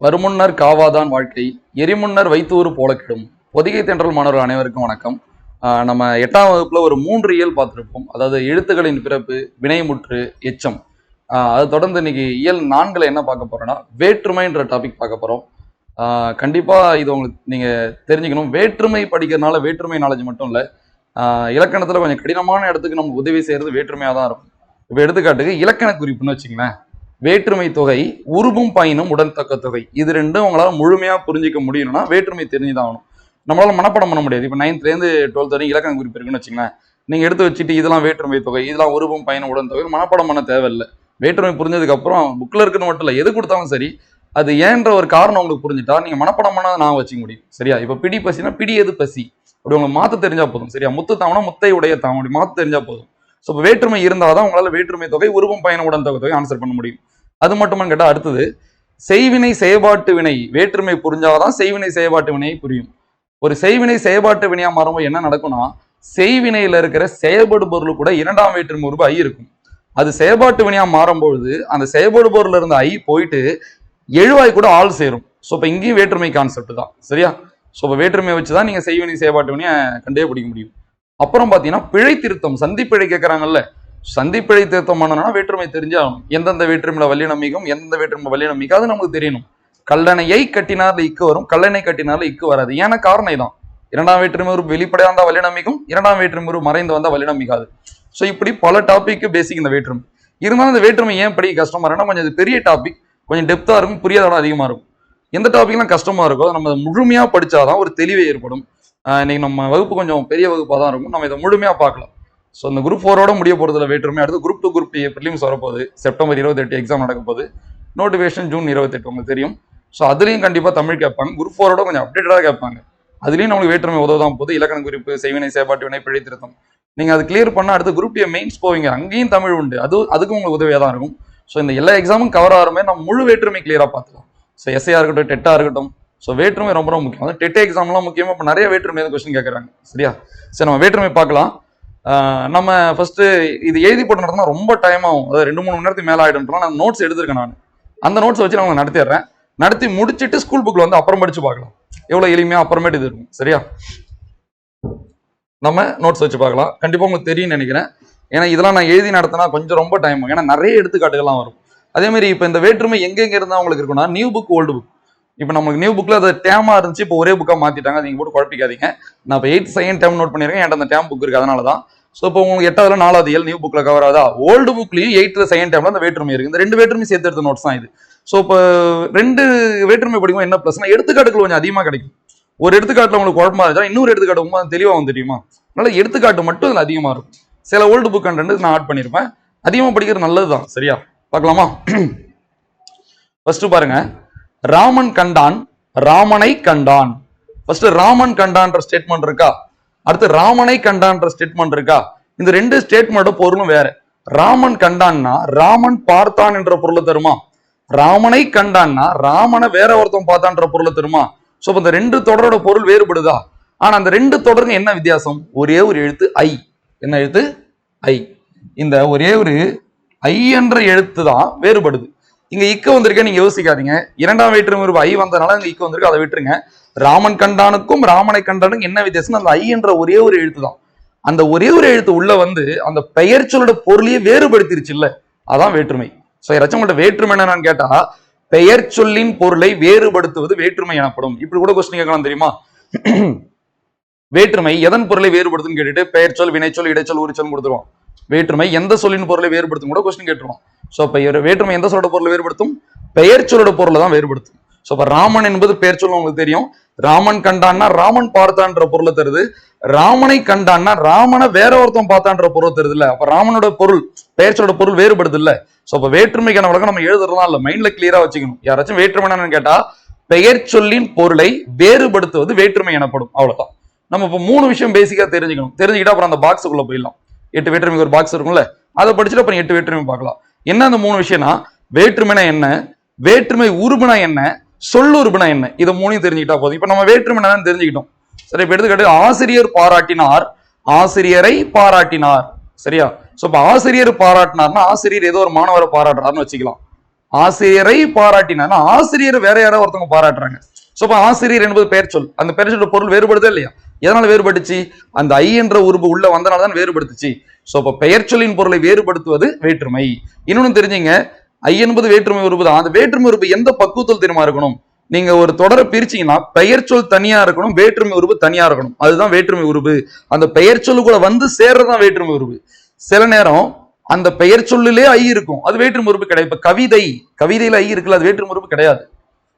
வருமுன்னர் காவாதான் வாழ்க்கை, எரிமுன்னர் வைத்தூறு போல கெடும். பொதிகை தென்றல் மாணவர்கள் அனைவருக்கும் வணக்கம். நம்ம 8ஆம் வகுப்புல ஒரு 3 இயல் பார்த்துருப்போம். அதாவது எழுத்துக்களின் பிறப்பு, வினைமுற்று, எச்சம். அது தொடர்ந்து இன்னைக்கு இயல் 4ல என்ன பார்க்க போறோம்னா வேற்றுமைன்ற டாபிக் பார்க்க போறோம். கண்டிப்பா இது உங்களுக்கு நீங்க தெரிஞ்சுக்கணும். வேற்றுமை படிக்கிறதுனால வேற்றுமை நாலேஜ் மட்டும் இல்லை, இலக்கணத்துல கொஞ்சம் கடினமான இடத்துக்கு நமக்கு உதவி செய்யறது வேற்றுமையா தான் இருக்கும். இப்போ எடுத்துக்காட்டுக்கு இலக்கண குறிப்புன்னு வச்சுங்களேன். வேற்றுமை தொகை, உருபும் பயனும் உடன்தக்க தொகை, இது ரெண்டும் உங்களால முழுமையா புரிஞ்சிக்க முடியணும்னா வேற்றுமை தெரிஞ்சுதான் ஆகணும். நம்மளால மனப்படம் பண்ண முடியாது. இப்போ 9th-லேருந்து 12th வரைக்கும் இலக்கண குறிப்பு இருக்குன்னு வச்சுங்களேன். நீங்க எடுத்து வச்சுட்டு இதெல்லாம் வேற்றுமை தொகை, இதெல்லாம் உருபும் பயனும் உடன் தொகை மனப்படம் பண்ண தேவையில்லை. வேற்றுமை புரிஞ்சதுக்கு அப்புறம் புக்ல இருக்குன்னு மட்டும் இல்லை, எது கொடுத்தாலும் சரி அது ஏன்ற ஒரு காரணம் உங்களுக்கு புரிஞ்சுட்டா நீங்க மனப்படம் பண்ண நான் வச்சுக்க முடியும். சரியா? இப்போ பிடி பசினா பிடி எது பசி அப்படி உங்களுக்கு மாத்த தெரிஞ்சா போதும். சரியா? முத்து தாவனா முத்தை உடைய தாவம் அப்படி மாத்த தெரிஞ்சா போதும். ஸோ இப்போ வேற்றுமை இருந்தாதான் உங்களால வேற்றுமை தொகை, உருவம் பயணம் உடன் தொகை ஆன்சர் பண்ண முடியும். அது மட்டுமான்னு கேட்டா அடுத்தது செய்வினை செயற்பாட்டு வினை. வேற்றுமை புரிஞ்சாதான் செய்வினை செயற்பாட்டு வினை புரியும். ஒரு செய்வினை செயற்பாட்டு வினையா மாறும்போது என்ன நடக்கும்னா, செய்வினையில இருக்கிற செயல்படு பொருள் கூட 2ஆம் வேற்றுமை உருவு ஐ இருக்கும். அது செயற்பாட்டு வினையா மாறும்பொழுது அந்த செயல்படு பொருள் இருந்த ஐ போயிட்டு எழுவாய் கூட ஆள் சேரும். ஸோ இப்போ இங்கேயும் வேற்றுமை கான்செப்ட் தான். சரியா? ஸோ இப்போ வேற்றுமையை வச்சுதான் நீங்க செய்வினை செயற்பாட்டு வினையை கண்டே பிடிக்க முடியும். அப்புறம் பாத்தீங்கன்னா பிழை திருத்தம், சந்திப்பிழை கேட்கறாங்கல்ல. சந்திப்பிழை திருத்தம் பண்ணணும்னா வேற்றுமை தெரிஞ்சாகணும். எந்தெந்த வேற்றுமையில வல்லினமிகும், எந்தெந்த வேற்றுமை வல்லினமிகும் அது நமக்கு தெரியணும். கல்லணையை கட்டினார்ல இக்கு வரும், கல்லணை கட்டினார்ல இக்கு வராது. ஏன்னா காரணம் தான். 2ஆம் வேற்றுமை ஒரு வெளிப்படையா வந்தா வல்லினமிகும், 2ஆம் வேற்றுமை ஒரு மறைந்து வந்தா வல்லினமிகாது. ஸோ இப்படி பல டாபிக் பேசிக் இந்த வேற்றுமை. இருந்தாலும் இந்த வேற்றுமை ஏன் படிக்க கஷ்டமா இருக்குன்னா, கொஞ்சம் இது பெரிய டாபிக், கொஞ்சம் டெப்தா இருக்கும், புரியாத இடம் அதிகமா இருக்கும். எந்த டாபிக்லாம் கஷ்டமா இருக்கோ நம்ம முழுமையா படிச்சாதான் ஒரு தெளிவே ஏற்படும். இன்னைக்கு நம்ம வகுப்பு கொஞ்சம் பெரிய வகுப்பாக தான் இருக்கும். நம்ம இதை முழுமையா பார்க்கலாம். ஸோ இந்த குரூப் 4ஓட முடிய போறதுல வேற்றுமை. அடுத்து குரூப் 2 குரூப் ப்ரிலிம்ஸ் வரப்போகுது. செப்டம்பர் 28 எக்ஸாம் நடக்க போகுது. நோட்டிஃபிகேஷன் ஜூன் 28 உங்களுக்கு தெரியும். ஸோ அதுலேயும் கண்டிப்பாக தமிழ் கேட்பாங்க. குரூப் 4ஓட கொஞ்சம் அப்டேட்டடாக கேட்பாங்க. அதுலேயும் நம்மளுக்கு வேற்றுமை உதவதான் போகுது. இலக்கண குறிப்பு, செய்வினை செயற்பாட்டு வினை, பிழை திருத்தம். நீங்கள் அது கிளியர் பண்ணால் அடுத்து குரூப் A மெயின்ஸ் போவீங்க. அங்கேயும் தமிழ் உண்டு. அதுக்கும் உங்களுக்கு உதவியாக தான் இருக்கும். ஸோ இந்த எல்லா எக்ஸாமும் கவர் ஆகிற மாதிரி நம்ம முழு வேற்றுமை கிளியராக பார்த்துக்கலாம். ஸோ எஸ்ஐயா இருக்கட்டும், டெட்டா இருக்கட்டும். ஸோ வேற்றுமை ரொம்ப ரொம்ப முக்கியம். அது டெட் எக்ஸாம்லாம் முக்கியமாக இப்போ நிறைய வேற்றுமை கொஸ்டின் கேட்குறாங்க. சரியா? சரி, நம்ம வேற்றுமை பார்க்கலாம். நம்ம ஃபர்ஸ்ட் இது எழுதி போட்டு நடத்தினா ரொம்ப டைம் ஆகும். அதாவது 2-3 மணி நேரத்துக்கு மேலே ஆகிடும். நான் நோட்ஸ் எடுத்திருக்கேன். நான் அந்த நோட்ஸ் வச்சு நான் நடத்திடுறேன். நடத்தி முடிச்சுட்டு ஸ்கூல் புக்கில் வந்து அப்புறம் படிச்சு பார்க்கலாம். எவ்வளோ எளிமையாக அப்புறமேட்டு இது இருக்கும். சரியா? நம்ம நோட்ஸ் வச்சு பார்க்கலாம். கண்டிப்பாக உங்களுக்கு தெரியும்னு நினைக்கிறேன். ஏன்னா இதெல்லாம் நான் எழுதி நடத்தினா கொஞ்சம் ரொம்ப டைம் ஆகும். ஏன்னா நிறைய எடுத்துக்காட்டுகள்லாம் வரும். அதே மாதிரி இப்போ இந்த வேற்றுமை எங்கெங்க இருந்தால் உங்களுக்கு இருக்குன்னா, நியூ புக், ஓல்டு புக். இப்போ நமக்கு நியூ புக்ல அது டேமா இருந்துச்சு, இப்போ ஒரே புக்கா மாத்திட்டாங்க. நீங்க போட்டு குழப்பிக்காதீங்க. நான் இப்போ 8th செகண்ட் டேம் நோட் பண்ணிருக்கேன். என்கிட்ட அந்த டேம் புக் இருக்கு, அதனால தான். ஸோ இப்போ உங்களுக்கு 8வது 4வது இயல் நியூ புக்ல கவர் ஆகுதா? ஓல்டு புக்லயும் 8th செகண்ட் டேம்ல அந்த வேற்றுமை இருக்கு. இந்த 2 வேற்றுமை சேர்த்து எடுத்த நோட்ஸ் தான் இது. ஸோ இப்போ 2 வேற்றுமை படிக்கும் என்ன பிளஸ்னா, எடுத்துக்காட்டுகள் கொஞ்சம் அதிகமா கிடைக்கும். ஒரு எடுத்துக்காட்டுல உங்களுக்கு குழப்பமா இருந்தா இன்னொரு எடுத்துக்காட்டு தெளிவா வந்து தெரியுமா? அதனால எடுத்துக்காட்டு மட்டும் அதுல அதிகமா இருக்கும். சில ஓல்டு புக் கண்டென்ட் நான் ஆட் பண்ணிருப்பேன். அதிகமா படிக்கிறது நல்லதுதான். சரியா? பார்க்கலாமா? ஃபர்ஸ்ட் பாருங்க, ராமன் கண்டான், ராமனை கண்டான். ஃபர்ஸ்ட் ராமன் கண்டான்ற ஸ்டேட்மெண்ட் இருக்கா, அடுத்து ராமனை கண்டான்ற ஸ்டேட்மெண்ட் இருக்கா. இந்த 2 ஸ்டேட்மெண்டோட பொருளும் வேற. ராமன் கண்டான்னா ராமன் பார்த்தான் என்ற பொருளை தருமா, ராமனை கண்டான்னா ராமனை வேற ஒருத்தன் பார்த்தான்ற பொருளை தருமா. ஸோ இந்த 2 தொடரோட பொருள் வேறுபடுதா? ஆனா அந்த 2 தொடருக்கு என்ன வித்தியாசம்? ஒரே ஒரு எழுத்து ஐ. என்ன எழுத்து? ஐ. இந்த ஒரே ஒரு ஐ என்ற எழுத்து தான் வேறுபடுது. இங்க இக்க வந்திருக்க நீங்க யோசிக்காதீங்க. 2ஆம் வேற்றுமை உருவு ஐ வந்ததுனால இங்க இக்க வந்திருக்கு, அதை விட்டுருங்க. ராமன் கண்டானுக்கும் ராமனை கண்டானுக்கும் என்ன வித்தியாசம்? அந்த ஐ என்ற ஒரே ஒரு எழுத்து தான். அந்த ஒரே ஒரு எழுத்து உள்ள வந்து அந்த பெயர் சொல்லோட பொருளையே வேறுபடுத்திருச்சு இல்ல, அதான் வேற்றுமை. சோ யாராச்சும் உங்கள்ட்ட வேற்றுமை என்னன்னு கேட்டா, பெயர் சொல்லின் பொருளை வேறுபடுத்துவது வேற்றுமை எனப்படும். இப்படி கூட கொஸ்டின் கேட்கலாம் தெரியுமா? வேற்றுமை எதன் பொருளை வேறுபடுத்துன்னு கேட்டுட்டு பெயர் சொல், வினைச்சொல், இடைச்சொல், உரிச்சொல் கொடுத்துருவான். வேற்றுமை எந்த சொல்லின் பொருளை வேறுபடுத்தும் கூட கொஸ்டின் கேட்டுருவான். ஸோ இப்போ வேற்றுமை எந்த சொல்லோட பொருளை வேறுபடுத்தும்? பெயர் சொல்லோட பொருளை தான் வேறுபடுத்தும். ஸோ இப்போ ராமன் என்பது பெயர் சொல் உங்களுக்கு தெரியும். ராமன் கண்டான்னா ராமன் பார்த்தான்ற பொருளை தருது. ராமனை கண்டான்னா ராமனை வேற ஒருத்தன் பார்த்தான்ற பொருளை தருது இல்ல. அப்ப ராமனோட பொருள் பெயர் சொல்லோட பொருள் வேறுபடுது இல்ல. ஸோ இப்போ வேற்றுமைக்கான வழக்கம் நம்ம எழுதுறதுலாம் இல்ல, மைண்ட்ல கிளியரா வச்சுக்கணும். யாராச்சும் வேற்றுமை என்னன்னு கேட்டா, பெயர் சொல்லின் பொருளை வேறுபடுத்துவது வேற்றுமை எனப்படும். அவ்வளவுதான். நம்ம இப்போ 3 விஷயம் பேசிக்கா தெரிஞ்சுக்கணும். தெரிஞ்சுக்கிட்டா அப்புறம் அந்த பாக்ஸுக்குள்ள போயிடலாம். 8 வேற்றுமைக்கு ஒரு பாக்ஸ் இருக்கும்ல, அதை படிச்சுட்டு அப்புறம் 8 வேற்றுமை பார்க்கலாம். என்ன அந்த 3 விஷயம்னா, வேற்றுமைனா என்ன, வேற்றுமை உருபுனா என்ன, சொல்லுறுப்புனா என்ன, இதை 3 தெரிஞ்சுக்கிட்டா போதும். இப்ப நம்ம வேற்றுமைனா தெரிஞ்சுக்கிட்டோம். சரி, இப்ப எடுத்துக்கிட்டு ஆசிரியர் பாராட்டினார், ஆசிரியரை பாராட்டினார். சரியா? சோ இப்ப ஆசிரியர் பாராட்டினார்னா ஆசிரியர் ஏதோ ஒரு மாணவரை பாராட்டுறாருன்னு வச்சுக்கலாம். ஆசிரியரை பாராட்டினார், ஆசிரியர் வேற யாராவது ஒருத்தவங்க பாராட்டுறாங்க. சோ அப்ப ஆசிரியர் என்பது பெயர் சொல், அந்த பெயர் சொல்ற பொருள் வேறுபடுதா இல்லையா? எதனால வேறுபட்டுச்சு? அந்த ஐ என்ற உருவு உள்ள வந்தனால்தான் வேறுபடுத்துச்சு. சோ அப்ப பெயர் சொல்லின் பொருளை வேறுபடுத்துவது வேற்றுமை. இன்னொன்னு தெரிஞ்சுங்க, ஐ என்பது வேற்றுமை உருவு தான். அந்த வேற்றுமை உருவு எந்த பக்குவத்தில் தெரியுமா இருக்கணும்? நீங்க ஒரு தொடரை பிரிச்சீங்கன்னா பெயர் சொல் தனியா இருக்கணும், வேற்றுமை உருவு தனியா இருக்கணும். அதுதான் வேற்றுமை உருவு. அந்த பெயர் சொல்லு கூட வந்து சேர்றதுதான் வேற்றுமை உருவு. சில நேரம் அந்த பெயர் சொல்லிலே ஐ இருக்கும், அது வேற்றுமை உருவு கிடையாது. இப்ப கவிதையில ஐ இருக்குல்ல, அது வேற்றுமை உருவு கிடையாது.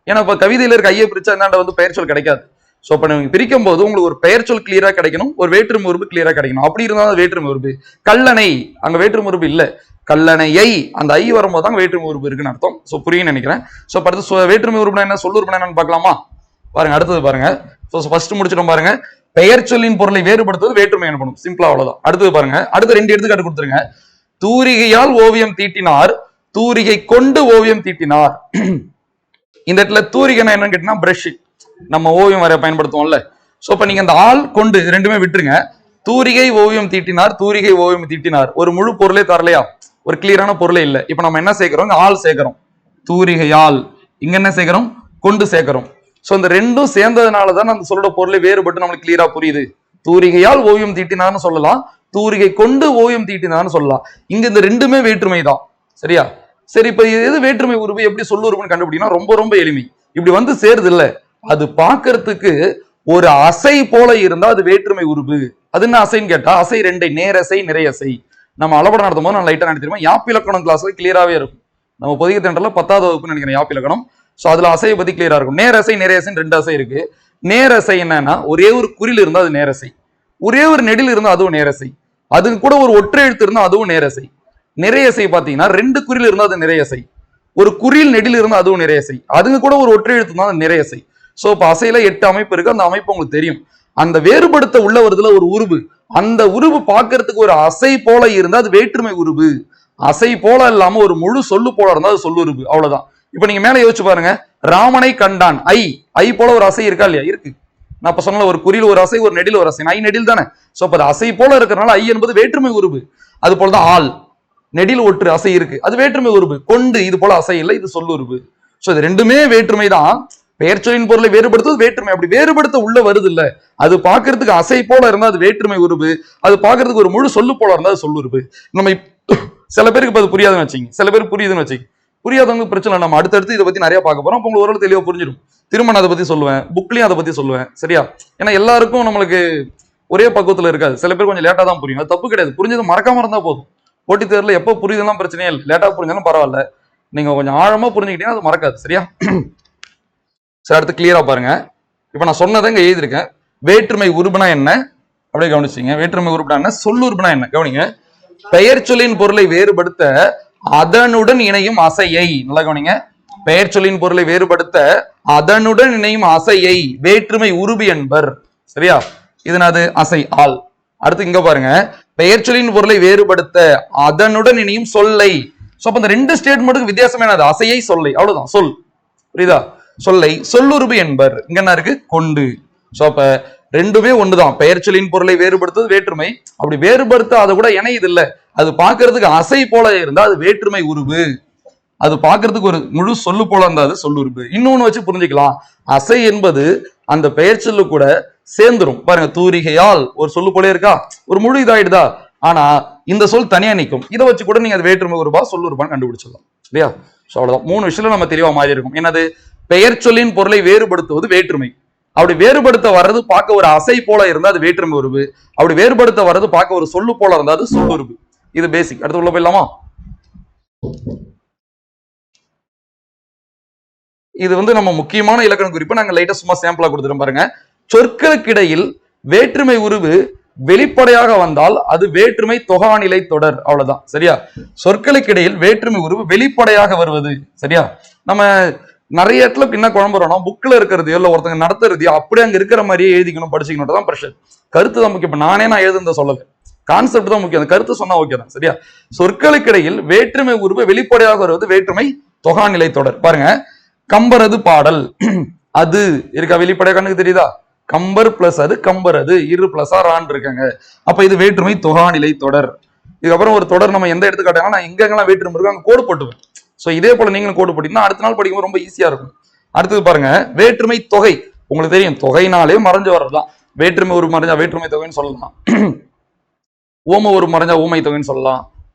ஏன்னா இப்ப கவிதையில இருக்க ஐயை பிரிச்சா என்னண்ட வந்து பெயர் சொல் கிடைக்காது. சோ அப்ப நீங்க பிரிக்கும் போது உங்களுக்கு ஒரு பெயர் சொல் கிளியரா கிடைக்கணும், ஒரு வேற்றுமை உருவு கிளியரா கிடைக்கணும். அப்படி இருந்தாலும் வேற்றுமை உருவு. கல்லணை, அங்க வேற்றுமை உருவு இல்ல. கல்லணையை, அந்த ஐ வரும்போது தான் வேற்றுமை உருவு இருக்குன்னு அர்த்தம். சோ புரியும் நினைக்கிறேன். சோ அடுத்து வேற்றுமை உருவுனா என்ன, சொல்லுறுப்புனா என்னன்னு பார்க்கலாமா? பாருங்க, அடுத்தது பாருங்க. ஃபர்ஸ்ட் முடிச்சிட்டோம் பாருங்க. பெயர் சொல்லின் பொருளை வேறுபடுத்துவது வேற்றுமை எனப்படும். சிம்பிளா அவ்வளவுதான். அடுத்தது பாருங்க, அடுத்த 2 எடுத்துக்காட்டு கொடுத்துருங்க. தூரிகையால் ஓவியம் தீட்டினார், தூரிகை கொண்டு ஓவியம் தீட்டினார். இந்த இடத்துல தூரிகைனா என்னன்னு கேட்டீங்கன்னா பிரஷ், நம்ம ஓவியம் வரைய பயன்படுத்துவோம்ல. சோ இப்ப நீங்க அந்த ஆள் கொண்டு ரெண்டுமே விட்டுருங்க. தூரிகை ஓவியம் தீட்டினார், தூரிகை ஓவியம் தீட்டினார், ஒரு முழு பொருளே தரலையா? ஒரு கிளியரான பொருளே இல்லை. இப்ப நம்ம என்ன சேர்க்கிறோம்? ஆள் சேர்க்கிறோம், தூரிகையால். இங்க என்ன சேர்க்கிறோம்? கொண்டு சேர்க்கிறோம். சோ இந்த ரெண்டும் சேர்ந்ததுனாலதான் அந்த சொல்லோட பொருளை வேறுபட்டு நம்மளுக்கு கிளியரா புரியுது. தூரிகையால் ஓவியம் தீட்டினார்னு சொல்லலாம், தூரிகை கொண்டு ஓவியம் தீட்டினார்னு சொல்லலாம். இங்க இந்த ரெண்டுமே வேற்றுமை தான். சரியா? சரி, இப்ப எது வேற்றுமை உருவு, எப்படி சொல்லுறுப்புன்னு கண்டுபிடிக்கணும்? ரொம்ப ரொம்ப எளிமை. இப்படி வந்து சேருது இல்ல, அது பாக்குறதுக்கு ஒரு அசை போல இருந்தா அது வேற்றுமை உருவு. அது என்ன அசைன்னு கேட்டா, அசை ரெண்டை, நேரசை நிறையசை. நம்ம அளபடம் நடத்தும் போது நான் லைட்டா நடத்திடுவோம். யாப்பிலக்கணம் கிளாஸ்ல கிளியராவே இருக்கும். நம்ம பொதிகை திண்டல 10வது வகுப்புன்னு நினைக்கிறேன் யாப்பிலக்கணம். சோ அதுல அசையை பத்தி கிளியரா இருக்கும். நேரசை நிறையசை 2 அசை இருக்கு. நேரசை என்னன்னா, ஒரே ஒரு குறில் இருந்தா அது நேரசை, ஒரே ஒரு நெடில் இருந்தா அதுவும் நேரசை, அது கூட ஒரு ஒற்றை எழுத்து இருந்தா அதுவும் நேரசை. நிறையசை பாத்தீங்கன்னா 2 குறில் இருந்தா அது நிறையசை, ஒரு குறில் நெடில் இருந்தா அதுவும் நிறையசை, அதுங்க கூட ஒரு ஒற்றை எழுத்து தான் நிறையசை. சோ இப்ப அசையில 8 அமைப்பு இருக்கு. அந்த அமைப்பு உங்களுக்கு தெரியும். அந்த வேறுபடுத்த உள்ள வருதுல ஒரு உருவு, அந்த உருவு பார்க்கறதுக்கு ஒரு அசை போல இருந்தா அது வேற்றுமை உருவு. அசை போல இல்லாம ஒரு முழு சொல்லு போல இருந்தா அது சொல்லுருவு. அவ்வளவுதான். இப்ப நீங்க மேல யோசிச்சு பாருங்க. ராமனை கண்டான், ஐ போல ஒரு அசை இருக்கா இல்லையா? இருக்கு. நான் இப்ப சொன்ன ஒரு குறியில் ஒரு அசை, ஒரு நெடில் ஒரு அசை, ஐ நெடில் தானே. சோ அப்ப அசை போல இருக்கிறனால ஐ என்பது வேற்றுமை உருவு. அது போலதான் ஆள், நெடில் ஒற்று அசை இருக்கு, அது வேற்றுமை உருவு. கொண்டு இது போல அசை இல்லை, இது சொல்லுருவு. சோ இது ரெண்டுமே வேற்றுமை தான். பெயர் சொல்லின் பொருளை வேறுபடுத்துவது வேற்றுமை. அப்படி வேறுபடுத்த உள்ள வருது இல்ல, அது பாக்குறதுக்கு அசை போல இருந்தா அது வேற்றுமை உருவு, அது பாக்குறதுக்கு ஒரு முழு சொல்லு போல இருந்தா அது சொல்லுருவு. நம்ம சில பேருக்கு இப்ப அது புரியாதுன்னு வச்சுங்க, சில பேருக்கு புரியுதுன்னு வச்சுங்க. புரியாதவங்க பிரச்சனை. நம்ம அடுத்தடுத்து இதை பத்தி நிறைய பார்க்க போறோம். அப்ப உங்களுக்கு ஓரளவு தெளிவா புரிஞ்சிடும். திரும்ப நான் அதை பத்தி சொல்லுவேன், புக்லயும் அதை பத்தி சொல்லுவேன். சரியா? ஏன்னா எல்லாருக்கும் நம்மளுக்கு ஒரே பக்குவத்துல இருக்காது. சில பேர் கொஞ்சம் லேட்டா தான் புரியும். அது தப்பு கிடையாது. புரிஞ்சது மறக்காம இருந்தா போதும். போட்டித் தேர்வுல எப்ப புரியுதுலாம் பிரச்சனையே இல்லை. லேட்டா புரிஞ்சாலும் பரவாயில்ல, நீங்க கொஞ்சம் ஆழமா புரிஞ்சுக்கிட்டீங்கன்னா அது மறக்காது. சரியா? சரி, அடுத்து கிளியரா பாருங்க. இப்ப நான் சொன்னதை இங்க எழுதியிருக்கேன். வேற்றுமை உருபுனா என்ன அப்படியே கவனிச்சிங்க. வேற்றுமை உருபுனா என்ன, சொல்லுறுப்புனா என்ன கவனிங்க. பெயர் சொல்லின் பொருளை வேறுபடுத்த அதனுடன் இணையும் அசையை, நல்லா கவனிங்க. பெயர் சொல்லின் பொருளை வேறுபடுத்த அதனுடன் இணையும் அசையை வேற்றுமை உருபு என்பர். சரியா? இதனது அசை ஆள். அடுத்து இங்க பாருங்க. பெயர் சொல்லின் பொருளை வேறுபடுத்த அதனுடன் இணையும் சொல்லை. சோ அப்ப இந்த 2 ஸ்டேட்மெண்ட்டுக்கு வித்தியாசம் என்னது? அசையை, சொல்லை. அவ்வளவுதான். சொல். புரியுதா? சொல்லை சொல்லுருபு என்பர். இங்க என்ன இருக்கு? கொண்டு. சோ அப்ப ரெண்டுமே ஒண்ணுதான். பெயர் சொல்லின் பொருளை வேறுபடுத்துவது வேற்றுமை. அப்படி வேறுபடுத்த அதை கூட இணையுது இல்ல, அது பாக்குறதுக்கு அசை போல இருந்தா அது வேற்றுமை உருவு. அது பாக்குறதுக்கு ஒரு முழு சொல்லு போல இருந்தா அது சொல்லுருபு. இன்னொன்னு வச்சு புரிஞ்சுக்கலாம். அசை என்பது அந்த பெயர் சொல்லு கூட சேர்ந்துரும். பாருங்க, தூரிகையால் ஒரு சொல்லு போல இருக்கா, ஒரு முழு இதாயிடுதா. ஆனா இந்த சொல் தனியா நிற்கும். இதை வச்சு கூட நீங்க அது வேற்றுமை உருபா சொல்லுருபான்னு கண்டுபிடிச்சிடலாம். இல்லையா? சோ அவ்வளவுதான். 3 விஷயம் நம்ம தெளிவா மாறி இருக்கும். என்னது? பெயர் சொல்லின் பொருளை வேறுபடுத்துவது வேற்றுமை. அப்படி வேறுபடுத்த வர்றது பார்க்க ஒரு அசை போல இருந்தா அது வேற்றுமை உருவு. அப்படி வேறுபடுத்த வர்றது பார்க்க ஒரு சொல்லு போல இருந்தா அது சொல்லுருவு. இது பேசிக். அடுத்து உள்ள போயிடலாமா? இது நம்ம முக்கியமான இலக்கண குறிப்பு. நாங்க லைட்டா சும்மா சாம்பிளா கொடுத்துறோம் பாருங்க. சொற்களுக்கு இடையில் வேற்றுமை உருவு வெளிப்படையாக வந்தால் அது வேற்றுமை தொகாநிலை தொடர். அவ்வளவுதான். சரியா? சொற்களுக்கு இடையில் வேற்றுமை உருவு வெளிப்படையாக வருவது. சரியா? நம்ம நிறைய இடத்துல என்ன குழம்புறோம்னா, புக்ல இருக்கிறது இல்ல ஒருத்தங்க நடத்துறதையோ அப்படியே அங்க இருக்கிற மாதிரியே எழுதிக்கணும், படிச்சுக்கணும் தான் பிரஷர். கருத்து தான் முக்கியம். நான் எழுதுனத சொல்லல, கான்செப்ட் தான் முக்கியம். அந்த கருத்து சொன்னா ஓகே தான். சரியா? சொற்களுக்கு இடையில் வேற்றுமை உருவு வெளிப்படையாக வருவது வேற்றுமை தொகாநிலை தொடர். பாருங்க, கம்பரது பாடல், அது இருக்கா வெளிப்படையா? கண்ணுக்கு தெரியுதா? கம்பர் பிளஸ் அது, கம்பர் அது, இரு பிளஸ் ஆன் இருக்காங்க. அப்ப இது வேற்றுமை தொகாநிலை தொடர். இதுக்கப்புறம் ஒரு தொடர் நம்ம எந்த எடுத்துக்காட்டாலும் நான் எங்கெங்கெல்லாம் வேற்றுமை இருக்கு அங்க கோடு போட்டுவேன். ஸோ இதே போல நீங்களும் கோடு போட்டீங்கன்னா அடுத்த நாள் படிக்கும்போது ரொம்ப ஈஸியா இருக்கும். அடுத்தது பாருங்க, வேற்றுமை தொகை. உங்களுக்கு தெரியும் தொகைனாலே மறைஞ்சு வர்றதுதான். வேற்றுமை ஒரு மறைஞ்சா வேற்றுமை தொகைன்னு சொல்லலாம், ஓம ஒரு மறைஞ்சா ஊமை தொகைன்னு சொல்லலாம்,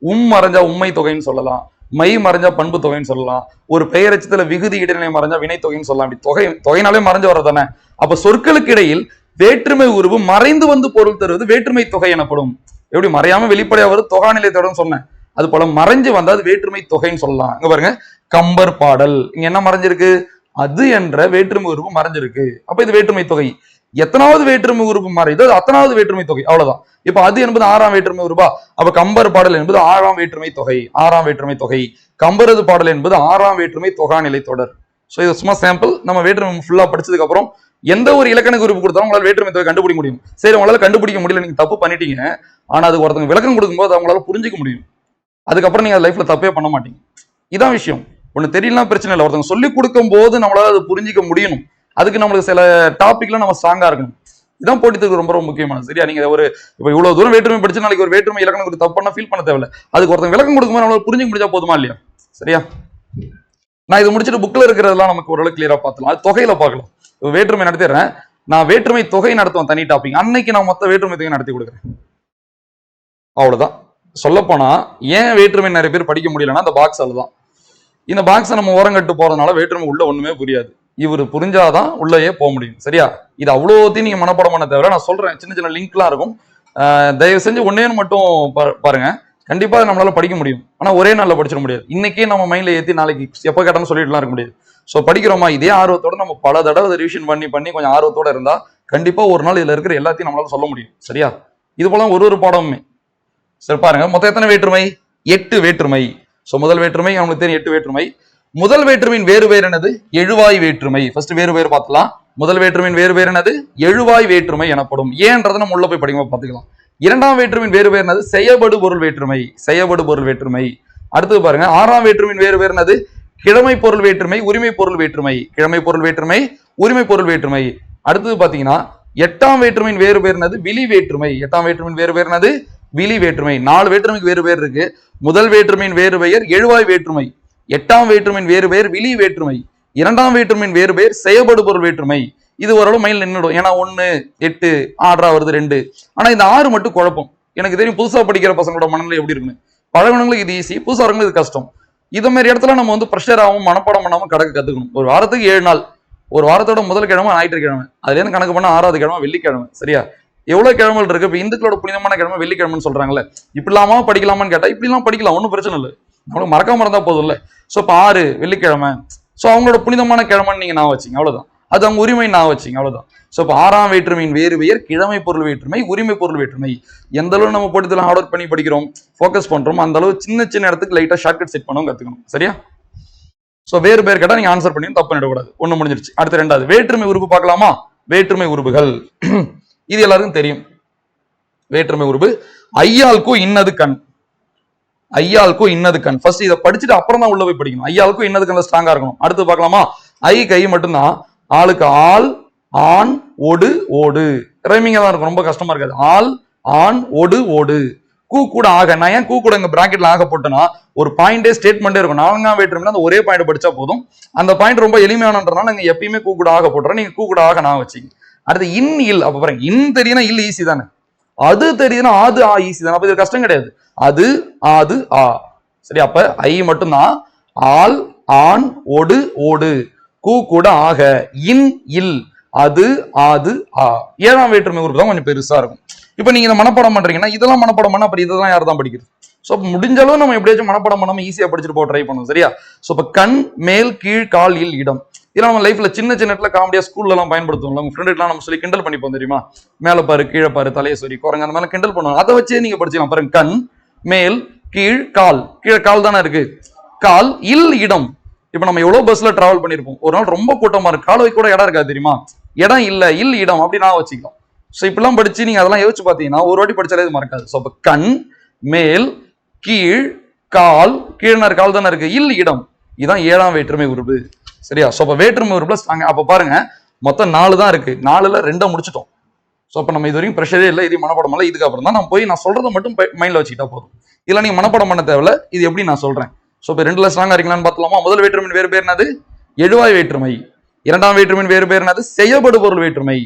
மறைஞ்சா உண்மை தொகைன்னு சொல்லலாம், மை மறைஞ்சா பண்பு தொகைன்னு சொல்லலாம், ஒரு பெயரச்சத்துல விகுதி இடைநிலை மறைஞ்சா வினை தொகைன்னு சொல்லலாம். அப்படி தொகைனாலே மறைஞ்சு வர்றதானே. அப்ப சொற்களுக்கு இடையில் வேற்றுமை உருவு மறைந்து வந்து பொருள் தருவது வேற்றுமை தொகை எனப்படும். எப்படி மறையாம வெளிப்படையா வருது தொகாநிலையத்தோட சொன்னேன், அது போல மறைஞ்சு வந்தா அது வேற்றுமை தொகைன்னு சொல்லலாம். இங்க பாருங்க, கம்பர் பாடல், இங்க என்ன மறைஞ்சிருக்கு, அது என்ற வேற்றுமை உருவு மறைஞ்சிருக்கு. அப்ப இது வேற்றுமை தொகை. எத்தனாவது வேற்றுமை உறுப்பு மறையுது அது அத்தனாவது வேற்றுமை தொகை, அவ்வளவுதான். இப்ப அது என்பது 6ஆம் வேற்றுமை உறுப்பா, அப்ப கம்பர் பாடல் என்பது 6ஆம் வேற்றுமை தொகை, 6ஆம் வேற்றுமை தொகை. கம்பரது பாடல் என்பது 6ஆம் வேற்றுமை தொகாநிலை தொடர். சோ இது சும்மா சாம்பிள். நம்ம வேற்றுமை ஃபுல்லா படிச்சதுக்கு அப்புறம் எந்த ஒரு இலக்கண குறிப்பு கொடுத்தாலும் உங்களால வேற்றுமை தொகை கண்டுபிடிக்க முடியும். சரி, உங்களால கண்டுபிடிக்க முடியல, நீங்க தப்பு பண்ணிட்டீங்க, ஆனா அதுக்கு ஒருத்தங்க விளக்கம் கொடுக்கும்போது அவங்களால புரிஞ்சுக்க முடியும். அதுக்கப்புறம் நீங்க லைஃப்ல தப்பே பண்ண மாட்டீங்க. இதான் விஷயம். ஒண்ணு தெரியலாம் பிரச்சனை இல்லை, ஒருத்தவங்க சொல்லி கொடுக்கும் போது நம்மளால அது புரிஞ்சிக்க முடியணும். அதுக்கு நம்மளுக்கு சில டாபிக்ல நம்ம ஸ்ட்ராங்கா இருக்கணும். இதான் போட்டித்துக்கு ரொம்ப ரொம்ப முக்கியமானது. சரியா, நீங்க ஒரு இப்ப இவ்வளவு தூரம் வேற்றுமை படிச்சு நாளைக்கு ஒரு வேற்றுமை இலக்கணம் கொடுத்து தப்பு பண்ணா ஃபீல் பண்ண தேவையில்லை. அதுக்கு ஒருத்தங்க விளக்கம் கொடுக்கும்போது நம்மளால புரிஞ்சுக்க முடிஞ்சா போதுமா இல்லையா? சரியா, நான் இது முடிச்சுட்டு புக்ல இருக்கிறதெல்லாம் நமக்கு ஓரளவு கிளியரா பார்த்துலாம். அது தொகையில பார்க்கலாம். வேற்றுமை நடத்திடுறேன், நான் வேற்றுமை தொகை நடத்துவேன் தனி டாபிக். அன்னைக்கு நான் மொத்த வேற்றுமை தொகை நடத்தி கொடுக்குறேன். அவ்வளவுதான். சொல்ல போனா ஏன் வேற்றுமை நிறைய பேர் படிக்க முடியலன்னா அந்த பாக்ஸ் அதுதான். இந்த பாக்ஸை நம்ம ஓரங்கட்டு போறதுனால வேற்றுமை உள்ள ஒண்ணுமே புரியாது. இவர் புரிஞ்சாதான் உள்ளேயே போக முடியும். சரியா, இது அவ்வளோத்தையும் நீங்க மனப்பாடம் பண்ண தேவை. நான் சொல்றேன், சின்ன சின்ன லிங்க்லாம் இருக்கும், தயவு செஞ்சு ஒன்னே மட்டும் பாருங்க. கண்டிப்பா நம்மளால படிக்க முடியும், ஆனா ஒரே நாள்ல படிச்சிட முடியாது. இன்னைக்கே நம்ம மைண்ட்ல ஏத்தி நாளைக்கு எப்ப கேட்டாலும் சொல்லிட்டுலாம் இருக்க முடியாது. ஸோ படிக்கிறோமா, இதே ஆர்வத்தோட நம்ம பல தடவை ரிவிஷன் பண்ணி கொஞ்சம் ஆர்வத்தோட இருந்தா கண்டிப்பா ஒரு நாள் இதுல இருக்கிற எல்லாத்தையும் நம்மளால சொல்ல முடியும். சரியா, இது போல ஒரு பாடமுமே. சரி பாருங்க, மொத்தம் எத்தனை வேற்றுமை, 8 வேற்றுமை. சோ முதல் வேற்றுமை நமக்கு தெரியும் 8 வேற்றுமை. முதல் வேற்றுமையின் வேறு வேறு என்னது, எழுவாய் வேற்றுமை. ஃபர்ஸ்ட் வேறு வேறு பார்க்கலாம். முதல் வேற்றுமையின் வேறு வேறு என்னது, எழுவாய் வேற்றுமை எனப்படும். ஏன்றதை நம்ம உள்ள போய் படிக்கும்போது பார்த்துக்கலாம். இரண்டாம் வேற்றுமையின் வேறு வேறு என்னது, செயபடு பொருள் வேற்றுமை, செயபடு பொருள் வேற்றுமை. அடுத்தது பாருங்க, 6ஆம் வேற்றுமையின் வேறு வேறு என்னது, கிழமை பொருள் வேற்றுமை, உரிமை பொருள் வேற்றுமை, கிழமை பொருள் வேற்றுமை, உரிமை பொருள் வேற்றுமை. அடுத்தது பாத்தீங்கன்னா 8ஆம் வேற்றுமையின் வேறு வேறு என்னது, விழி வேற்றுமை. 8ஆம் வேற்றுமையின் வேறு வேறு என்னது, விழி வேற்றுமை. 4 வேற்றுமைக்கு வேறு பேர் இருக்கு. முதல் வேற்றுமையின் வேறு பெயர் எழுவாய் வேற்றுமை, 8ஆம் வேற்றுமையின் வேறு பெயர் விழி வேற்றுமை, 2ஆம் வேற்றுமையின் வேறு பெயர் செயபடு பொருள் வேற்றுமை. இது ஓரளவு மைண்ட்ல நின்றுடும். ஏன்னா 1 8 6 வருது 2. ஆனா இந்த 6 மட்டும் குழப்பம். எனக்கு தெரியும் புதுசா படிக்கிற பசங்களோட மனநிலை எப்படி இருக்குன்னு. பழகினவங்களுக்கு இது ஈஸி, புதுசா வரவங்களுக்கு இது கஷ்டம். இது மாதிரி இடத்துல நம்ம ப்ரெஷர் ஆகும், மனப்பாடம் பண்ணாம கத்துக்கணும். ஒரு வாரத்துக்கு 7 நாள், ஒரு வாரத்தோட முதல் கிழமை ஞாயிற்றுக்கிழமை, அதுல இருந்து கணக்கு பண்ணா 6வது கிழமை வெள்ளிக்கிழமை. சரியா, எவ்வளவு கிழமைகள் இருக்கு. இப்ப இந்துக்களோட புனிதமான கிழமை வெள்ளிக்கிழமைன்னு சொல்றாங்கல்ல, இப்படி இல்லாம படிக்கலாமான்னு கேட்டா இப்படி எல்லாம் படிக்கலாம், ஒன்னும் பிரச்சனை இல்லை. நம்மளுக்கு மறக்காம இருந்தா போதும் இல்ல. சோ இப்ப 6 வெள்ளிக்கிழமை, சோ அவங்களோட புனிதமான கிழமைன்னு நீங்க நான் வச்சிங்க, அவ்வளவுதான். அது அவங்க உரிமை நான் வச்சிங்க, அவ்வளவுதான். சோ இப்ப 6ஆம் வேற்றுமையின் வேறு பெயர் கிழமை பொருள் வேற்றுமை, உரிமை பொருள் வேற்றுமை. எந்த அளவு நம்ம போட்டு ஹார்ட் ஒர்க் பண்ணி படிக்கிறோம், ஃபோக்கஸ் பண்றோம், அந்த அளவு சின்ன சின்ன இடத்துக்கு லைட்டா ஷார்ட்கட் செட் பண்ணவும் கத்துக்கணும். சரியா, சோ வேறு பேர் கேட்டா நீங்க ஆன்சர் பண்ணி தப்பு பண்ணிடக்கூடாது. ஒண்ணு முடிஞ்சிருச்சு. அடுத்து 2வது வேற்றுமை உறுப்பு பார்க்கலாமா. வேற்றுமை உறுப்புகள் இது எல்லாருக்கும் தெரியும். வேற்றுமை உறுப்பு ஐயாளுக்கும் இன்னது கண், ஐயாளுக்கும் இன்னது கண். ஃபர்ஸ்ட் இதை படிச்சுட்டு அப்புறம் தான் உள்ள போய் படிக்கணும். ஐயாளுக்கும் இன்னது கண்ல ஸ்ட்ராங்கா இருக்கணும். அடுத்து பார்க்கலாமா. ஐ கை மட்டும்தான், ஆளுக்கு ஆள் ஆண் ஒடு ஓடு. ரைமிங்கா தான் இருக்கும், ரொம்ப கஷ்டமா இருக்காது. ஆள் ஆண் ஒடு ஓடு. கூ கூட ஆக, நான் ஏன் கூ கூட இங்க பிராக்கெட்ல ஆக போட்டேன்னா ஒரு பாயிண்டே ஸ்டேட்மெண்டே இருக்கும். 4ஆம் வேற்றுமையில அந்த ஒரே பாயிண்ட் படிச்சா போதும். அந்த பாயிண்ட் ரொம்ப எளிமையானன்றனால நீங்க எப்பயுமே கூ கூட ஆக போட்டுறேன். நீங்க கூ கூட ஆக நான் வச்சுங்க. அடுத்து இன் இல். அப்ப பாருங்க, இன் தெரியுதுன்னா இல் ஈஸி தானே, அது தெரியுதுன்னா ஆது ஆ ஈஸி தானே. அப்ப இது கஷ்டம் கிடையாது. அது ஆது ஆ. சரி, அப்ப ஐ மட்டும்தான், ஆள் ஆண் ஒடு ஓடு, கூ கூட ஆக, இன் இல், அது ஆது ஆ. 7ஆம் வேற்றுமை உறுப்பு தான் கொஞ்சம் பெருசா இருக்கும். இப்ப நீங்க இதை மனப்பாடம் பண்றீங்கன்னா இதெல்லாம் மனப்பாடம் பண்ணா அப்புறம் இதெல்லாம் யார் தான் படிக்கிறது. ஸோ முடிஞ்ச அளவு நம்ம எப்படியாச்சும் மனப்பாடம் பண்ணாம ஈஸியா படிச்சுட்டு போக ட்ரை பண்ணுவோம். சரியா, ஸோ இப்ப கண் மேல் கீழ் கால் இல் இடம், இதெல்லாம் நம்ம லைஃப்ல சின்ன சின்ன இடத்துல காமெடியா ஸ்கூல்ல எல்லாம் பயன்படுத்துவோம். உங்க ஃப்ரெண்டுலாம் நம்ம சொல்லி கிண்டல் பண்ணிப்போம் தெரியுமா. மேல பாரு கீழே பாரு தலையை சொல்லி குரங்க அந்த மாதிரி கிண்டல் பண்ணுவோம். அதை வச்சே நீங்க படிச்சுக்கலாம். பாருங்க, கண் மேல் கீழ் கால், கீழே கால் தானே இருக்கு, கால் இல் இடம். இப்ப நம்ம எவ்வளவு பஸ்ல டிராவல் பண்ணிருப்போம், ஒரு நாள் ரொம்ப கூட்டமா இருக்கு, கால் வைக்க கூட இடம் இருக்காது தெரியுமா. இடம் இல்ல, இல் இடம் அப்படி நான் வச்சுக்கலாம். ஸோ இப்பெல்லாம் படிச்சு நீங்க அதெல்லாம் யோசிச்சு பாத்தீங்கன்னா ஒரு வாட்டி படிச்சாலே இது மறக்காது. ஸோ கண் மேல் கீழ் கால், கீழே கால் தானே இருக்கு, இல் இடம். இதுதான் 7ஆம் வேற்றுமை உறுப்பு. சரியா, ஸோ அப்ப வேற்றுமை உறுப்புல அப்ப பாருங்க மொத்தம் 4 தான் இருக்கு, 4ல 2 முடிச்சிட்டோம். ஸோ அப்ப நம்ம இது வரைக்கும் ப்ரெஷரே இல்லை, இது மனப்படம் இல்லை. இதுக்கு அப்புறம் தான் நான் போய் நான் சொல்றதை மட்டும் மைண்ட்ல வச்சுக்கிட்டா போதும். இல்ல நீங்க மனப்படம் பண்ண தேவையில்ல, இது எப்படி நான் சொல்றேன். சோ இப்ப ரெண்டுல ஸ்ட்ராங்கா இருக்கலாம்னு பார்த்தலாமா? முதல் வேற்றுமையின் வேறு பேர் என்னது? எழுவாய் வேற்றுமை. இரண்டாம் வேற்றுமையின் வேறு பேர் என்னது? செய்யப்படு பொருள் வேற்றுமை.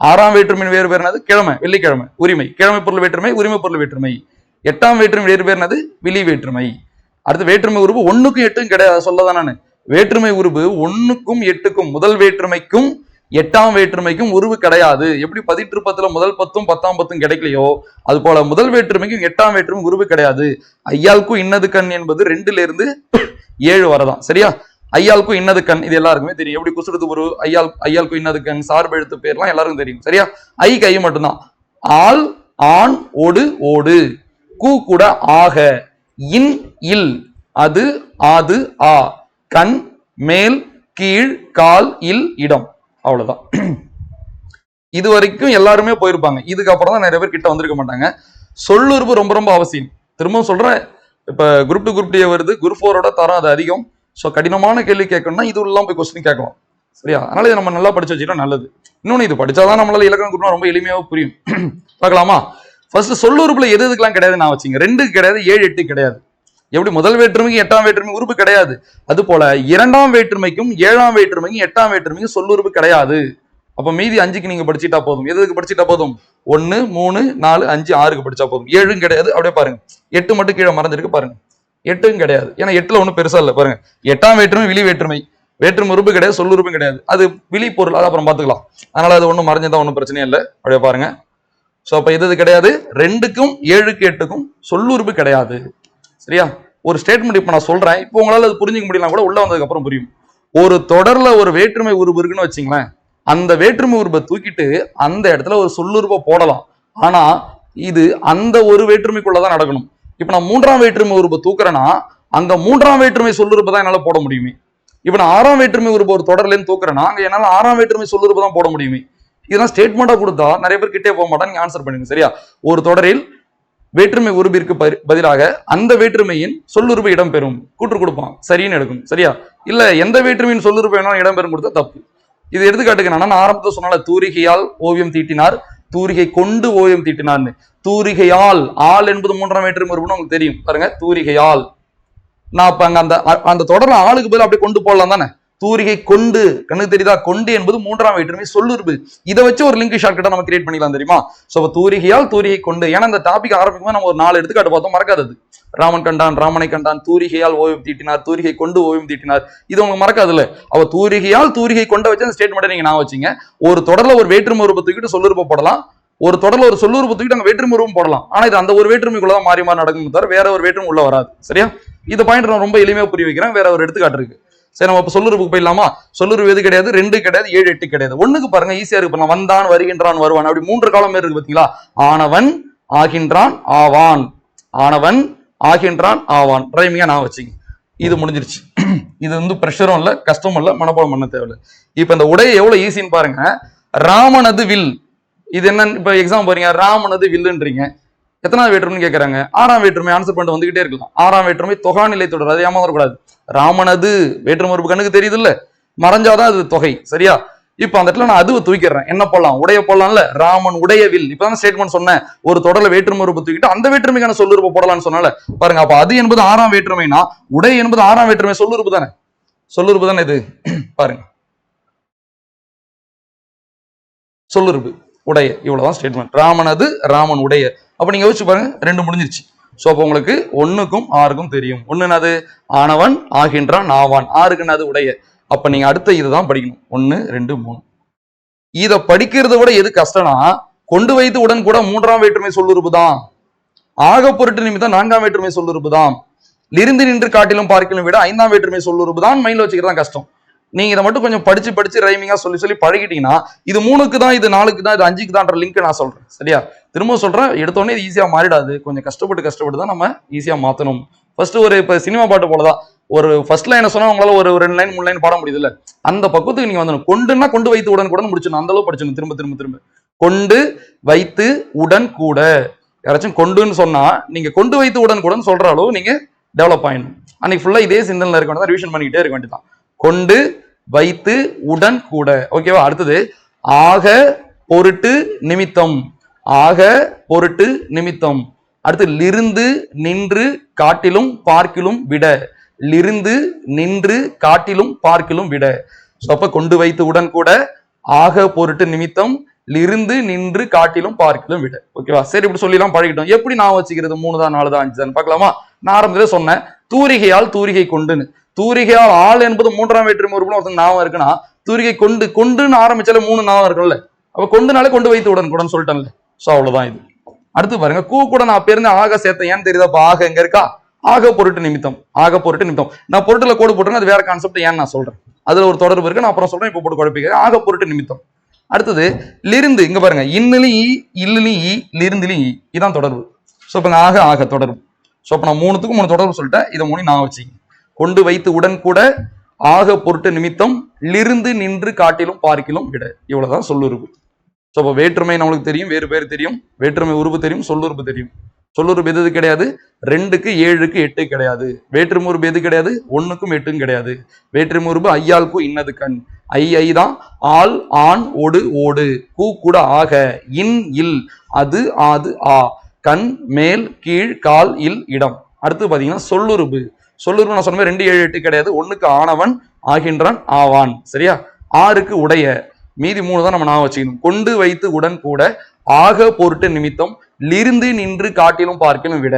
ஆறாம் வேற்றுமையின் வேறு பேர் என்னது? கிழமை, வெள்ளிக்கிழமை, உரிமை. கிழமை பொருள் வேற்றுமை, உரிமை பொருள் வேற்றுமை. எட்டாம் வேற்றுமை வேறு பேர் என்னது? விழி வேற்றுமை. அடுத்து வேற்றுமை உருவு 1க்கும் 8க்கும் கிடையாது, சொல்லதான் நானு. வேற்றுமை உருவு 1க்கும் 8க்கும், முதல் வேற்றுமைக்கும் 8ஆம் வேற்றுமைக்கும் உருவு கிடையாது. எப்படி 18 முதல் 10ம் 10ஆம் 10ம் கிடைக்கலையோ அது போல முதல் வேற்றுமைக்கும் 8ஆம் வேற்றுமை உருவு கிடையாது. ஐயாளுக்கும் இன்னது கண் என்பது 2ல இருந்து 7 வரதான். சரியா? ஐயாளுக்கும் இன்னது கண் இது எல்லாருக்குமே தெரியும். எப்படி குசுடுது ஒரு ஐயாளுக்கும் இன்னது கண், சார்பு எழுத்து பேர்லாம் எல்லாருக்கும் தெரியும். சரியா? ஐ கை மட்டும்தான். ஆள், ஆண், ஒடு, ஓடு. கூ கூட ஆக, இன், இல், அது, ஆது, ஆ, கண், மேல், கீழ், கால், இல், இடம். அவ்வளவுதான். இது வரைக்கும் எல்லாருமே போயிருப்பாங்க. இதுக்கப்புறம் தான் நிறைய பேர் கிட்ட வந்திருக்க மாட்டாங்க. சொல்லுறுப்பு ரொம்ப ரொம்ப அவசியம். திரும்பவும் சொல்றேன், இப்ப குரூப் 2 குரூப் 3 வருது, குரூப் 4 தரம் அது அதிகம். ஸோ கடினமான கேள்வி கேட்கணும்னா இது எல்லாம் போய் கொஸ்டின் கேட்கலாம். சரியா? அதனால இதை நம்ம நல்லா படிச்சு வச்சுக்கிட்டா நல்லது. இன்னொன்னு, இது படிச்சாதான் நம்மளால இலக்கணம் குரூப் ரொம்ப எளிமையாக புரியும். பார்க்கலாமா? ஃபர்ஸ்ட் சொல்லுறுப்புல எது எதுக்கெல்லாம் கிடையாது நான் வச்சுங்க. 2க்கு கிடையாது, 7 8 கிடையாது. எப்படி முதல் வேற்றுமைக்கு 8ஆம் வேற்றுமை உறுப்பு கிடையாது, அது போல இரண்டாம் வேற்றுமைக்கும் 7ஆம் வேற்றுமைக்கும் 8ஆம் வேற்றுமைக்கும் சொல்லுறுப்பு கிடையாது. அப்ப மீதி 5க்கு நீங்க படிச்சுட்டா போதும். எதுக்கு படிச்சுட்டா போதும்? 1 3 4 5 6க்கு படிச்சா போதும். 7ம் கிடையாது. அப்படியே பாருங்க, 8 மட்டும் கீழே மறந்துருக்கு பாருங்க. 8ம் கிடையாது, ஏன்னா 8ல ஒன்றும் பெருசா இல்லை. பாருங்க, 8ஆம் வேற்றுமை விழி வேற்றுமை, வேற்றுமை உறுப்பு கிடையாது, சொல்லுறுப்பும் கிடையாது. அது விழி பொருள், அதை அப்புறம் பார்த்துக்கலாம். அதனால அது ஒன்றும் மறைஞ்சதான் ஒன்றும் பிரச்சனையே இல்லை. அப்படியே பாருங்க. ஸோ அப்ப எது கிடையாது? 2க்கும் 7க்கு 8க்கும் சொல்லுறுப்பு கிடையாது. சரியா? ஒரு ஸ்டேட்மெண்ட் இப்ப நான் சொல்றேன், இப்போ உங்களால அது புரிஞ்சுக்க முடியலாம் கூட, உள்ள வந்ததுக்கு அப்புறம் புரியும். ஒரு தொடர்ல ஒரு வேற்றுமை உறுப்பு இருக்குன்னு வச்சுங்களேன், அந்த வேற்றுமை உறுப்பை தூக்கிட்டு அந்த இடத்துல ஒரு சொல்லுறுப்பை போடலாம். ஆனா இது அந்த ஒரு வேற்றுமைக்குள்ளதான் நடக்கணும். இப்ப நான் 3ஆம் வேற்றுமை உறுப்பை தூக்குறேன்னா அங்க 3ஆம் வேற்றுமை சொல்லுறுப்பு தான் என்னால போட முடியுமே. இப்ப நான் 6ஆம் வேற்றுமை உறுப்பு ஒரு தொடர்ல இருந்து தூக்குறேன்னா அங்க என்னால 6ஆம் வேற்றுமை சொல்லுறுப்பு தான் போட முடியுமே. இதெல்லாம் ஸ்டேட்மெண்டா கொடுத்தா நிறைய பேர் கிட்டே போக மாட்டாங்க. நீங்க ஆன்சர் பண்ணுங்க. சரியா? ஒரு தொடரில் வேற்றுமை உருபிற்கு பதிலாக அந்த வேற்றுமையின் சொல்லுறுப்பு இடம்பெறும் கூற்று கொடுப்பான், சரின்னு எடுக்கும். சரியா? இல்ல எந்த வேற்றுமையின் சொல்லுறுப்பு வேணாலும் இடம்பெறும் கொடுத்தா தப்பு. இது எடுத்துக்காட்டுக்கு நான் ஆரம்பத்தை சொன்னால, தூரிகையால் ஓவியம் தீட்டினார், தூரிகை கொண்டு ஓவியம் தீட்டினார்னு. தூரிகையால், ஆள் என்பது 3ஆம் வேற்றுமை உறுப்புன்னு உங்களுக்கு தெரியும். பாருங்க, தூரிகையால். நான் அப்ப அங்க அந்த தொடர்ல ஆளுக்கு பதில் அப்படியே கொண்டு போடலாம் தானே. தூரிகை கொண்டு, கண்ணுக்கு தெரியுதா? கொண்டு என்பது 3ஆம் வேற்றுமை சொல்லுறுப்பு. இதை வச்சு ஒரு லிங்க் ஷார்ட்கட்டா நம்ம கிரியேட் பண்ணிக்கலாம், தெரியுமா? சோ தூரிகையால், தூரிகை கொண்டு. ஏன்னா இந்த டாபிக் ஆரம்பிக்கும் நம்ம ஒரு 4 எடுத்துக்காட்டு பார்த்தோம், மறக்காதது. ராமன் கண்டான், ராமனை கண்டான், தூரிகையால் ஓவியம் தீட்டினார், தூரிகை கொண்டு ஓவியம் தீட்டினார். இது உங்களுக்கு மறக்காதுல்ல. அவ தூரிகையால் தூரிகை கொண்ட வச்சு அந்த ஸ்டேட்மெண்ட் நீங்க நான் வச்சீங்க. ஒரு தொடர்ல ஒரு வேற்றுமை உறுப்பு தூக்கிட்டு சொல்லுறுப்பு போடலாம், ஒரு தொடர்ல ஒரு சொல்லுறுப்பு தூக்கிட்டு அங்க வேற்றுமை உருவம் போடலாம். ஆனா இது அந்த ஒரு வேற்றுமைக்குள்ளதான் மாறி மாறி நடக்கும், தவிர வேற ஒரு வேற்றுமை உள்ள வராது. சரியா? இந்த பாயிண்ட் நான் ரொம்ப எளிமையா புரிய வைக்கிறேன். வேற ஒரு எடுத்துக்காட்டு இருக்கு. சரி, நம்ம இப்ப சொல்லுறுப்புக்கு போயிடலாமா? சொல்லுறுப்பு எது கிடையாது? 2 கிடையாது, 7 8 கிடையாது. 1க்கு பாருங்க, ஈஸியா இருக்கு. வந்தான், வருகின்றான், வருவான், அப்படி 3 காலம் இருக்கு பாத்தீங்களா? ஆனவன், ஆகின்றான், ஆவான். ஆனவன், ஆகின்றான், ஆவான். ரைமிங்கா நான் வச்சுங்க. இது முடிஞ்சிருச்சு. இது வந்து பிரஷரும் இல்ல, கஷ்டமும் இல்ல, மனப்பாடம் பண்ண தேவையில்லை. இப்ப இந்த உடைய எவ்வளவு ஈஸின்னு பாருங்க. ராமனது வில், இது என்ன? இப்ப எக்ஸாம் போறீங்க, ராமனது வில்லுன்றீங்க. எத்தனாவது வேற்றுமைன்னு கேட்கறாங்க? 6ஆம் வேற்றுமை. ஆன்சர் பண்ணிட்டு வந்துகிட்டே இருக்கலாம். 6ஆம் வேற்றுமை தொகாநிலை தொடர், அது ஏமா வரக்கூடாது. ராமனது வேற்றுமை உறுப்பு கண்ணுக்கு தெரியுது இல்ல, மறைஞ்சாதான் அது தொகை. சரியா? இப்ப அந்த இடத்துல நான் அதுவை தூக்கிடுறேன். என்ன போடலாம்? உடைய போடலாம்ல. ராமன் உடைய வில். இப்பதான் ஸ்டேட்மெண்ட் சொன்னேன், ஒரு தொடர்ல வேற்றுமை உறுப்பு தூக்கிட்டு அந்த வேற்றுமைக்கான சொல்லுறுப்பு போடலாம்னு சொன்னால பாருங்க. அப்ப அது என்பது 6ஆம் வேற்றுமைனா உடை என்பது 6ஆம் வேற்றுமை சொல்லுறுப்பு தானே. சொல்லுறுப்பு தானே இது. பாருங்க, சொல்லுறுப்பு உடைய. இவ்வளவுதான் ஸ்டேட்மெண்ட். ராமனது, ராமன் உடைய. அப்ப நீங்க யோசிச்சு பாருங்க, 2 முடிஞ்சிருச்சு. சோ அப்ப உங்களுக்கு 1க்கும் 6க்கும் தெரியும். 1 ஆனவன், ஆகின்றான், ஆவான். 6க்கு உடைய. அப்ப நீங்க அடுத்த இதுதான் படிக்கணும். 1 2 3. இத படிக்கிறத விட எது கஷ்டம்னா, கொண்டு வைத்து உடன் கூட 3ஆம் வேற்றுமை சொல்லுறுப்பு தான். ஆக பொருட்டு நிமித்தம் 4ஆம் வேற்றுமை சொல்லுறுப்பு தான். இருந்து நின்று காட்டிலும் பார்க்கலும் விட 5ஆம் வேற்றுமை சொல்லுறுப்பு தான். மைண்ட்ல வச்சுக்கிறதா கஷ்டம். நீங்க இதை மட்டும் கொஞ்சம் படிச்சு ரைமிங்கா சொல்லி பழகிட்டீங்கன்னா, இது 3க்கு தான், இது 4க்கு தான், இது 5க்கு தான் லிங்க் நான் சொல்றேன். சரியா? திரும்ப சொல்றேன், எடுத்தோடனே இது ஈஸியா மாறிடாது. கொஞ்சம் கஷ்டப்பட்டு தான் நம்ம ஈஸியா மாத்தணும். ஃபர்ஸ்ட் ஒரு இப்ப சினிமா பாட்டு போலதான், ஒரு ஃபர்ஸ்ட் லைன் சொன்னா உங்களால ஒரு 2 லைன் 3 லைன் பாட முடியுது இல்ல, அந்த பக்கத்துக்கு நீங்க வந்துடும். கொண்டுன்னா கொண்டு வைத்து உடன் கூட முடிச்சிடணும். அந்த அளவு படிச்சணும். திரும்ப கொண்டு வைத்து உடன் கூட. யாராச்சும் கொண்டுன்னு சொன்னா நீங்க கொண்டு வைத்து உடன் கூட சொல்ற அளவு நீங்க டெவலப் ஆயிடணும். அன்னைக்கு ஃபுல்லா இதே சிந்தனைல இருக்க வேண்டியதான், ரிவிஷன் பண்ணிக்கிட்டே இருக்க வேண்டியதான். கொண்டு வைத்து உடன் கூட. ஓகேவா? அடுத்தது ஆக பொருட்டு நிமித்தம். ஆக பொருட்டு நிமித்தம். அடுத்து இருந்து நின்று காட்டிலும் பார்க்கிலும் விட. லிருந்து நின்று காட்டிலும் பார்க்கிலும் விட. அப்ப கொண்டு வைத்து உடன் கூட ஆக பொருட்டு நிமித்தம் லிருந்து நின்று காட்டிலும் பார்க்கிலும் விட. ஓகேவா? சரி, இப்படி சொல்லிலாம் பழகிட்டோம். எப்படி நான் வச்சுக்கிறது? 3 தான் 4 தான் 5 தான் பார்க்கலாமா? நான் ஆரம்பத்திலே சொன்னேன் தூரிகையால் தூரிகை கொண்டுன்னு. தூரிகையால் ஆள் என்பது 3ஆம் வேற்றுமை உறுப்புல ஒருத்தன் நாமம் இருக்குன்னா தூரிகை கொண்டு கொண்டுன்னு ஆரம்பிச்சாலே 3 நாமம் இருக்கும்ல. அப்ப கொண்டுனாலே கொண்டு வைத்து உடன் கூட சொல்லிட்டேன்ல. சோ அவ்வளவுதான் இது. அடுத்து பாருங்க, கூ கூட நான் பேருந்து ஆக சேர்த்தேன். ஏன்னு தெரியுதா? அப்ப ஆக எங்க இருக்கா? ஆக பொருட்டு நிமித்தம். ஆக பொருட்டு நிமித்தம் நான் பொருட்டுல கோடு போட்டுருங்க, அது வேற கான்செப்ட். ஏன்னு நான் சொல்றேன், அதுல ஒரு தொடர்பு இருக்கு, நான் அப்புறம் சொல்றேன். இப்ப போட்டு குழப்பிக்க. ஆக பொருட்டு நிமித்தம். அடுத்தது லிருந்து, இங்க பாருங்க, இன்னிலி இல்லிலி லிருந்திலி இதான் தொடர்பு. சோ இப்ப ஆக ஆக தொடர்பு. சோ இப்ப நான் 3த்துக்கும் 3 தொடர்பு சொல்லிட்டேன். இதை 3 நான் வச்சுங்க. கொண்டு வைத்து உடன் கூட ஆக பொருட்டு நிமித்தம் லிருந்து நின்று காட்டிலும் பார்க்கிலும் விட. இவ்வளவுதான் சொல்லுறுப்பு. சோ இப்ப வேற்றுமை நம்மளுக்கு தெரியும், வேறு பேர் தெரியும், வேற்றுமை உறுப்பு தெரியும், சொல்லுறுப்பு தெரியும். சொல்லுறுப்பு எது கிடையாது? 2க்கு 7க்கு 8 கிடையாது. வேற்றுமை உறுப்பு எது கிடையாது? 1க்கும் 8ம் கிடையாது. வேற்றுமை உறுப்பு ஐயாளுக்கும் இன்னது கண். ஐ தான். ஆள் ஆண் ஒடு ஓடு. கூ கூட ஆக. இன் இல் அது ஆது ஆ. கண் மேல் கீழ் கால் இல் இடம். அடுத்து பாத்தீங்கன்னா சொல்லுறுப்பு. சொல்லுறுப்பு நான் சொன்ன 2 7 8 கிடையாது. 1க்கு ஆனவன் ஆகின்றான் ஆவான். சரியா? 6க்கு உடைய. மீதி 3 தான் நம்ம நான் வச்சுக்கணும். கொண்டு வைத்து உடன் கூட ஆக பொருட்டு நிமித்தம் லிருந்து நின்று காட்டிலும் பார்க்கிலும் விட.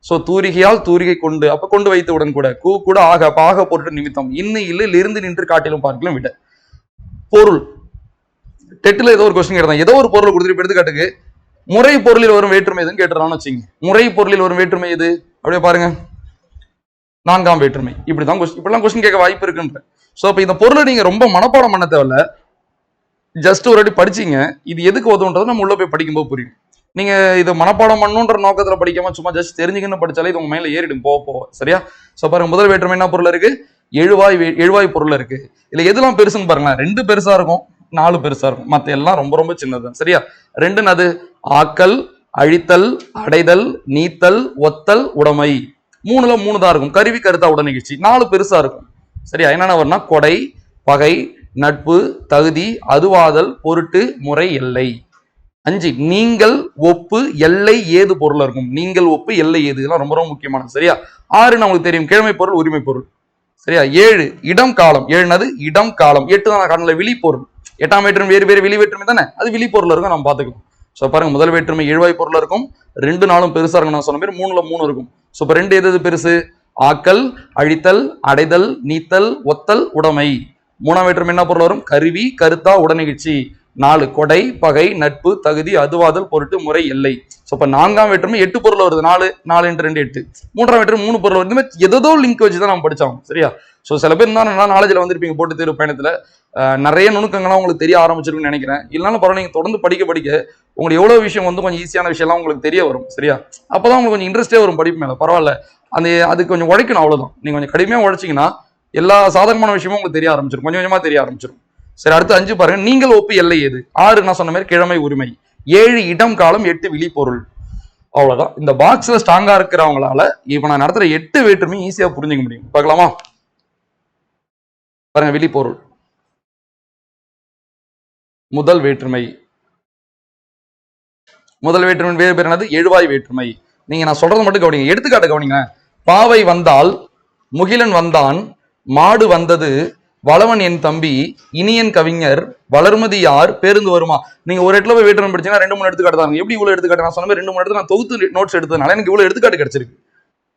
சோ தூரிகையால் தூரிகை கொண்டு, அப்ப கொண்டு வைத்து உடன் கூட. கூ கூட ஆக, அப்ப ஆக பொருட்டு நிமித்தம். இன்னு இல்லு லிருந்து நின்று காட்டிலும் பார்க்கிலும் விட. பொருள் டெட்ல ஏதோ ஒரு கொஸ்டின் கேட்டாங்க. ஏதோ ஒரு பொருள் கொடுத்துட்டு எடுத்துக்காட்டுக்கு முறை பொருளில் வரும் வேற்றுமை எதுன்னு கேட்டுறான்னு வச்சுங்க. முறை பொருளில் வரும் வேற்றுமை எது? அப்படியே பாருங்க, 4ஆம் வேற்றுமை. இப்படிலாம் கொஸ்டின் கேட்க வாய்ப்பு இருக்குன்ற. சோ அப்ப இந்த பொருளை நீங்க ரொம்ப மனப்பாடம் பண்ண தேவையில்ல, ஜஸ்ட் ஒரு வாட்டி படிச்சீங்க. இது எதுக்கு உதவுன்றது நம்ம உள்ள போய் படிக்கும்போது புரியும். நீங்க இதை மனப்பாடம் பண்ணுன்ற நோக்கத்துல படிக்காம சும்மா ஜஸ்ட் தெரிஞ்சுக்கன்னு படிச்சாலே இது உங்க மேல ஏறிடும் போக. சரியா? சோ பாருங்க, முதல் வேற்றுமை என்ன பொருள் இருக்கு? எழுவாய் பொருள் இருக்கு. இல்ல எதெல்லாம் பெருசுன்னு பாருங்களேன். 2 பெருசா இருக்கும், 4 பெருசா இருக்கும். மத்த எல்லாம் ரொம்ப ரொம்ப சின்னது. சரியா? 2 அது ஆக்கல், அழித்தல், அடைதல், நீத்தல், ஒத்தல், உடைமை. 3ல 3 தான் இருக்கும். கருவி, கருத்தா, உடனிகழ்ச்சி. 4 பெருசா இருக்கும். சரியா? என்னென்ன வரும்னா கொடை, பகை, நட்பு, தகுதி, அதுவாதல், பொருட்டு, முறை, எல்லை. 5 நீங்கள், ஒப்பு, எல்லை, ஏது பொருள் இருக்கும். நீங்கள், ஒப்பு, எல்லை, ஏது, இதெல்லாம் ரொம்ப ரொம்ப முக்கியமானது. சரியா? 6 நமக்கு தெரியும், கிழமை பொருள், உரிமை பொருள். சரியா? 7 இடம் காலம். 7 இடம் காலம். 8 தான் காணல, விழி பொருள். 8ஆம் வேற்றுமை வேறு வேறு விழி வேற்றுமை தானே, அது விழி பொருள் இருக்கும், நம்ம பாத்துக்கலாம். சோ பாருங்க, முதல் வேற்றுமை எழுவாய் பொருள் இருக்கும். 2 4 பெருசா இருக்கும். நான் சொன்ன மாதிரி 3ல 3 இருக்கும். சோ இப்ப 2 எது பெருசு? ஆக்கல், அழித்தல், அடைதல், நீத்தல், ஒத்தல், உடைமை. 3ஆம் வேற்றுமை என்ன பொருள் வரும்? கருவி, கருத்தா, உடனிகழ்ச்சி. 4 கொடை, பகை, நட்பு, தகுதி, அதுவாதல், பொருட்டு, முறை, எல்லை. சோ இப்ப 4ஆம் வேற்றுமை 8 பொருள் வருது. 4 4 × 2 8. 3ஆம் வேற்றுமை 3 பொருள் வருது. ஏதோ லிங்க் வச்சுதான் நம்ம படிச்சோம். சரியா? சோ சில பேர் தான் நாலேஜ்ல வந்திருப்பீங்க போட்டு தேர்வு பயணத்துல. நிறைய நுணுக்கங்கள்லாம் உங்களுக்கு தெரிய ஆரம்பிச்சிருக்குன்னு நினைக்கிறேன். இல்லைனாலும் பரவாயில்ல, நீங்க தொடர்ந்து படிக்க உங்களுக்கு எவ்வளவு விஷயம் கொஞ்சம் ஈஸியான விஷயம்லாம் உங்களுக்கு தெரிய வரும். சரியா? அப்பதான் உங்களுக்கு கொஞ்சம் இன்ட்ரெஸ்டே வரும் படிப்பு மேல. பரவாயில்ல, அதுக்கு கொஞ்சம் உழைக்கணும், அவ்வளவுதான். நீங்க கொஞ்சம் கடுமையா உழைச்சிங்கன்னா எல்லா சாதகமான விஷயமும் உங்களுக்கு தெரிய ஆரம்பிச்சிடும், கொஞ்சம் கொஞ்சமா தெரிய ஆரம்பிச்சிடும். சரி, அடுத்து 5 பாருங்க, நீங்கள், ஒப்பு, எல்லை, ஏது. 6 நான் சொன்ன மாதிரி கிழமை, உரிமை. 7 இடம் காலம். 8 விழி பொருள். அவ்வளவுதான். இந்த பாக்ஸ்ல ஸ்ட்ராங்கா இருக்கிறவங்களால இப்ப நான் நடத்துற 8 வேற்றுமை ஈஸியா புரிஞ்சுக்க முடியும். பார்க்கலாமா? பாருங்க, விழி பொருள் முதல் வேற்றுமை. முதல் வேற்றுமை வேறு பேர் என்னது? எழுவாய் வேற்றுமை. நீங்க நான் சொல்றது மட்டும் கவனிங்க, எடுத்துக்காட்டு கவனிங்க. பாவை வந்தால், முகிலன் வந்தான், மாடு வந்தது, வளவன் என் தம்பி, இனியன் கவிஞர், வளர்மதி யார், பேருந்து வருமா. நீங்க ஒரு இடத்துல போய் வேற்றுமை படிச்சீங்கன்னா 2 3 எடுத்துக்காட்டு தான். எப்படி இவ்வளவு எடுத்துக்காட்டு? நான் சொன்ன மாதிரி 2 3 எடுத்து நான் தொகுத்து நோட்ஸ் எடுத்ததுனால எனக்கு இவ்வளவு எடுத்துக்காட்டு கிடைச்சிருக்கு.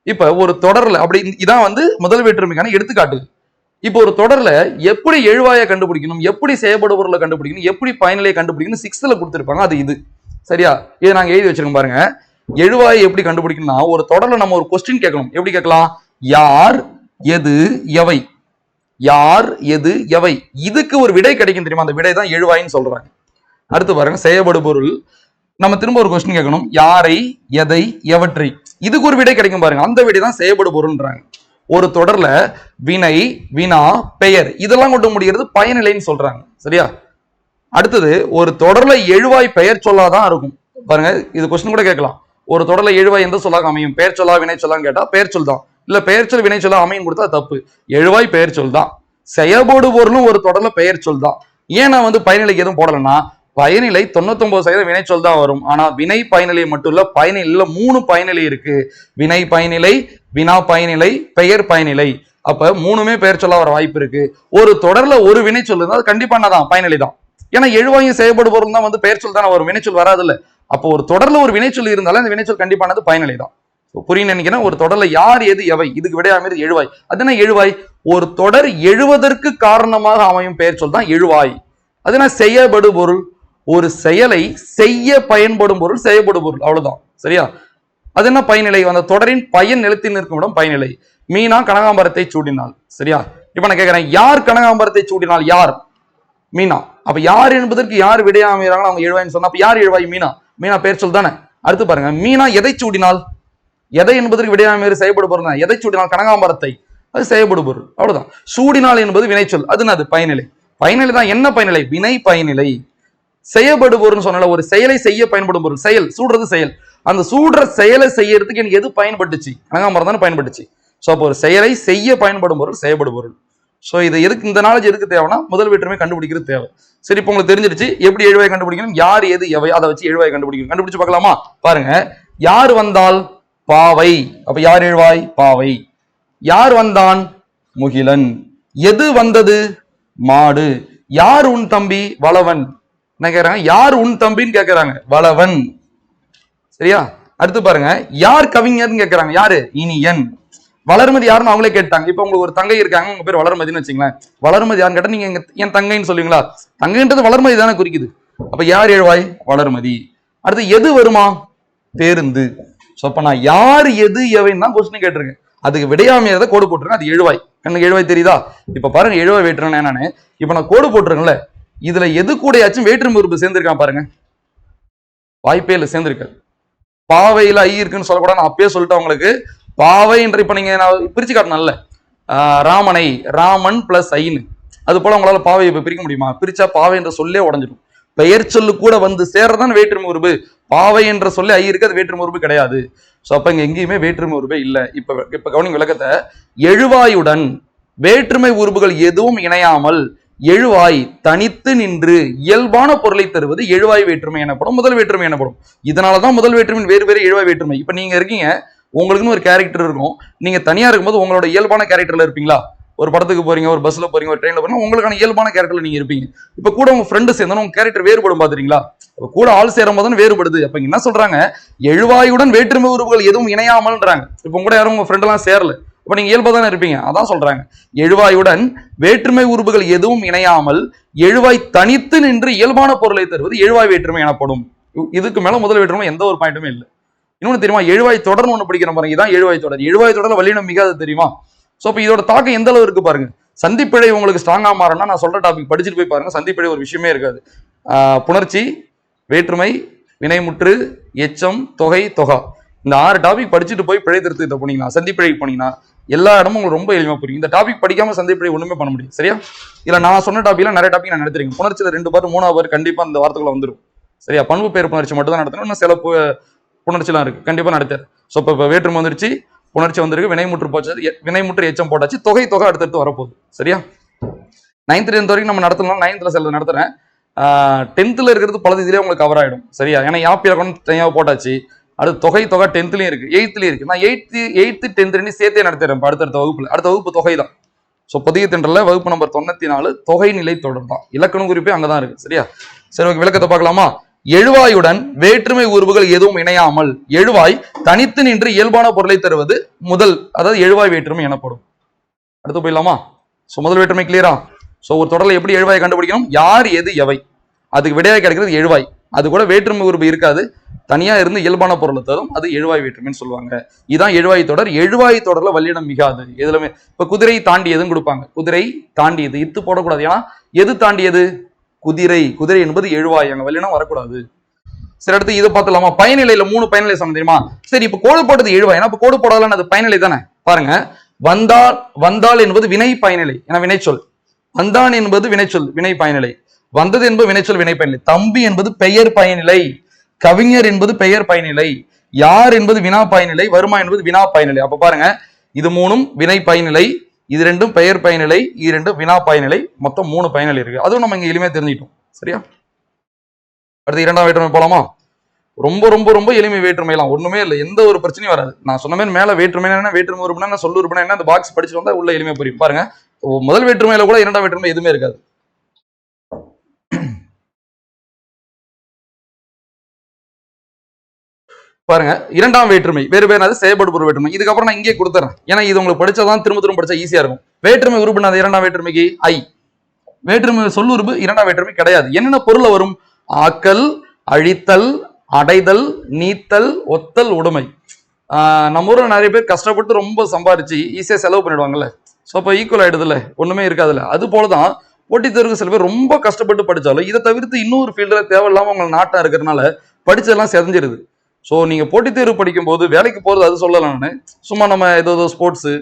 இப்ப ஒரு தொடர்ல அப்படி இதான் முதல் வேற்றுமைக்கான எடுத்துக்காட்டு. இப்போ ஒரு தொடர்ல எப்படி எழுவாயை கண்டுபிடிக்கணும், எப்படி செயல்படுபொருளை கண்டுபிடிக்கணும், எப்படி பயனிலையை கண்டுபிடிக்கணும் 6ல கொடுத்துருப்பாங்க. அது இது. சரியா? இதை நாங்க எழுதி வச்சிருக்கோம் பாருங்க. எழுவாயை எப்படி கண்டுபிடிக்கணும்னா, ஒரு தொடர்ல நம்ம ஒரு கொஸ்டின் கேட்கணும். எப்படி கேட்கலாம்? யார், எது, எவை. யார், எது, எவை. இதுக்கு ஒரு விடை கிடைக்கும் தெரியுமா? அந்த விடை தான் எழுவாயின்னு சொல்றாங்க. அடுத்து பாருங்க, செயல்படுபொருள். நம்ம திரும்ப ஒரு கொஸ்டின் கேட்கணும். யாரை, எதை, எவற்றை. இதுக்கு ஒரு விடை கிடைக்கும் பாருங்க. அந்த விடை தான் செயல்படுபொருள்ன்றாங்க. ஒரு தொடர்ல வினை, வினா, பெயர் இதெல்லாம் கொண்டு முடிகிறது பயனிலைன்னு சொல்றாங்க. சரியா? அடுத்தது ஒரு தொடர்ல எழுவாய் பெயர் சொல்லாதான் இருக்கும். பாருங்க, இது கொஸ்டின் கூட கேட்கலாம். ஒரு தொடர்ல எழுவாய் எந்த சொல்லாக அமையும்? பெயர் சொல்லா, வினை சொல்லான்னு கேட்டா பெயர் சொல் தான். இல்ல பெயர் சொல் வினை சொல்லா அமையும் கொடுத்தா தப்பு. எழுவாய் பெயர் சொல் தான். செயல்படு பொருளும் ஒரு தொடர்ல பெயர் சொல் தான். ஏன் நான் பயனிலைக்கு எதுவும் போடலன்னா, பயனிலை 99% வினைச்சொல் தான் வரும். ஆனா வினை பயனிலை மட்டும் இல்ல, பயனிலையில 3 பயனிலை இருக்கு. வினை பயனிலை, வினா பயனிலை, பெயர் பயனிலை. அப்ப 3மே பெயர் சொல்ல வர வாய்ப்பு இருக்கு. ஒரு தொடர்ல ஒரு வினைச்சொல் இருந்தா அது கண்டிப்பா என்னதான் பயனிலை தான். ஏன்னா எழுவாயும் செயல்படுபொருள் தான் பெயர் சொல் தானே வரும், வினைச்சொல் வராது இல்ல. அப்போ ஒரு தொடர்ல ஒரு வினைச்சொல் இருந்தாலும் அந்த வினைச்சொல் கண்டிப்பானது பயனிலை தான். புரியும் நினைக்கிறேன். ஒரு தொடர்ல யார் எது எவை, இதுக்கு விடையாமது எழுவாய். அதுனா எழுவாய், ஒரு தொடர் எழுவதற்கு காரணமாக அமையும் பெயர் சொல் தான் எழுவாய். அதுனா செய்யப்படு பொருள், ஒரு செயலை செய்ய பயன்படும் பொருள் செய்யப்படும் பொருள், அவ்வளவுதான். சரியா? அது என்ன பயனிலை, அந்த தொடரின் பயன் நிலத்தில் நிற்கும் இடம் பயனிலை. மீனா கனகாம்பரத்தை சூடினாள். சரியா? இப்ப நான் கேட்கிறேன், யார் கனகாம்பரத்தை சூடினாள்? யார்? மீனா. அப்ப யார் என்பதற்கு யார் விடையாமைறாங்க, அவங்க எழுவாய்ன்னு சொன்னா அப்ப யார் எழுவாய்? மீனா. மீனா பெயர் சொல் தானே. அடுத்து பாருங்க, மீனா எதை சூடினாள்? எதை என்பதற்கு விடையாமை செயல்படு பொருள். எதை சூடினால்? கனகாம்பரத்தை. அது செயல்படு பொருள், அவ்வளவுதான். சூடினால் என்பது வினைச்சொல், அது பயனிலை. பயனிலை தான். என்ன பயனிலை? வினை பயனிலை. செயல்படு பொருள் சொன்னால ஒரு செயலை செய்ய பயன்படும் பொருள். செயல் சூடுறது செயல். அந்த சூடுற செயலை செய்யறதுக்கு எனக்கு எது பயன்பட்டுச்சு? கனகாம்பரம் தானே பயன்பட்டுச்சு. சோ அப்போ ஒரு செயலை செய்ய பயன்படும் பொருள் செயல்படு பொருள். சோ இது எதுக்கு, இந்த நாலேஜ் எதுக்கு தேவைன்னா முதல் வேற்றுமை கண்டுபிடிக்கிறது தேவை. சரி, இப்போ உங்களுக்கு தெரிஞ்சிருச்சு எப்படி எழுவாய் கண்டுபிடிக்கணும், யார் எது எவை, அதை வச்சு எழுவாய் கண்டுபிடிக்கணும். கண்டுபிடிச்சு பார்க்கலாமா? பாருங்க, யார் வந்தால்? பாவை. அப்ப யார் எழுவாய்? பாவை. யார் வந்தான்? முகிலன். எது வந்தது? மாடு. யார் உன் தம்பி? வளவன். என்ன கேக்குறாங்க? யார் உன் தம்பின்னு கேக்குறாங்க, வளவன். சரியா? அடுத்து பாருங்க, யார் கவிஞர்னு கேக்குறாங்க, யாரு? இனியன். வளர்மதி யாருன்னு அவங்களே கேட்டாங்க. இப்ப உங்களுக்கு ஒரு தங்கை இருக்காங்க, உங்க பேர் வளர்மதினு வச்சுங்களேன். வளர்மதி யாருன்னு கேட்டா நீங்க என் தங்கைன்னு சொல்லுவீங்களா? தங்கைன்றது வளர்மதி தானே குறிக்குது. அப்ப யார் எழுவாய்? வளர்மதி. அடுத்து எது வருமா? பேருந்து. சோ அப்ப நான் யார் எது எவைன்னு தான் கொஸ்டின் கேட்டிருக்கேன். அதுக்கு விடையாமையதை கோடு போட்டிருக்கேன், அது எழுவாய். எனக்கு எழுவாய் தெரியுதா? இப்ப பாருங்க, எழுவாய் வேற்றுமை என்னன்னு இப்ப நான் கோடு போட்டிருக்கேன்ல, இதுல எது கூடயாச்சும் வேற்றுமை உறுப்பு சேர்ந்திருக்கான் பாருங்க. வாய்ப்பே இல்லை, சேர்ந்திருக்காரு. பாவையில ஐ இருக்குன்னு சொல்லக்கூடாது, நான் அப்பயே சொல்லிட்டேன் உங்களுக்கு. பாவை என்று இப்ப நீங்க நான் பிரிச்சு காட்டணும்ல, ராமனை, ராமன் பிளஸ் ஐன்னு. அது போல உங்களால பாவையை பிரிக்க முடியுமா? பிரிச்சா பாவை என்ற சொல்லே உடஞ்சிடும். பெயர் சொல்லு கூட வந்து சேர்றதான் வேற்றுமை உறுப்பு. பாவை என்ற சொல்லி ஐ இருக்கு, அது வேற்றுமை உறுப்பு கிடையாது. சோ அப்ப இங்க எங்கேயுமே வேற்றுமை உறுப்பே இல்ல. இப்ப கவனிங்க விளக்கத்தை. எழுவாயுடன் வேற்றுமை உறுப்புகள் எதுவும் இணையாமல் எழுவாய் தனித்து நின்று இயல்பான பொருளை தருவது எழுவாய் வேற்றுமை எனப்படும், முதல் வேற்றுமை எனப்படும். இதனாலதான் முதல் வேற்றுமை வேறு வேறு எழுவாய் வேற்றுமை. இப்ப நீங்க இருக்கீங்க, உங்களுக்குன்னு ஒரு கேரக்டர் இருக்கும். நீங்க தனியா இருக்கும்போது உங்களோட இயல்பான கேரக்டர்ல இருப்பீங்களா? ஒரு படத்துக்கு போறீங்க, ஒரு பஸ்ல போறீங்க, ஒரு ட்ரெயின்ல போறீங்க, உங்களுக்கான இயல்பான கேரக்டர்ல நீங்க இருப்பீங்க. இப்ப கூட உங்க ஃப்ரெண்டு சேர்ந்தா உங்க கேரக்டர் வேறுபடும் பாத்துறீங்களா? கூட ஆள் சேரும் போது வேறுபடுது. அப்ப என்ன சொல்றாங்க? எழுவாயுடன் வேற்றுமை உறுப்புகள் எதுவும் இணையாமல்ன்றாங்க. இப்ப கூட யாரும் உங்க ஃப்ரெண்ட் எல்லாம் சேரல, அப்ப நீங்க இயல்பா தானே இருப்பீங்க. அதான் சொல்றாங்க, எழுவாயுடன் வேற்றுமை உறுப்புகள் எதுவும் இணையாமல் எழுவாய் தனித்து நின்று இயல்பான பொருளை தருவது எழுவாய் வேற்றுமை எனப்படும். இதுக்கு மேல முதல் வேற்றுமை எந்த ஒரு பாயிண்ட்டுமே இல்லை. இன்னொன்னு தெரியுமா? எழுவாய் தொடர்னு ஒண்ணு படிக்கிறோம் பாருங்க, இதான் எழுவாய் தொடர். எழுவாய் தொடர்ல வல்லினம் மிகாது தெரியுமா? சோ இப்ப இதோட தாக்கம் எந்த அளவு இருக்கு பாருங்க. சந்திப்பிழை உங்களுக்கு ஸ்ட்ராங்கா மாறணும்னா நான் சொல்ற டாபிக் படிச்சுட்டு போய் பாருங்க. சந்திப்பிழை ஒரு விஷயமே இருக்காது. புணர்ச்சி, வேற்றுமை, வினைமுற்று, எச்சம், தொகை, தொகா, இந்த 6 டாபிக் படிச்சுட்டு போய் பிழை திருத்தத்தை போனீங்கன்னா, சந்திப்பிழை போனீங்கன்னா எல்லா இடமும் உங்களுக்கு ரொம்ப எளிமையா புரியும். இந்த டாபிக் படிக்காம சந்திப்பிழை ஒண்ணுமே பண்ண முடியும். சரியா? இல்ல நான் சொன்ன டாபிக்ல நிறைய டாபிக் நான் நடத்துறீங்க. புணர்ச்சியில 2 பார் 3வது பார் கண்டிப்பா அந்த வார்த்தைக்குள்ள வந்துடும். சரியா? பண்பு பெயர் புணர்ச்சி மட்டும் தான் நடத்தணும், இன்னும் சில புணர்ச்சிலாம் இருக்கு, கண்டிப்பா நடத்தாரு. சோ இப்ப வேற்றுமை வந்துருச்சு, புணர்ச்சி வந்திருக்கு, வினைமுற்று போச்சு, வினைமுற்று எச்சம் போட்டாச்சு, தொகை தொகை அடுத்தடுத்து வரப்போகுது. சரியா? 9th 10th வரைக்கும் நம்ம நடத்தலாம். 9th சில நடத்துறேன். 10th இருக்கிறது பல இதுலயே உங்களுக்கு கவர் ஆயிடும். சரியா? ஏன்னா யாப்பி இலக்கணம் தனியாக போட்டாச்சு. அடுத்து தொகை தொகை 10th இருக்கு, 8th இருக்கு. நான் 8th 10th சேர்த்தே நடத்துறேன் அடுத்த வகுப்புல. அடுத்த வகுப்பு தொகை தான். சோ புதிய தென்றல்ல வகுப்பு நம்பர் 94 தொகை நிலை தொடர் தான். இலக்கணம் குறிப்பே அங்கதான் இருக்கு. சரியா? சரி, ஓகே, விளக்கத்தை பார்க்கலாமா? எழுவாயுடன் வேற்றுமை உறுப்புகள் எதுவும் இணையாமல் எழுவாய் தனித்து நின்று இயல்பான பொருளை தருவது முதல், அதாவது எழுவாய் வேற்றுமை எனப்படும். அடுத்து போயிடலாமா? சோ முதல் வேற்றுமை கிளியரா? சோ ஒரு தொடர்ல எப்படி எழுவாய் கண்டுபிடிக்கணும்? யார் எது எவை, அதுக்கு விடையாய் கிடைக்கிறது எழுவாய். அது கூட வேற்றுமை உறுப்பு இருக்காது, தனியா இருந்து இயல்பான பொருளை தரும், அது எழுவாய் வேற்றுமைன்னு சொல்லுவாங்க. இதான் எழுவாய் தொடர். எழுவாய் தொடர்ல வல்லினம் மிகாது எதுலுமே. இப்ப குதிரை தாண்டியதுன்னு கொடுப்பாங்க, குதிரை தாண்டியது இத்து போடக்கூடாது. ஏன்னா எது தாண்டியது? குதிரை. குதிரை என்பது எழுவாய், அங்க வல்லினம் வரக்கூடாது. சரி, அடுத்து இதை பார்த்துலாமா? பயனிலையில 3 பயனிலை சொன்ன தெரியுமா? சரி, இப்ப கோடு போட்டது எழுவாய், ஏன்னா இப்ப கோடு போடாதான் அது பயனிலை தானே. பாருங்க, வந்தால், வந்தால் என்பது வினை பயனிலை, ஏன்னா வினைச்சொல். வந்தான் என்பது வினைச்சொல், வினை பயனிலை. வந்தது என்பது வினைச்சொல், வினை பயனிலை. தம்பி என்பது பெயர் பயனிலை. கவிஞர் என்பது பெயர் பயனிலை. யார் என்பது வினா பயனிலை. வருமா என்பது வினா பயனிலை. அப்ப பாருங்க, இது 3ம் வினை பயனிலை, இது 2ம் பெயர் பயனிலை, இது 2ம் வினா பயனிலை. மொத்தம் 3 பயனிலை இருக்கு. அதுவும் நம்ம இங்க எளிமையா தெரிஞ்சுக்கிட்டோம். சரியா? அடுத்து இரண்டாம் வேற்றுமை போலாமா? ரொம்ப ரொம்ப ரொம்ப எளிமை வேற்றுமைலாம் ஒண்ணுமே இல்லை, எந்த ஒரு பிரச்சனையும் வராது. நான் சொன்ன மாதிரி மேல வேற்றுமை என்ன, வேற்றுமை உறுப்புனா சொல்லு உறுப்புனா என்ன, அந்த பாக்ஸ் படிச்சு வந்தா உள்ள எளிமை புரியும். பாருங்க, முதல் வேற்றுமையில கூட இரண்டாம் வேற்றுமை எதுவுமே இருக்காது. பாருங்க, இரண்டாம் வேற்றுமை வேறு பேர் செயல்படுபொருள் வேற்றுமை. இதுக்கப்புறம் நான் இங்கே கொடுத்துறேன், ஏன்னா இது உங்களுக்கு படிச்சாதான் திரும்ப திரும்ப படிச்சா ஈஸியா இருக்கும். வேற்றுமை உறுப்பு அது இரண்டாம் வேற்றுமைக்கு ஐ. வேற்றுமை சொல்லுறுப்பு இரண்டாம் வேற்றுமை கிடையாது. என்னென்ன பொருள் வரும்? ஆக்கல், அழித்தல், அடைதல், நீத்தல், ஒத்தல், உடைமை. நம்ம ஊர்ல நிறைய பேர் கஷ்டப்பட்டு ரொம்ப சம்பாரிச்சு ஈஸியா செலவு பண்ணிடுவாங்கல்ல. ஸோ அப்போ ஈக்குவல் ஆயிடுதுல்ல, ஒண்ணுமே இருக்காதுல்ல. அது போலதான் போட்டித் தேர்வுக்கு சில பேர் ரொம்ப கஷ்டப்பட்டு படிச்சாலும் இதை தவிர்த்து இன்னொரு ஃபீல்டில் தேவையில்லாம உங்களுக்கு நாட்டம் இருக்கிறதுனால படிச்சதெல்லாம் செதஞ்சிருது. ஸோ நீங்க போட்டித் தேர்வு படிக்கும் போது வேலைக்கு போறது அது சொல்லலாம். நான் சும்மா நம்ம ஏதோ ஸ்போர்ட்ஸு,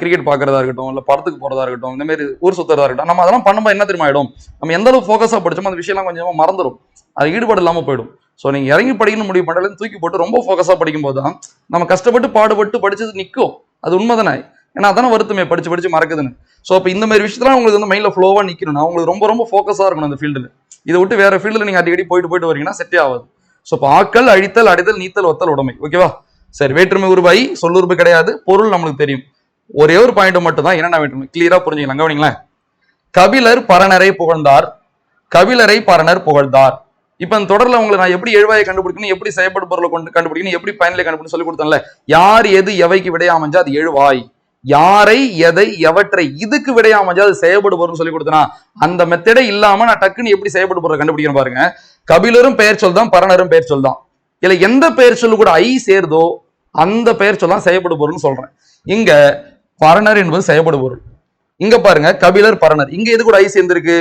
கிரிக்கெட் பார்க்கறதா இருக்கட்டும், இல்லை படத்துக்கு போறதா இருக்கட்டும், இந்த மாதிரி ஊர் சுத்துறதா இருக்கட்டும், நம்ம அதெல்லாம் பண்ணும்போது என்ன தெரியுமா ஆயிடும், நம்ம எந்த அளவுக்கு ஃபோக்கஸா படிச்சோமோ அந்த விஷயம்லாம் கொஞ்சமா மறந்துடும், அது ஈடுபாடு இல்லாமல் போயிடும். ஸோ நீங்க இறங்கி படிக்கணும் முடிவு பண்ணல தூக்கி போட்டு ரொம்ப ஃபோக்கஸா படிக்கும் போது தான் நம்ம கஷ்டப்பட்டு பாடுபட்டு படிச்சது நிற்கும். அது உண்மைதானே? ஏன்னா அதானே வருத்தமே படிச்சு படிச்சு மறக்குதுன்னு. ஸோ இப்போ இந்த மாதிரி விஷயத்துல உங்களுக்கு வந்து மைண்ட்ல ஃப்ளோவா நிற்கணும், உங்களுக்கு ரொம்ப ரொம்ப ஃபோக்கஸா இருக்கணும் அந்த ஃபீல்டில். இதை விட்டு வேற ஃபீல்டில் நீங்க அடிக்கடி போயிட்டு வரீங்கன்னா செட்டே ஆகாது. ஸோ இப்போ ஆக்கல், அழித்தல், அடைதல், நீத்தல், ஒத்தல், உடைமை. ஓகேவா? சரி, வேற்றுமை உருவாய் சொல்லுறுப்பு கிடையாது, பொருள் நம்மளுக்கு தெரியும். ஒரே ஒரு பாயிண்ட் மட்டும் தான் இரண்டாம் வேற்றுமை, கிளியரா புரிஞ்சுக்கலாம். கவனிங்களேன். கபிலர் பரணரை புகழ்ந்தார், கபிலரை பரணர் புகழ்ந்தார். இப்ப இந்த தொடர்ல உங்களுக்கு நான் எப்படி எழுவாயை கண்டுபிடிக்கணும், எப்படி செயல்படு பொருளை கொண்டு கண்டுபிடிக்கணும், எப்படி பயனிலை கண்டுபிடிக்கணும் சொல்லி கொடுத்தேன்ல. யார் எது எவைக்கு விடையாமஞ்சா அது எழுவாய், யாரை எதை எவற்றை இதுக்கு விடையாமஞ்சா அது செயல்படு பொருள் சொல்லி கொடுத்தனா. அந்த மெத்தடே இல்லாம நான் டக்குன்னு எப்படி செயல்படு பொருளை கண்டுபிடிக்கணும் பாருங்க. கபிலரும் பெயர் சொல் தான், பரணரும் பெயர் சொல் தான். இல்ல எந்த பெயர் சொல்லு கூட ஐ சேருதோ அந்த பெயர் சொல்லாம் செயல்படு பொருள்னு சொல்றேன். இங்க பரணர் என்பது செயல்படு பொருள். இங்க பாருங்க, கபிலர் பரணர், இங்க எது கூட ஐ சேர்ந்திருக்கு?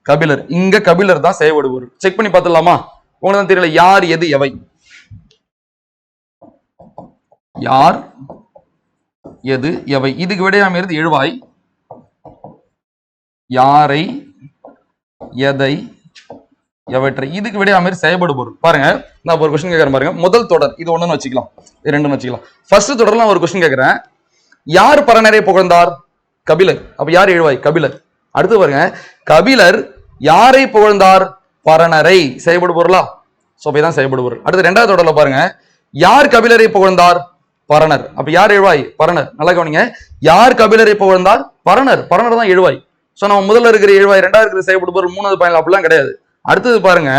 கபிலர். இங்க கபிலர் தான் செயல்படு பொருள். செக் பண்ணி பார்த்துடலாமா? உங்களுக்கு தான் தெரியல. யார் எது எவை, யார் எது எவை, இதுக்கு விடையாம இருந்து எழுவாய். யாரை எதை எவற்றை இதுக்கு விடையாம செயல்படு பொருள். பாருங்க, நான் ஒரு கொஸ்டின் கேட்கறேன் பாருங்க. முதல் தொடர் இது ஒண்ணுன்னு வச்சுக்கலாம், இது ரெண்டுன்னு வச்சுக்கலாம். ஃபர்ஸ்ட் தொடர்ல நான் ஒரு கொஸ்டின் கேட்கிறேன். யார் பரணரை புகழ்ந்தார்? கபிலர். அப்ப யார் எழுவாய்? கபிலர். அடுத்து பாருங்க, கபிலர் யாரை புகழ்ந்தார்? பரணரை. செயல்படு பொருளா? சோ தான் செயல்படு பொருள். அடுத்து ரெண்டாவது தொடர்ல பாருங்க, யார் கபிலரை புகழ்ந்தார்? பரணர். அப்ப யார் எழுவாய்? பரணர். நல்லா கவனிங்க, யார் கபிலரை புகழ்ந்தார்? பரணர். பரணர் தான் எழுவாய். சோ நம்ம முதல்ல இருக்கிற எழுவாய், ரெண்டாவது இருக்கிற செயல்படு பொருள், மூணாவது பயன் அப்படிலாம் கிடையாது. அடுத்தது பாருங்க,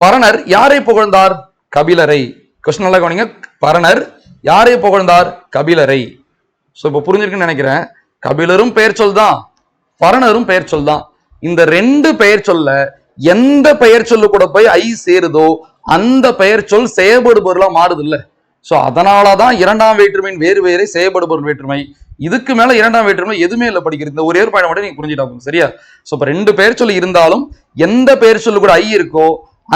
பரணர் யாரை புகழ்ந்தார்? கபிலரை. கொஸ்டின் நல்லா கவனிங்க, பரணர் யாரை புகழ்ந்தார்? கபிலரை. சோ இப்ப புரிஞ்சிருக்குன்னு நினைக்கிறேன். கபிலரும் பெயர் சொல் தான், பரணரும் பெயர் சொல் தான். இந்த ரெண்டு பெயர் சொல்ல எந்த பெயர் சொல்லு கூட போய் ஐ சேருதோ அந்த பெயர் சொல் செயல்படு பொருளா மாறுது இல்ல. சோ அதனாலதான் இரண்டாம் வேற்றுமையின் வேறு வேறு செயல்படு பொருள் வேற்றுமை. இதுக்கு மேல இரண்டாம் வேற்றுமை எதுவுமே இல்லை படிக்கிறது. இந்த ஒரே ஒரு பாயிண்ட் மட்டும் நீங்க புரிஞ்சுட்டாங்க, சரியா? சோ இப்ப ரெண்டு பெயர் சொல்லு இருந்தாலும் எந்த பெயர் சொல்லு கூட ஐ இருக்கோ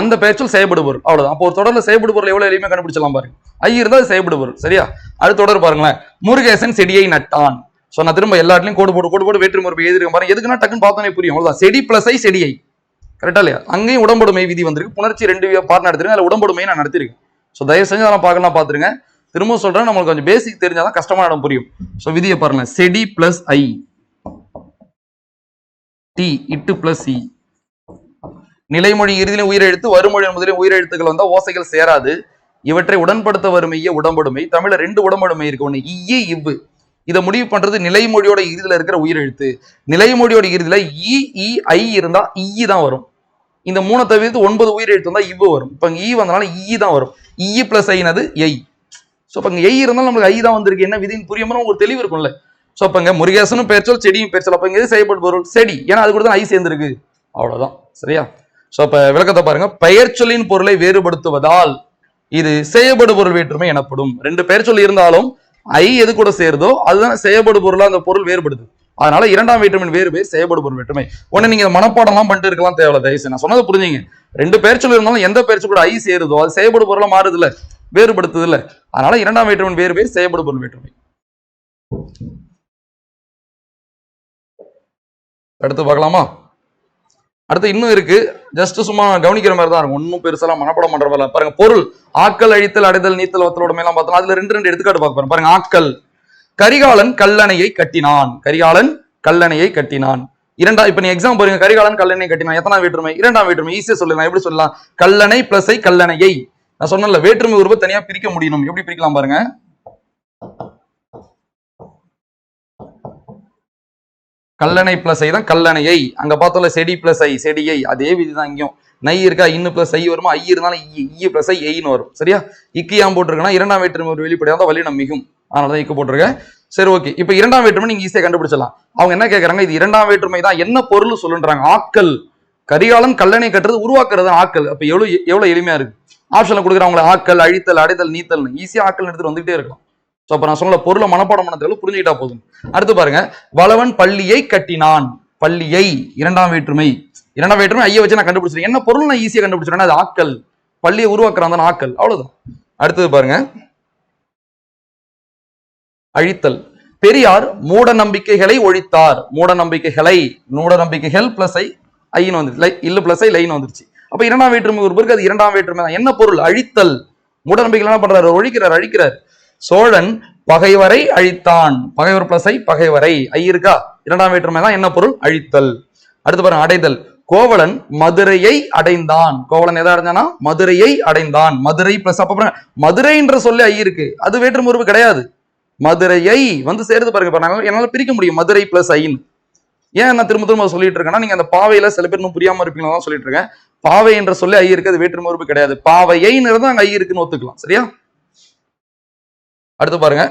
அந்த பெயர் சொல் செயல்படு பொருள், அவ்வளவுதான். அப்போ ஒரு தொடர்ல செயல்படு பொருள் எவ்வளவு எளிமையா கண்டுபிடிச்சலாம் பாருங்க. ஐ இருந்தா அது செயல்படு பொருள், சரியா? அடுத்த தொடர் பாருங்களேன். முருகேசன் செடியை நட்டான். சோ நான் திரும்ப எல்லா இடத்துலயும் கோடு போட்டு வேற்றுமை உறுப்பு எழுதிருக்கேன் பாருங்க. எதுக்குன்னா டக்குன்னு பார்த்தோன்னே புரியும், அவ்வளவுதான். செடி பிளஸ் ஐ செடியை, கரெக்டா இல்லையா? அங்கேயும் உடம்படுமை விதி வந்திருக்கு. புணர்ச்சி ரெண்டு பார்ட் நடத்திருக்கேன், அதுல உடம்படுமையை நான் நடத்திருக்கேன். ஸோ தயவு செஞ்சு அதெல்லாம் பார்க்கலாம், பார்த்துருங்க. திரும்ப சொல்றேன், நம்மளுக்கு கொஞ்சம் பேசிக் தெரிஞ்சாதான் கஷ்டமான இடம் புரியும். ஸோ விதியை பாருங்க, செடி பிளஸ் ஐ, டி இட்டு பிளஸ் இ. நிலைமொழி இறுதியிலும் உயிரெழுத்து, வருமொழி முதலில் உயிரெழுத்துக்கள் வந்தா ஓசைகள் சேராது. இவற்றை உடன்படுத்த வருமைய உடம்படுமை. தமிழ்ல ரெண்டு உடம்படுமை இருக்கு, ஒண்ணு இ இவ்வு. இதை முடிவு பண்றது நிலைமொழியோட இறுதியில இருக்கிற உயிரெழுத்து. நிலைமொழியோட இறுதியில இ இ ஐ இருந்தா இ தான் வரும். இந்த மூணை தவிர்த்து 9 உயிரெழுத்து வந்தா இவ்வு வரும். இப்ப இ வந்தனால இ தான் வரும். இ பிளஸ் ஐனது எய். ஸோ இப்ப எய் இருந்தாலும் நம்மளுக்கு ஐ தான் வந்திருக்கு. என்ன விதின்னு புரியாம உங்களுக்கு தெளிவு இருக்கும்ல. ஸோ அப்ப இங்க முருகேசனும் பெயர் சொல், செடியும் பெயர் சொல். அப்ப இங்க செயல்படு பொருள் செடி, ஏன்னா அது கூட தான் ஐ சேர்ந்திருக்கு, அவ்வளவுதான், சரியா? ஸோ அப்ப விளக்கத்தை பாருங்க. பெயர் சொல்லின் பொருளை வேறுபடுத்துவதால் இது செயல்படு பொருள் வேற்றுமை எனப்படும். ரெண்டு பெயர் சொல் இருந்தாலும் ஐ எது கூட சேருதோ அதுதான் செயல்படு பொருளா அந்த பொருள் வேறுபடுது. அதனால இரண்டாம் வேற்றுமையின் வேறு பேர் செயல்படு பொருள் வேற்றுமை. உடனே நீங்க மனப்பாடம்லாம் பண்ணிட்டு இருக்கலாம் தேவையில்ல, தயவுசெய்து நான் சொன்னதை புரிஞ்சுங்க. ரெண்டு பெயர் சொல் இருந்தாலும் எந்த பெயர் சொல் கூட ஐ சேருதோ அது செயல்படு பொருளா மாறுது இல்ல, வேறுபடுத்துது இல்ல. அதனால இரண்டாம் வேற்றுமையின் வேறு பேர் செயல்படு பொருள் வேற்றுமை. அடுத்து பார்க்கலாமா? அடுத்து இன்னும் இருக்கு, ஜஸ்ட் சும்மா கவனிக்கிற மாதிரி தான் இருக்கும், ஒன்னும் பெருசெல்லாம் மனப்படம் பண்ற மாதிரி பாருங்க. பொருள் ஆக்கல், அழித்தல், அடைதல், நீத்தல், ஒத்தலோட மேலாம் பார்த்தோம். அதுல ரெண்டு எடுத்துக்காட்டு பார்க்க பாருங்க. ஆக்கல், கரிகாலன் கல்லணையை கட்டினான். கரிகாலன் கல்லணையை கட்டினான். இப்ப நீ எக்ஸாம் போறீங்க, கரிகாலன் கல்லணை கட்டினா எத்தனா வேற்றுமை? இரண்டாம் வேற்றுமை. ஈஸியா சொல்லலாம். எப்படி சொல்லலாம்? கல்லணை பிளஸ் ஐ கல்லணையை. நான் சொன்னல வேற்றுமை உருவ தனியா பிரிக்க முடியும். எப்படி பிரிக்கலாம் பாருங்க. கல்லணை பிளஸ் ஐ தான் கல்லணையை. அங்க பார்த்தோம்ல செடி பிளஸ் ஐ செடியை, அதே விதிதான் இங்கேயும். நை இருக்கா, இன்னும் பிளஸ் ஐ வருமா, ஐ இருந்தாலும் ஈ பிளஸ் ஐ ஐன்னு வரும். சரியா? இக்கு ஏன் போட்டிருக்கேன்னா இரண்டாம் வேற்றுமை ஒரு வெளிப்படையாக வல்லினம் மிகும், அதனாலதான் இக்கு போட்டிருக்கேன். சரி, ஓகே. இப்ப இரண்டாம் வேற்றுமை நீங்க ஈஸியா கண்டுபிடிச்சலாம். அவங்க என்ன கேட்கறாங்க, இது இரண்டாம் வேற்றுமை தான், என்ன பொருள் சொல்லுன்றாங்க. ஆக்கல். கரிகாலன் கல்லணை கட்டுறது உருவாக்குறது ஆக்கல். அப்ப எவ்வளவு எளிமையா இருக்கு. ஆப்ஷன்ல கொடுக்குறவங்களை ஆக்கல், அழித்தல், அடைதல், நீத்தல், ஈஸியா ஆக்கல் எடுத்துட்டு வந்துகிட்டே இருக்கலாம். சோ அப்ப நான் சொன்ன பொருளை மனப்பாடம் பண்ண புரிஞ்சுக்கிட்டா போதும். அடுத்து பாருங்க, வளவன் பள்ளியை கட்டினான். பள்ளியை இரண்டாம் வேற்றுமை. இரண்டாம் வேற்றுமை ஐய வச்சு நான் கண்டுபிடிச்சிருக்கேன். என்ன பொருள் நான் ஈஸியா கண்டுபிடிச்சிருக்கேன், அது ஆக்கல். பள்ளியை உருவாக்குறான் தான் ஆக்கல், அவ்வளவுதான். அடுத்தது பாருங்க, அழித்தல். பெரியார் மூட நம்பிக்கைகளை ஒழித்தார். மூட நம்பிக்கைகள் பிளஸ் ஐன்னு வந்துருச்சு, இல்ல பிளஸ் ஐ லைன் வந்துருச்சு. அப்ப இரண்டாம் வேற்றுமை ஒரு பேருக்கு அது இரண்டாம் வேற்றுமை தான். என்ன பொருள்? அழித்தல். மூட நம்பிக்கை என்ன பண்றாரு? ஒழிக்கிறார், அழிக்கிறார். சோழன் பகைவரை அழித்தான். பகைவர் பிளஸ் ஐ பகைவரை, ஐ இருக்கா, இரண்டாம் வேற்றுமை தான். என்ன பொருள்? அழித்தல். அடுத்து பாருங்க, அடைதல். கோவலன் மதுரையை அடைந்தான். கோவலன் எதை அடைஞ்சானா? மதுரையை அடைந்தான். மதுரை பிளஸ் அப்ப மதுரைன்ற சொல்லி ஐ இருக்கு, அது வேற்றுமை உருவு கிடையாது. மதுரையை வந்து சேருது பாருங்க. என்னால பிரிக்க முடியும் மதுரை பிளஸ் ஐன்னு. ஏன் நான் திரும்ப சொல்லிட்டு இருக்கேன்னா, நீங்க அந்த பாவையில சில பேர் இன்னும் புரியாம இருப்பீங்களா தான் சொல்லிட்டு இருக்கேன். பாவை என்ற சொல்லி ஐ இருக்கு, அது வேற்றுமை உருவு கிடையாது. பாவையைன்னு தான் அங்க ஐ இருக்குன்னு ஒத்துக்கலாம். சரியா? அடுத்து பாருங்க,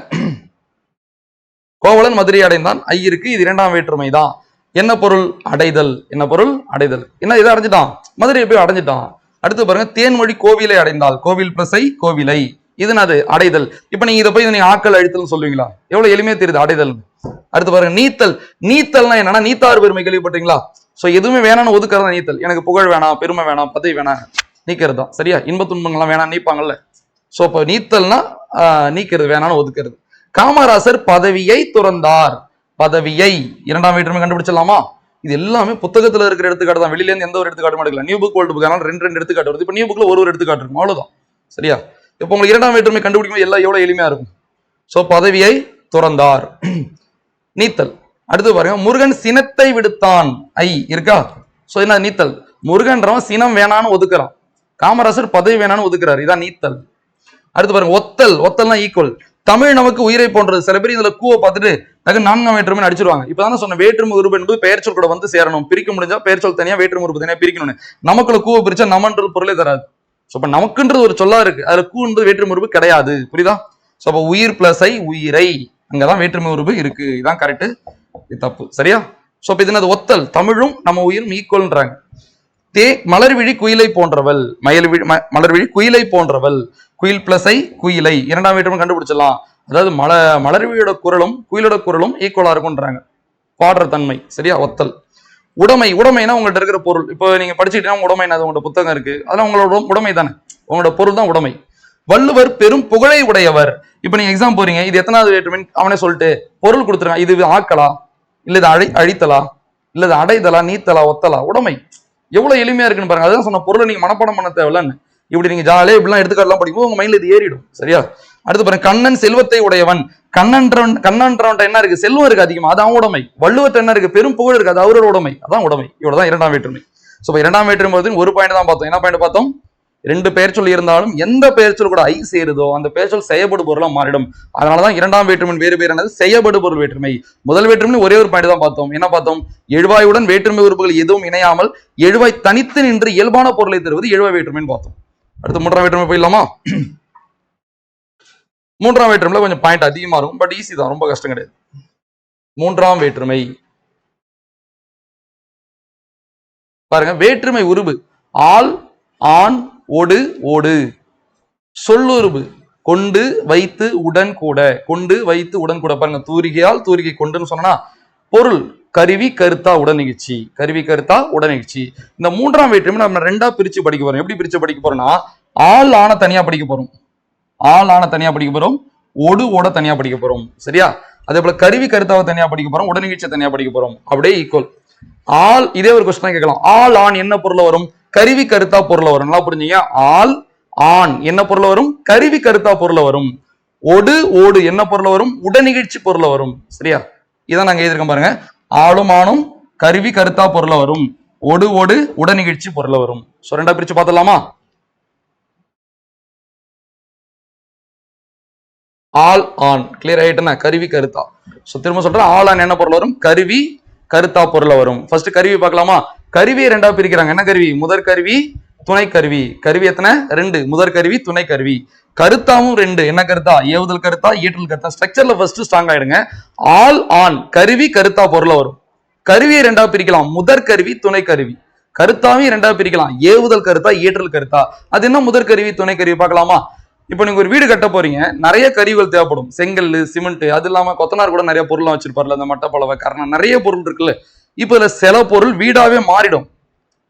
கோவலன் மதுரை அடைந்தான், ஐ இருக்கு, இது இரண்டாம் வேற்றுமை தான். என்ன பொருள்? அடைதல். என்ன பொருள்? அடைதல். என்ன இதை அடைஞ்சிட்டான், மதுரையை போய் அடைஞ்சிட்டான். அடுத்து பாருங்க, தேன்மொழி கோவிலை அடைந்தாள். கோவில் பிளஸ் ஐ கோவிலை, இதுனது அடைதல். இப்ப நீங்க இதை போய் நீங்க ஆக்கல் அழித்தல் சொல்லுவீங்களா? எவ்வளவு எளிமையா தெரியுது அடைதல். அடுத்து பாருங்க, நீத்தல். நீத்தல்னா என்னன்னா, நீத்தார் பெருமை கேள்விப்பட்டீங்களா? சோ எதுவுமே வேணாம்னு ஒதுக்குறதா நீத்தல். எனக்கு புகழ் வேணாம், பெருமை வேணாம், பதவி வேணாம், நீக்கிறது தான். சரியா? இன்ப துன்பங்கள்லாம் வேணாம் நீப்பாங்கல்ல. சோ இப்போ நீத்தல்னா நீக்கிறது, வேணாம்னு ஒதுக்குறது. காமராசர் பதவியை துறந்தார். பதவியை இரண்டாம் வேற்றுமை கண்டுபிடிச்சலாமா? இது எல்லாமே புத்தகத்துல இருக்கிற எடுத்துக்காட்டு தான். வெளியில இருந்து எந்த ஒரு எடுத்துக்காட்டும் எடுக்கலாம். நியூ புக், ஓல்டு புக், அதனால ரெண்டு எடுத்துக்காட்டு வருது. இப்ப நியூ புக்ல ஒரு எடுத்துக்காட்டு இருக்கும், அவ்வளவுதான். சரியா? இப்ப உங்களுக்கு இரண்டாம் வேற்றுமை கண்டுபிடிக்கும் எல்லாம் எவ்வளவு எளிமையா இருக்கும். சோ பதவியை துறந்தார். நீத்தல். அடுத்து பாருங்க, முருகன் சினத்தை விடுத்தான். ஐ இருக்கா? சோ என்ன நீத்தல்? முருகன்றவன் சினம் வேணான்னு ஒதுக்குறான், காமராசர் பதவி வேணான்னு ஒதுக்குறாரு, இதான் நீத்தல். அடுத்து பாருங்க, ஒத்தல். ஒத்தல்னா ஈக்குவல். தமிழ் நமக்கு உயிரை போன்றது. சில பேர் இதுல கூவை பார்த்துட்டு நான்காம் வேற்றுமை அடிச்சிருவாங்க. இப்பதானே சொன்ன வேற்றுமை உருவு என்பது பெயர் சொல் கூட வந்து சேரணும். பிரிக்க முடிஞ்சா பெயர் சொல் தனியா, வேற்றுமை உருவு தனியா பிரிக்கணும். நமக்குள்ள கூவை பிரிச்சா நமன்றது பொருளே தராது. சோ அப்ப நமக்குன்றது ஒரு சொல்லா இருக்கு, அதுல கூ என்பது வேற்றுமை உருவு கிடையாது. புரியுதா? சோ அப்ப உயிர் பிளஸ் ஐ உயிரை, அங்கதான் வேற்றுமை உருவு இருக்கு. இதான் கரெக்ட், இது தப்பு. சரியா? சோ அப்ப இது ஒத்தல். தமிழும் நம்ம உயிரும் ஈக்குவல்ன்றாங்க. மலர்விழி குயிலை போன்றவள். மலர்விழி குயிலை போன்றவள். குயில் பிளஸ் ஐ குயிலை, இரண்டாம் வேற்றுமை கண்டுபிடிச்சலாம். அதாவது மலர்விழியோட குரலும் குயிலோட குரலும் ஈக்குவலா இருக்கும்ன்றாங்க, பாடுற தன்மை. சரியா? ஒத்தல். உடைமை. உடைமைனா உங்கள்கிட்ட இருக்கிற பொருள். இப்போ நீங்க படிச்சுக்கிட்டீங்கன்னா உடைமை, அது உங்களோட புத்தகம் இருக்கு, அதெல்லாம் உங்களோட உடைமை தானே, உங்களோட பொருள் தான் உடைமை. வள்ளுவர் பெரும் புகழை உடையவர். இப்ப நீங்க எக்ஸாம் போறீங்க, இது எத்தனாவது வேற்றுமை அவனே சொல்லிட்டு பொருள் கொடுத்துருங்க. இது ஆக்கலா, இல்ல இது அழித்தலா, இல்ல இது அடைதலா, நீத்தலா, ஒத்தலா, உடைமை. எவ்வளவு எளிமையா இருக்குன்னு பாருங்க. அதுதான் சொன்ன பொருளை நீங்க மனப்பாடம் பண்ண தேவையில்லைன்னு. இப்படி நீங்க ஜாலியா இப்படிலாம் எடுத்துக்காட்டுலாம் படிக்கும்போது உங்க மைண்ட்ல இது ஏறிடும். சரியா? அடுத்து பாருங்க, கண்ணன் செல்வத்தை உடையவன். கண்ணன்றவன் என்ன இருக்கு? செல்வம் இருக்கு அதிகமா, அதான் உடைமை. வள்ளுவத்தை என்ன இருக்கு? பெரும் புகழ் இருக்கு, அது அவரோட உடைமை, அதான் உடைமை. இவ்வளவுதான் இரண்டாம் வேற்றுமை. சோ இரண்டாம் வேற்றுமை ஒரு பாயிண்ட் தான் பார்த்தோம். என்ன பாயிண்ட் பார்த்தோம்? ரெண்டு பெயர் சொல் இருந்தாலும் எந்த பெயர் சொல் கூட ஐ சேருதோ அந்த பெயர் சொல் செய்யப்படு பொருளா மாறிடும். அதனாலதான் இரண்டாம் வேற்றுமை வேறு பேர் என்னது? செய்யப்படு பொருள் வேற்றுமை. முதல் வேற்றுமை ஒரே ஒரு பாயிண்ட் தான் பார்த்தோம். என்ன பார்த்தோம்? எழுவாயுடன் வேற்றுமை உறுப்புகள் எதுவும் இணையாமல் எழுவாய் தனித்து நின்று இயல்பான பொருளை தருவது எழுவாய் வேற்றுமைன்னு பார்த்தோம். அடுத்து மூன்றாம் வேற்றுமை போயிடலாமா? மூன்றாம் வேற்றுமையில கொஞ்சம் பாயிண்ட் அதிகமா இருக்கும், பட் ஈஸி தான், ரொம்ப கஷ்டம் கிடையாது. மூன்றாம் வேற்றுமை பாருங்க, வேற்றுமை உருவு ஆள், ஆண், ஒடு, ஓடு. சொல்லுருவு கொண்டு, வைத்து, உடன், கூட. கொண்டு, வைத்து, உடன், கூட. பாருங்க, தூரிகையால், தூரிகை கொண்டுன்னு சொன்னா பொருள் கருவி, கருத்தா, உடனிகழ்ச்சி. கருவி, கருத்தா, உடனிகழ்ச்சி. இந்த மூன்றாம் வேற்றுமை நம்ம ரெண்டா பிரிச்சு படிக்க போறோம். எப்படி பிரிச்சு படிக்க போறோம்னா, ஆள் ஆன தனியா படிக்க போறோம், ஆள் ஆன தனியா படிக்க போறோம், ஒடு ஓட தனியா படிக்க போறோம். சரியா? அதே போல கருவி கருத்தாவை தனியா படிக்க போறோம், உடனிகழ்ச்சியை தனியா படிக்க போறோம். அப்படியே ஈக்குவல். ஆள், இதே ஒரு கொஸ்டின் கேட்கலாம். ஆள் ஆண் என்ன பொருள வரும்? கருவி கருத்தா பொருள வரும். நல்லா புரிஞ்சுங்க. ஆள் ஆண் என்ன பொருள வரும்? கருவி கருத்தா பொருள வரும். ஒடு ஓடு என்ன பொருள வரும்? உடனிகழ்ச்சி பொருள வரும். சரியா? இதான் நாங்க எழுதிருக்கோம் பாருங்க. ஆளும் ஆணும் கருவி கருத்தா பொருள வரும். ஒடு ஒடு உடனிகழ்ச்சி பொருள வரும். சோ ரெண்டா பிரிச்சு பார்த்தலாமா? ஆல் ஆன் கிளியர் ஆயிட்டுனா கருவி கருத்தா. சோ திரும்ப சொல்றேன், ஆல் ஆன் என்ன பொருள் வரும்? கருவி கருத்தா பொருள வரும். ஃபர்ஸ்ட் கருவி பார்க்கலாமா? கருவியை ரெண்டா பிரிக்கிறாங்க. என்ன கருவி? முதற் கருவி, துணை கருவி. கருவி எத்தனை? 2. முதற் கருவி, துணை கருவி. கருத்தாவும் 2. என்ன கருத்தா? ஏவுதல் கருத்தா, ஈட்டல் கருத்தா. ஸ்ட்ரக்சர்ல ஃபர்ஸ்ட் ஸ்ட்ராங் ஆயிடுங்க. ஆல் ஆன் கருவி கருத்தா பொருள வரும். கருவியை ரெண்டா பிரிக்கலாம். முதற் கருவி, துணை கருவி. கருத்தாவையும் ரெண்டா பிரிக்கலாம். ஏவுதல் கருத்தா, ஈட்டல் கருத்தா. அது என்ன முதற் கருவி, துணை கருவி பார்க்கலாமா? இப்போ நீங்க ஒரு வீடு கட்ட போறீங்க, நிறைய கருவிகள் தேவைப்படும். செங்கல், சிமெண்ட், அது இல்லாம கொத்தனார் கூட நிறைய பொருள் வச்சிருப்பார்ல, அந்த மட்டப்பளவை, கரணம், நிறைய பொருள் இருக்குல்ல. இப்போ இதுல சில பொருள் வீடாவே மாறிடும்,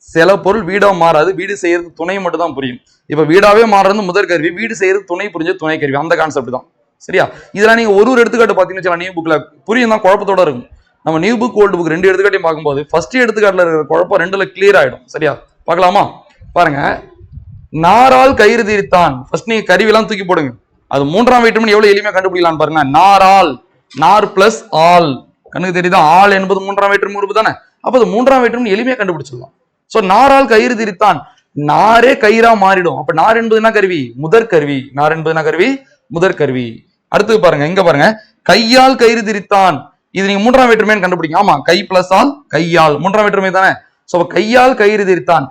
சில பொருள் வீடா மாறாது. வீடு செய்யறது துணை மட்டும் தான் புரியும். இப்ப வீடாவே மாறுறது முதற் கருவி, வீடு செய்யறது துணை புரிஞ்ச துணை கருவி. அந்த கான்செப்ட் தான். சரியா? இதெல்லாம் நீங்க ஒரு எடுத்துக்காட்டு பாத்தீங்கன்னா நியூ புக்ல புரியும் தான், குழப்பத்தோட இருக்கும். நம்ம நியூ புக் ஓல்டு புக் 2 எடுத்துக்காட்டையும் பார்க்கும்போது ஃபர்ஸ்ட் எடுத்துக்காட்டுல இருக்கிற குழப்பம் 2ல கிளியர் ஆயிடும். சரியா? பார்க்கலாமா? பாருங்க, நாரால் கயிறு திரித்தான். ஃபர்ஸ்ட் நீங்க கருவிலாம் தூக்கி போடுங்க. அது 3ஆம் வேற்றுமை எவ்வளவு எளிமையா கண்டுபிடிக்கலாம் பாருங்க. நாரால், நார் பிளஸ் ஆல். கண்ணுக்கு தெரியுதா? ஆல் என்பது 3ஆம் வேற்றுமை உறுப்பு தானே. அப்ப அது 3ஆம் வேற்றுமை எளிமையா கண்டுபிடிச்சிடலாம். சோ நாரால் கயிறு திரித்தான், நாரே கயிறா மாறிடும். அப்ப நார் என்பது என்ன கருவி? முதற் கருவி. நார் என்பது என்ன கருவி? முதற் கருவி. அடுத்து பாருங்க, இங்க பாருங்க, கையால் கயிறு திரித்தான். இது நீங்க 3ஆம் வேற்றுமை கண்டுபிடிங்க. ஆமா, கை பிளஸ் ஆல், கையால் 3ஆம் வேற்றுமை தானே. சோ கையால் கயிறு திரித்தான்.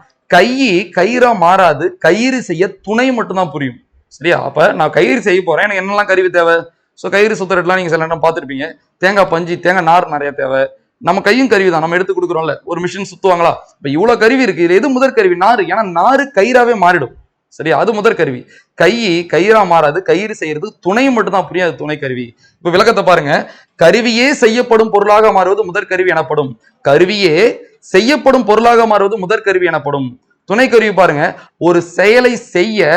கயிறா மாறாது, கயிறு செய்ய துணை மட்டும் தான் புரியும். சரியா? அப்ப நான் கயிறு செய்ய போறேன், எனக்கு என்னெல்லாம் கருவி தேவை? சோ கயிறு சுத்தரெல்லாம் நீங்க சில நேரம் பார்த்துருப்பீங்க. தேங்காய் பஞ்சு, தேங்காய் நார் நிறைய தேவை. நம்ம கையும் கருவி தான், நம்ம எடுத்து கொடுக்குறோம்ல. ஒரு மிஷின் சுத்துவாங்களா? இப்ப இவ்வளவு கருவி இருக்கு. இது எது முதற் கருவி? நாறு. ஏன்னா நாறு கயிறாவே மாறிடும். சரியா? அது முதற் கருவி. கயிறா மாறாது, கயிறு செய்யறது துணை மட்டும் தான் புரியும், அது துணை கருவி. இப்ப விளக்கத்தை பாருங்க. கருவியே செய்யப்படும் பொருளாக மாறுவது முதற் கருவி எனப்படும். கருவியே செய்யப்படும் பொருளாக மாறுவது முதற் கருவி எனப்படும். துணை கருவி பாருங்க, ஒரு செயலை செய்ய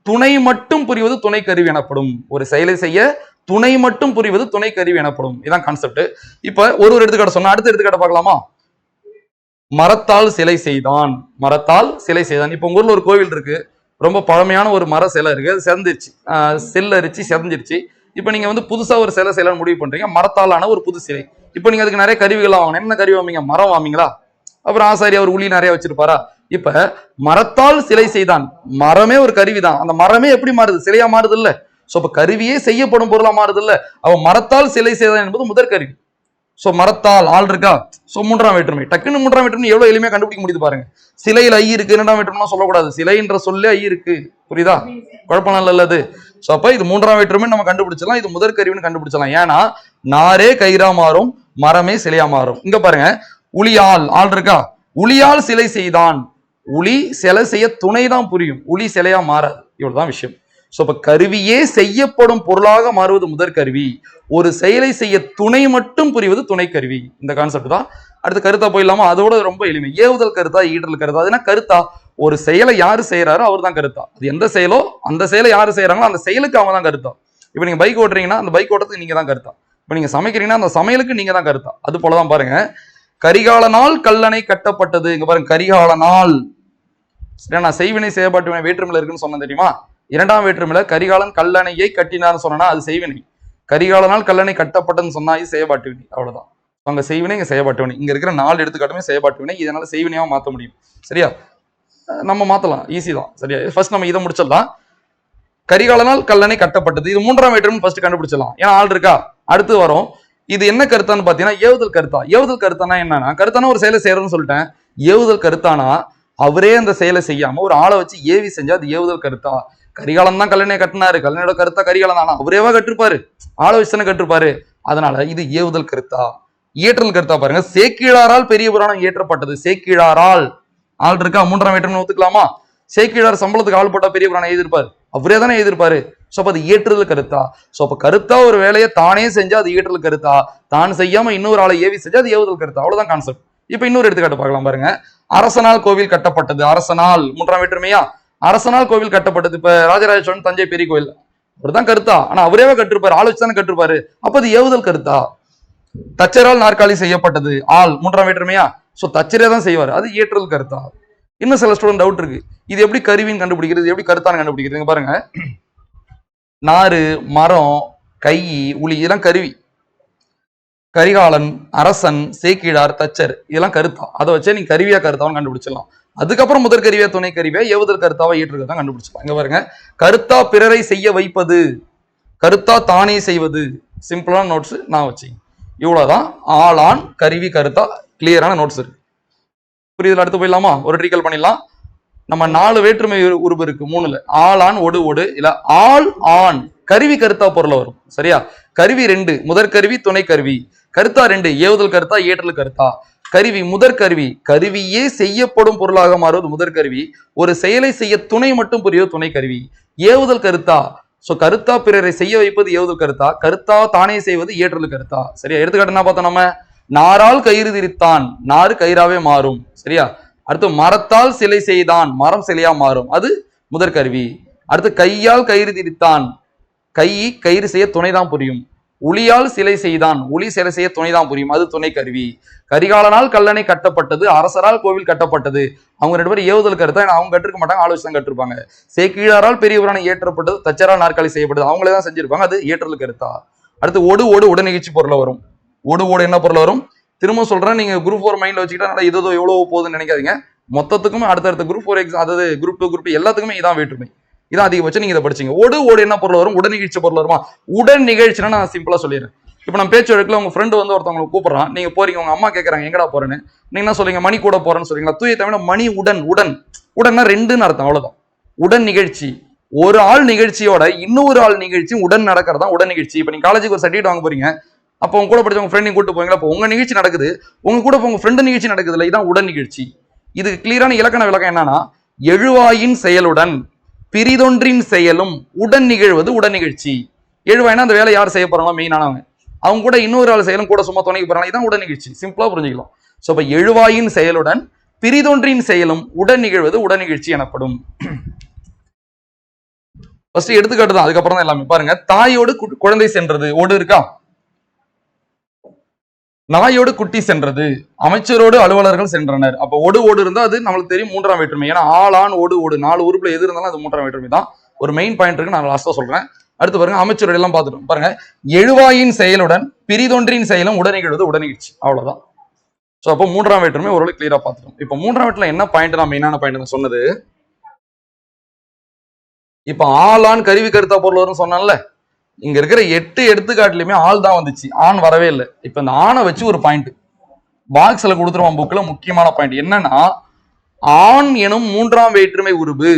துணை மட்டும் புரிவது துணை கருவி எனப்படும். ஒரு செயலை செய்ய துணை மட்டும் புரிவது துணை கருவி எனப்படும். இதான் கான்செப்ட். இப்ப ஒரு எடுத்துக்காட்டு சொன்னா அடுத்த எடுத்துக்காட்ட பார்க்கலாமா? மரத்தால் சிலை செய்தான். மரத்தால் சிலை செய்தான். இப்ப உங்க ஊர்ல ஒரு கோவில் இருக்கு, ரொம்ப பழமையான ஒரு மர சிலை இருக்கு, அது செதஞ்சிருச்சு, செல்லரிச்சு செதஞ்சிருச்சு. இப்ப நீங்க வந்து புதுசா ஒரு சிலை செய்யலாம்னு முடிவு பண்றீங்க, மரத்தாலான ஒரு புது சிலை. இப்ப நீங்க அதுக்கு நிறைய கருவிகள் வாங்கணும். என்ன கருவி வாங்குவீங்க? மரம் வாங்குவீங்களா? அப்புறம் ஆசாரி அவர் உளி நிறைய வச்சிருப்பாரா? இப்ப மரத்தால் சிலை செய்தான், மரமே ஒரு கருவி தான். அந்த மரமே எப்படி மாறுது? சிலையா மாறுது இல்ல. சோ இப்ப கருவியே செய்யப்படும் பொருளா மாறுது இல்ல. அவன் மரத்தால் சிலை செய்தான் என்பது முதற் கருவி. சோ மரத்தால் ஆள் இருக்கா? சோ 3ஆம் வேற்றுமை. டக்குன்னு 3ஆம் வேற்றுமை எவ்வளவு எளிமையா கண்டுபிடிக்க முடியுது பாருங்க. சிலையில் ஐ இருக்கு, 2ஆம் வேற்றுமை சொல்லக்கூடாது. சிலைன்ற சொல்லே ஐ இருக்கு. புரியுதா? குழப்பம் நல்லது. சோ அப்ப இது 3ஆம் வேற்றுமை நம்ம கண்டுபிடிச்சலாம், இது முதற் கருவின்னு கண்டுபிடிச்சலாம். ஏன்னா நாரே கயிறா மாறும், மரமே சிலையா மாறும். இங்க பாருங்க, உளியால் ஆள் இருக்கா? உளியால் சிலை செய்தான். உளி சிலை செய்ய துணை தான் புரியும், உளி சிலையா மாறாது. இவ்வளவுதான் விஷயம். சோ இப்ப கருவியே செய்யப்படும் பொருளாக மாறுவது முதற் கருவி, ஒரு செயலை செய்ய துணை மட்டும் புரிவது துணை கருவி. இந்த கான்செப்ட் தான். அடுத்து கருத்தா போயிடலாமா? அதோட ரொம்ப எளிமை. ஏவுதல் கருத்தா, ஈட்டல் கருத்தா. அதுனா கருத்தா, ஒரு செயலை யாரு செய்யறாரோ அவர் தான் கருத்தா. அது எந்த செயலோ அந்த செயலை யாரு செய்யறாங்களோ அந்த செயலுக்கு அவங்க தான் கருத்தா. இப்ப நீங்க பைக் ஓட்டுறீங்கன்னா அந்த பைக் ஓட்டத்துக்கு நீங்க தான் கருத்தா. இப்ப நீங்க சமைக்கிறீங்கன்னா அந்த சமையலுக்கு நீங்க தான் கருத்தா. அது போலதான் பாருங்க, கரிகாலனால் கல்லணை கட்டப்பட்டது. இங்க பாருங்க, கரிகாலனால். சரியா? நான் செய்வினை செயல்பாட்டு வேற்றுமையில இருக்குன்னு சொன்னேன் தெரியுமா? 2ஆம் வேற்றுமையில கரிகாலன் கல்லணையை கட்டினார்னு சொன்னா அது செய்வினை. கரிகாலனால் கல்லணை கட்டப்பட்டதுன்னு சொன்னா இது செயல்பாட்டு வினை. அவ்வளவுதான். அங்க செய்வினை, இங்க செயல்பாட்டு வினை. இங்க இருக்கிற 4 எடுத்துக்காட்டுமே செயல்பாட்டு வினை. இதனால செய்வினையா மாத்த முடியும். சரியா? நம்ம மாத்தலாம், ஈஸி தான். சரியா? ஃபர்ஸ்ட் நம்ம இதை முடிச்சிடலாம். கரிகாலனால் கல்லணை கட்டப்பட்டது, இது 3ஆம் வேற்றுமை ஃபர்ஸ்ட் கண்டுபிடிச்சிடலாம். ஏன்னா ஆள் இருக்கா? அடுத்து வரும். இது என்ன கருத்தான்னு பாத்தீங்கன்னா ஏவுதல் கருத்தா. ஏவுதல் கருத்தானா என்னன்னா, கருத்தானா ஒரு செயலை செய்யறதுன்னு சொல்லிட்டேன். ஏவுதல் கருத்தானா அவரே அந்த செயலை செய்யாம ஒரு ஆளை வச்சு ஏவி செஞ்சா அது ஏவுதல் கருத்தா. கரிகாலன் தான் கல்லணையை கட்டினாரு, கல்லணையோட கருத்தா கரிகாலன் தானா? அவரேவா கட்டிருப்பாரு, ஆளை வச்சு தானே கட்டிருப்பாரு. அதனால இது ஏவுதல் கருத்தா. இயற்றல் கருத்தா பாருங்க, சேக்கிழாரால் பெரிய புராணம் இயற்றப்பட்டது. சேக்கிழாரால் ஆள் இருக்கா? 3ஆம் வேற்றுமை ஒத்துக்கலாமா? சேக்கிழார் சம்பளத்துக்கு ஆள் போட்டா பெரிய புராணம் எழுதிருப்பாரு, அவரே தானே எழுதிருப்பாரு. சோ அப்ப அது இயற்றுதல் கருத்தா. சோ அப்ப கருத்தா ஒரு வேலையை தானே செஞ்சா அது இயற்றுதல் கருத்தா, தான் செய்யாம இன்னொரு ஆளை ஏவி செஞ்சா அது ஏவுதல் கருத்தா. அவ்வளவுதான் கான்செப்ட். இப்ப இன்னொரு எடுத்துக்காட்டு பார்க்கலாம் பாருங்க. அரசனால் கோவில் கட்டப்பட்டது. அரசனால் 3ஆம் வேற்றுமையா? அரசனால் கோவில் கட்டப்பட்டது. இப்ப ராஜராஜ சோழன் தஞ்சை பெரிய கோவில், அவர்தான் கருத்தா. ஆனா அவரேவா கட்டிருப்பாரு, ஆள் வச்சுதானே கட்டிருப்பாரு. அப்ப அது ஏவுதல் கருத்தா. தச்சரால் நாற்காலி செய்யப்பட்டது. ஆள் 3ஆம் வேற்றுமையா? சோ தச்சரே தான் செய்வாரு, அது இயற்றுதல் கருத்தா. இன்னும் சில ஸ்டூடெண்ட் டவுட் இருக்கு, இது எப்படி கருவின்னு கண்டுபிடிக்கிறது, எப்படி கருத்தான்னு கண்டுபிடிக்கிறது? பாருங்க, நாறு, மரம், கை, உளி இதெல்லாம் கருவி. கரிகாலன், அரசன், சேக்கிழார், தச்சர், இதெல்லாம் கருத்தா. அதை வச்சே நீங்க கருவியா கருத்தாவும் கண்டுபிடிச்சிடலாம். அதுக்கப்புறம் முதற் கருவியா துணை கருவியா ஏவுதல் கருத்தாவா ஏற்றுக்கருத்தா கண்டுபிடிச்சிடலாம். இங்க பாருங்க, கருத்தா பிறரை செய்ய வைப்பது, கருத்தா தானே செய்வது. சிம்பிளான நோட்ஸ் நான் வச்சேன். இவ்வளவுதான் ஆளான் கருவி கருத்தா கிளியரான நோட்ஸ் இருக்கு. புரியுதுல? அடுத்து போயிடலாமா? ஒரு ரீகால் பண்ணிடலாம். நம்ம 4 வேற்றுமை உருவு இருக்கு 3ல. ஆளான் ஒடு ஒடு இல்ல ஆள் ஆண் கருவி கருத்தா பொருள் வரும். சரியா? கருவி 2 முதற் கருவி துணை கருவி. கருத்தா 2 ஏவுதல் கருத்தா ஏற்றல் கருத்தா. கருவி முதற் கருவி கருவியே செய்யப்படும் பொருளாக மாறுவது முதற் கருவி. ஒரு செயலை செய்ய துணை மட்டும் புரிவது துணை கருவி. ஏவுதல் கருத்தா. சோ கருத்தா பிறரை செய்ய வைப்பது ஏவுதல் கருத்தா. கருத்தா தானே செய்வது ஏற்றல் கருத்தா. சரியா? எடுத்துக்காட்டு என்ன பார்த்தோம் நம்ம? நாரால் கயிறு திரித்தான், நாறு கயிறாவே மாறும். சரியா? அடுத்து மரத்தால் சிலை செய்தான், மரம் சிலையா மாறும், அது முதற் கருவி. அடுத்து கையால் கயிறு திரித்தான், கயிறு செய்ய துணைதான் புரியும். உளியால் சிலை செய்தான், உளி சிலை செய்ய துணைதான் புரியும், அது துணை கருவி. கரிகாலனால் கல்லணை கட்டப்பட்டது, அரசரால் கோவில் கட்டப்பட்டது. அவங்க 2 பேரும் ஏவுதல் கருத்தா, அவங்க கட்டிருக்க மாட்டாங்க, ஆலோசனை கட்டிருப்பாங்க. சேக்கிழாரால் பெரிய புராணம் ஏற்றப்பட்டது, தச்சரால் நாற்காலி செய்யப்பட்டது, அவங்களே தான் செஞ்சிருப்பாங்க, அது ஏற்றல் கருத்தா. அடுத்து ஒடு ஒடு உடனிகழ்ச்சி பொருளை வரும். ஒடு ஒடு என்ன பொருள் வரும்? திரும்ப சொல்றேன், நீங்க குரூப் 4 மைண்ட்ல வச்சுக்கிட்டா இதோ எவ்வளவு போகுதுன்னு நினைக்காதீங்க. மொத்தத்துக்குமே அடுத்தடுத்த குரூப் 4 எக்ஸாம், அதாவது குரூப் 2 குரூப் எல்லாத்துக்குமே இதான் வேற்றுமை. இதான் அதிகபட்சம். நீங்க இதை படிச்சீங்க. ஒடு ஓடு என்ன பொருள் வரும்? உடன் நிகழ்ச்சி பொருள் வருமா? உடன் நிகழ்ச்சினா நான் சிம்பிளா சொல்லிடுறேன். இப்ப நம்ம பேச்சு வழக்குல உங்க ஃப்ரெண்டு வந்து ஒருத்தவங்களை கூப்பிடுறான், நீங்க போறீங்க, உங்க அம்மா கேட்கறாங்க எங்கடா போறேன்னு, நீங்க என்ன சொல்றீங்க? மணி கூட போறேன்னு சொல்றீங்களா? தூய தமிழ் மணி உடன். உடன் உடன்னா 2ன்னு அர்த்தம், அவ்வளவுதான். உடன் நிகழ்ச்சி. ஒரு ஆள் நிகழ்ச்சியோட இன்னொரு ஆள் நிகழ்ச்சி உடன் நடக்கிறதா உடன் நிகழ்ச்சி. இப்ப நீங்க காலேஜுக்கு ஒரு சர்டிஃபிகேட் வாங்க போறீங்க, அப்போ உங்க கூட படிச்ச உங்க ஃப்ரெண்டையும் கூட்டு போவீங்களா? அப்போ உங்க நிகழ்ச்சி நடக்குது, உங்க கூட உங்க ஃப்ரெண்டு நிகழ்ச்சி நடக்குது இல்லை, இதான் உடன் நிகழ்ச்சி. இதுக்கு கிளியரான இலக்கண விளக்கம் என்னன்னா, எழுவாயின் செயலுடன் பிரிதொன்றின் செயலும் உடன் நிகழ்வது உடன் நிகழ்ச்சி. எழுவாயினா அந்த வேலை யார் செய்ய போறாங்களோ மெயினானவங்க, அவங்க கூட இன்னொரு ஆள் செயலும் கூட சும்மா துணைக்கு போறாங்க, இதான் உடன் நிகழ்ச்சி. சிம்பிளா புரிஞ்சுக்கலாம். சோ இப்ப எழுவாயின் செயலுடன் பிரிதொன்றின் செயலும் உடன் நிகழ்வது உடன் நிகழ்ச்சி எனப்படும். ஃபர்ஸ்ட் எடுத்துக்காட்டு தான், அதுக்கப்புறம் தான் எல்லாமே. பாருங்க, தாயோடு குழந்தை சென்றது, ஓடு இருக்கா? நாயோடு குட்டி சென்றது, அமைச்சரோடு அலுவலர்கள் சென்றனர். அப்ப ஒடு ஓடு இருந்தா அது நம்மளுக்கு தெரியும் 3ஆம் வேற்றுமை. ஏன்னா ஆளான் ஒடு ஓடு 4 உறுப்புல எது இருந்தாலும் அது 3ஆம் வேற்றுமை தான். ஒரு மெயின் பாயிண்ட் இருக்கு, நான் லாஸ்டா சொல்றேன். அடுத்து பாருங்க, அமைச்சரோடு எல்லாம் பார்த்துட்டோம். பாருங்க, எழுவாயின் செயலுடன் பிரிதொன்றின் செயலும் உடன் நிகழ்வது உடன் நிகழ்ச்சி, அவ்வளவுதான். சோ அப்போ 3ஆம் வேற்றுமை ஓரளவு கிளியரா பார்த்துட்டோம். இப்ப 3ஆம் வேற்றுல என்ன பாயிண்ட், நான் மெயினான பாயிண்ட் நான் சொன்னது, இப்ப ஆளான் கருவி கருத்தா பொருள் வரும்னு சொன்னான்ல, இங்க இருக்கிற 8 எடுத்துக்காட்டுலயுமே ஆள் தான் வந்துச்சு, ஆண் வரவே இல்லை. இப்ப இந்த ஆணை வச்சு ஒரு பாயிண்ட் பாக்ஸ்ல கொடுத்துருவான் புக்ல. முக்கியமான பாயிண்ட் என்னன்னா, ஆண் எனும் 3ஆம் வேற்றுமை உருவு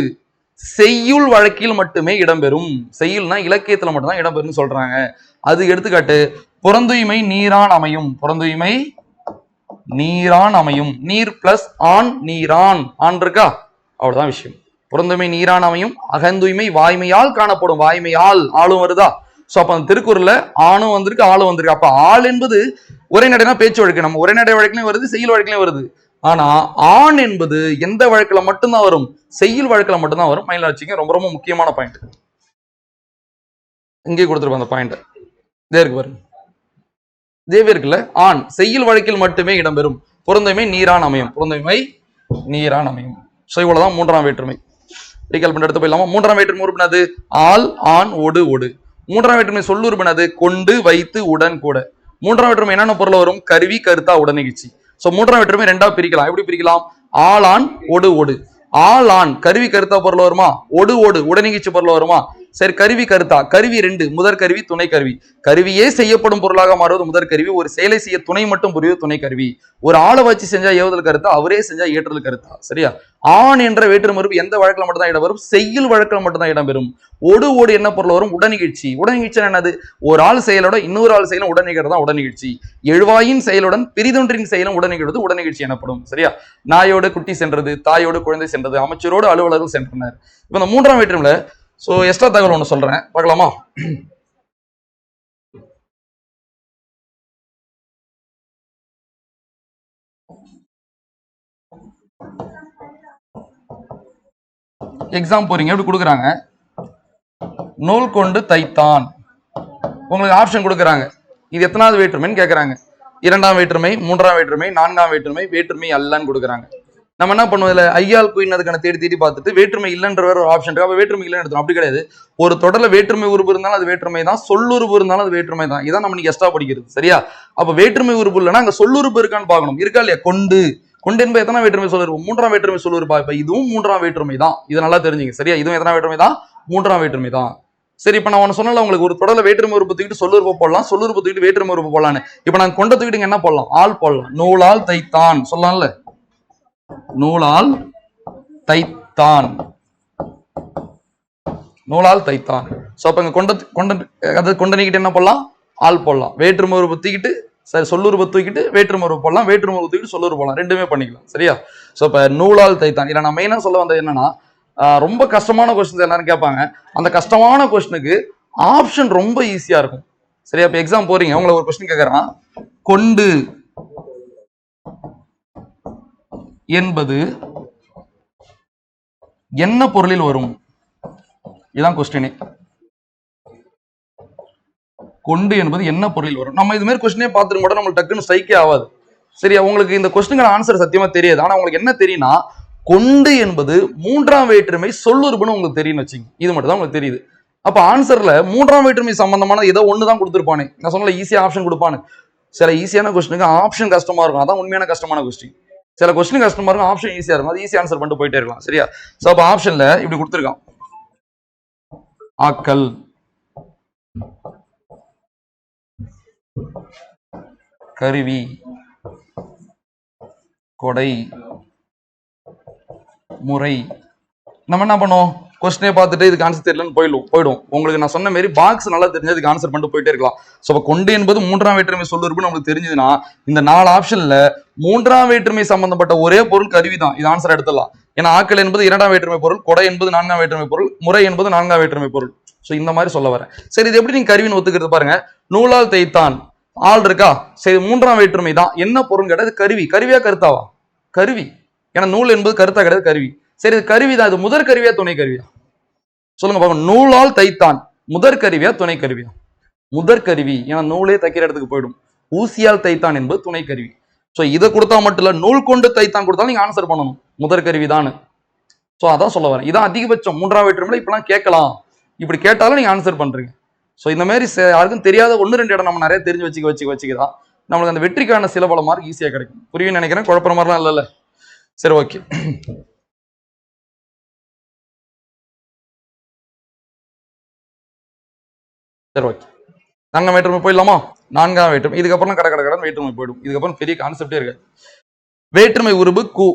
செய்யுள் வழக்கில் மட்டுமே இடம்பெறும். செய்யுள்னா இலக்கியத்துல மட்டும்தான் இடம்பெறும் சொல்றாங்க. அது எடுத்துக்காட்டு, புறந்தூய்மை நீரான் அமையும். புறந்தூய்மை நீரான் அமையும். நீர் பிளஸ் ஆண், நீரான், ஆண் இருக்கா, அவ்வளவுதான் விஷயம். புறந்தூய்மை நீரான் அமையும். அகந்தூய்மை வாய்மையால் காணப்படும். வாய்மையால் ஆளும் வருதா? சோ அப்ப அந்த திருக்குறள்ல ஆணும் வந்திருக்கு, ஆளும் வந்திருக்கு. அப்ப ஆள் என்பது உரைநடைனா பேச்சு வழக்கு, நம்ம உரைநடை வழக்குலயும் வருது, செய்யுள் வழக்குலயும் வருது. ஆனா ஆண் என்பது எந்த வழக்குல மட்டும்தான் வரும்? செய்யுள் வழக்குல மட்டும்தான் வரும். மைண்ட்ல வச்சுங்க, ரொம்ப ரொம்ப முக்கியமான பாயிண்ட். இங்கே கொடுத்துருப்போம் அந்த பாயிண்ட், இதே இருக்கு பாருங்க, இதேவே இருக்குல்ல. ஆண் செய்யுள் வழக்கில் மட்டுமே இடம்பெறும். புறந்தூய்மை நீரான் அமையும். புறந்தூய்மை நீரான் அமையும். சோ இவ்வளவுதான் 3ஆம் வேற்றுமை. ரீகால் பண்ணி எடுத்து போயிடலாமா? 3ஆம் வேற்றுமை உறுப்பினது ஆள் ஆண் ஒடு ஒடு. 3ஆம் வேற்றுமை சொல்லுறுப்பினது கொண்டு வைத்து உடன் கூட. 3ஆம் வேற்றுமை என்னென்ன பொருள் வரும்? கருவி கருத்தா உடன் நிகழ்ச்சி. சோ 3ஆம் வேற்றுமை 2ஆ பிரிக்கலாம். எப்படி பிரிக்கலாம்? ஆளான் ஒடு ஒடு. ஆளான் கருவி கருத்தா பொருள் வருமா? ஒடு ஒடு உடனிகழ்ச்சி பொருள் வருமா? சரி, கருவி கருத்தா. கருவி 2 முதற் கருவி துணை கருவி. கருவியே செய்யப்படும் பொருளாக மாறுவது முதற் கருவி. ஒரு செயலை செய்ய துணை மட்டும் புரிவது துணை கருவி. ஒரு ஆளை வச்சு செஞ்சா ஏவுதல் கருத்தா, அவரே செஞ்சா ஏற்றுதல் கருத்தா. சரியா? ஆண் என்ற வேற்று மறுப்பு எந்த வழக்கில் மட்டும்தான் இடம்பெறும்? செய்யுள் வழக்கில் மட்டும்தான் இடம்பெறும். ஒடு ஓடு என்ன பொருள் வரும்? உடனிகழ்ச்சி. உடனிகழ்ச்சி என்னது? ஒரு ஆள் செயலோட இன்னொரு ஆள் செயலும் உடன் நிகழ்தான் உடனிகழ்ச்சி. எழுவாயின் செயலுடன் பிரிதொன்றின் செயலும் உடன் நிகழ்வது உடனிகழ்ச்சி எனப்படும். சரியா? நாயோடு குட்டி சென்றது, தாயோடு குழந்தை சென்றது, அமைச்சரோடு அலுவலர்கள் சென்றனர். இப்ப இந்த 3ஆம் வேற்றுமையில சோ எக்ஸ்ட்ரா தகவல் ஒண்ணு சொல்றேன், பார்க்கலாமா? எக்ஸாம் போறீங்க, எப்படி கொடுக்குறாங்க? நூல் கொண்டு தைத்தான். உங்களுக்கு ஆப்ஷன் கொடுக்குறாங்க, இது எத்தனாவது வேற்றுமைன்னு கேட்கறாங்க. 2ஆம் வேற்றுமை, 3ஆம் வேற்றுமை, 4ஆம் வேற்றுமை, வேற்றுமை அல்லன்னு கொடுக்குறாங்க. நம்ம என்ன பண்ணுவோம், இதுல ஐயால் குயின் அதுக்கான தேடி தேடி பார்த்துட்டு வேற்றுமை இல்லைன்ற வேற ஒரு ஆப்ஷன் இருக்கு, அப்ப வேற்றுமை இல்லைன்னு எடுத்தோம். அப்படி கிடையாது. ஒரு தொடர்ல வேற்றுமை உறுப்பு இருந்தாலும் அது வேற்றுமை தான், சொல்லுறுப்பு இருந்தாலும் அது வேற்றுமை தான். இதான் நம்ம எக்ஸ்ட்ரா படிக்கிறது. சரியா? அப்ப வேற்றுமை உறுப்பு இல்லைன்னா அங்க சொல்லுறுப்பு இருக்கான்னு பார்க்கணும். இருக்கா இல்லையா? கொண்டு கொண்டு என்பது எத்தனை வேற்றுமை சொல்லுறுப்பு? மூன்றாம் வேற்றுமை சொல்லுறுப்பா. இப்ப இதுவும் மூன்றாம் வேற்றுமை தான். இது நல்லா தெரிஞ்சுங்க. சரியா? இதுவும் எத்தனை வேற்றுமை தான்? மூன்றாம் வேற்றுமை தான். சரி, இப்ப நான் சொன்னல உங்களுக்கு ஒரு தொடர்ல வேற்றுமை உறுப்பு தூக்கிட்டு சொல்லுறுப்பு போடலாம், சொல்லுறுப்பு தூக்கிட்டு வேற்றுமை உறுப்பு போடலான்னு. இப்ப நான் கொண்ட தூக்கிட்டு என்ன போடலாம்? ஆள் போடலாம். நூலால் தைத்தான் சொல்லலாம்ல, நூலால் தைத்தான், நூலால் தைத்தான். சோ அப்ப இங்க கொண்ட நீக்கிட்டு என்ன போடலாம்? ஆள் போடலாம். வேற்றுமை உறுப்பு தூக்கிட்டு சரி சொல்லுறுப்பு தூக்கிட்டு வேற்றுமை உறுப்பு போடலாம், வேற்றுமை உறுப்பு தூக்கிட்டு சொல்லுறுப்பு போடலாம், ரெண்டுமே பண்ணிக்கலாம். சரியா? சோ இப்ப நூலால் தைத்தான். இல்ல நான் மெயினா சொல்ல வந்தது என்னன்னா, ரொம்ப கஷ்டமான கொஸ்டின்ஸ் எல்லாரும் கேட்பாங்க. அந்த கஷ்டமான கொஸ்டினுக்கு ஆப்ஷன் ரொம்ப ஈஸியா இருக்கும். சரியா? இப்ப எக்ஸாம் போறீங்க, உங்களை ஒரு கொஸ்டின் கேட்கறான், கொண்டு என்பது என்ன பொருளில் வரும்? இதுதான் கொஸ்டினே. கொண்டு என்பது என்ன பொருளில் வரும்? நம்ம இது மாதிரி கொஸ்டினே பார்த்துட்டு கூட நம்மளுக்கு டக்குன்னு ஸ்ட்ரைக்கே ஆகாது. சரியா? உங்களுக்கு இந்த கொஸ்டினுக்கான ஆன்சர் சத்தியமா தெரியாது. ஆனா உங்களுக்கு என்ன தெரியும்னா, கொண்டு என்பது மூன்றாம் வேற்றுமை சொல்லுறுப்புன்னு உங்களுக்கு தெரியும் வச்சுங்க. இது மட்டும் தான் உங்களுக்கு தெரியுது. அப்ப ஆன்சர்ல மூன்றாம் வேற்றுமை சம்பந்தமான ஏதோ ஒண்ணுதான் கொடுத்துருப்பானே. நான் சொன்ன ஈஸியா ஆப்ஷன் கொடுப்பானு. சில ஈஸியான கொஸ்டினுக்கு ஆப்ஷன் கஷ்டமா இருக்கும், அதான் உண்மையான கஷ்டமான கொஸ்டின். சில கொஸ்டின் கஷ்டமா இருக்கும், ஆப்ஷன் ஈஸியா இருக்கும், அது ஈஸி ஆன்சர் பண்ணிட்டு போயிட்டே இருக்கலாம். சரியா? சோ அப்ப ஆப்ஷன்ல இப்படி கொடுத்துருக்கான், ஆக்கல், கருவி, கொடை, முறை. நம்ம என்ன பண்ணுவோம், கொஸ்டினே பார்த்துட்டு இதுக்கு ஆன்சர் தெரியலன்னு போயிடும். உங்களுக்கு நான் சொன்ன மாதிரி பாக்ஸ் நல்லா தெரிஞ்சு இதுக்கு ஆன்சர் பண்ணிட்டு போயிட்டே இருக்கலாம். ஸோ கொண்டு என்பது மூன்றாம் வேற்றுமை சொல்லுறுப்பு நம்மளுக்கு தெரிஞ்சதுன்னா இந்த 4 ஆப்ஷன்ல மூன்றாம் வேற்றுமை சம்பந்தப்பட்ட ஒரே பொருள் கருவி தான். இது ஆன்சர் எடுத்துடலாம். ஏன்னா ஆக்கல் என்பது 2ஆம் வேற்றுமை பொருள், கொடை என்பது 4ஆம் வேற்றுமை பொருள், முறை என்பது 4ஆம் வேற்றுமை பொருள். ஸோ இந்த மாதிரி சொல்ல வரேன். சரி, இது எப்படி நீங்க கருவின்னு ஒத்துக்கிறது பாருங்க. நூலால் தைத்தான், ஆள் இருக்கா? சரி, 3ஆம் வேற்றுமை தான். என்ன பொருள் கிடையாது? கருவி. கருவியா கருத்தாவா? கருவி. ஏன்னா நூல் என்பது கருத்தா கிடையாது, கருவி. சரி, இது கருவிதான். இது முதற் கருவியா துணை கருவியா? சொல்லுங்க பாப்போம். நூலால் தைத்தான் முதற் கருவியா துணை கருவியா? முதற் கருவி. ஏன்னா நூலே தைக்கிற இடத்துக்கு போயிடும். ஊசியால் தைத்தான் என்பது துணை கருவி. சோ இதை கொடுத்தா மட்டும் இல்ல, நூல் கொண்டு தைத்தான் கொடுத்தாலும் நீங்க ஆன்சர் பண்ணணும், முதற் கருவி தான். சோ அதான் சொல்ல வரேன். இதான் அதிகபட்சம். 3ஆம் வேற்றுமையில இப்பெல்லாம் கேட்கலாம், இப்படி கேட்டாலும் நீங்க ஆன்சர் பண்றீங்க. சோ இந்த மாதிரி யாருக்கும் தெரியாத 1-2 இடம் நம்ம நிறைய தெரிஞ்சு வச்சுக்கதான் நம்மளுக்கு அந்த வெற்றிக்கான சில பல மார்க் ஈஸியா கிடைக்கும். புரியும் நினைக்கிறேன், குழப்பற மாதிரிலாம் இல்லைல்ல. சரி, ஓகே. சரி, ஓகே. 4ஆம் வேற்றுமை போயிடலாமா? 4ஆம் வேற்றுமை. இதுக்கப்புறம் கடன் வேற்றுமை போயிடும். இதுக்கப்புறம் பெரிய கான்செப்டே இருக்கு. வேற்றுமை உருபு கு.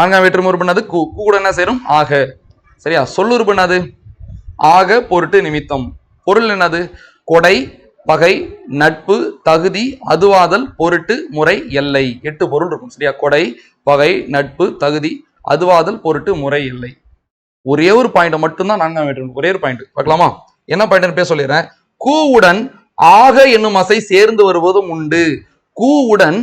4ஆம் வேற்றுமை உருபு என்னது? கு. கு கூட என்ன சேரும்? ஆக. சரியா? சொல்லுறுப்பு என்னது? ஆக, பொருட்டு, நிமித்தம். பொருள் என்னது? கொடை, பகை, நட்பு, தகுதி, அதுவாதல், பொருட்டு, முறை, எல்லை. 8 பொருள் இருக்கும். சரியா? கொடை, பகை, நட்பு, தகுதி, அதுவாதல், பொருட்டு, முறை, எல்லை. ஒரே ஒரு பாயிண்ட் மட்டும்தான் 4ஆம் வேற்றுமை. ஒரே ஒரு பாயிண்ட் பார்க்கலாமா? என்ன பாயிண்ட் பேச சொல்லிடுறேன். கூவுடன் ஆக என்னும் அசை சேர்ந்து வருவதும் உண்டு. கூவுடன்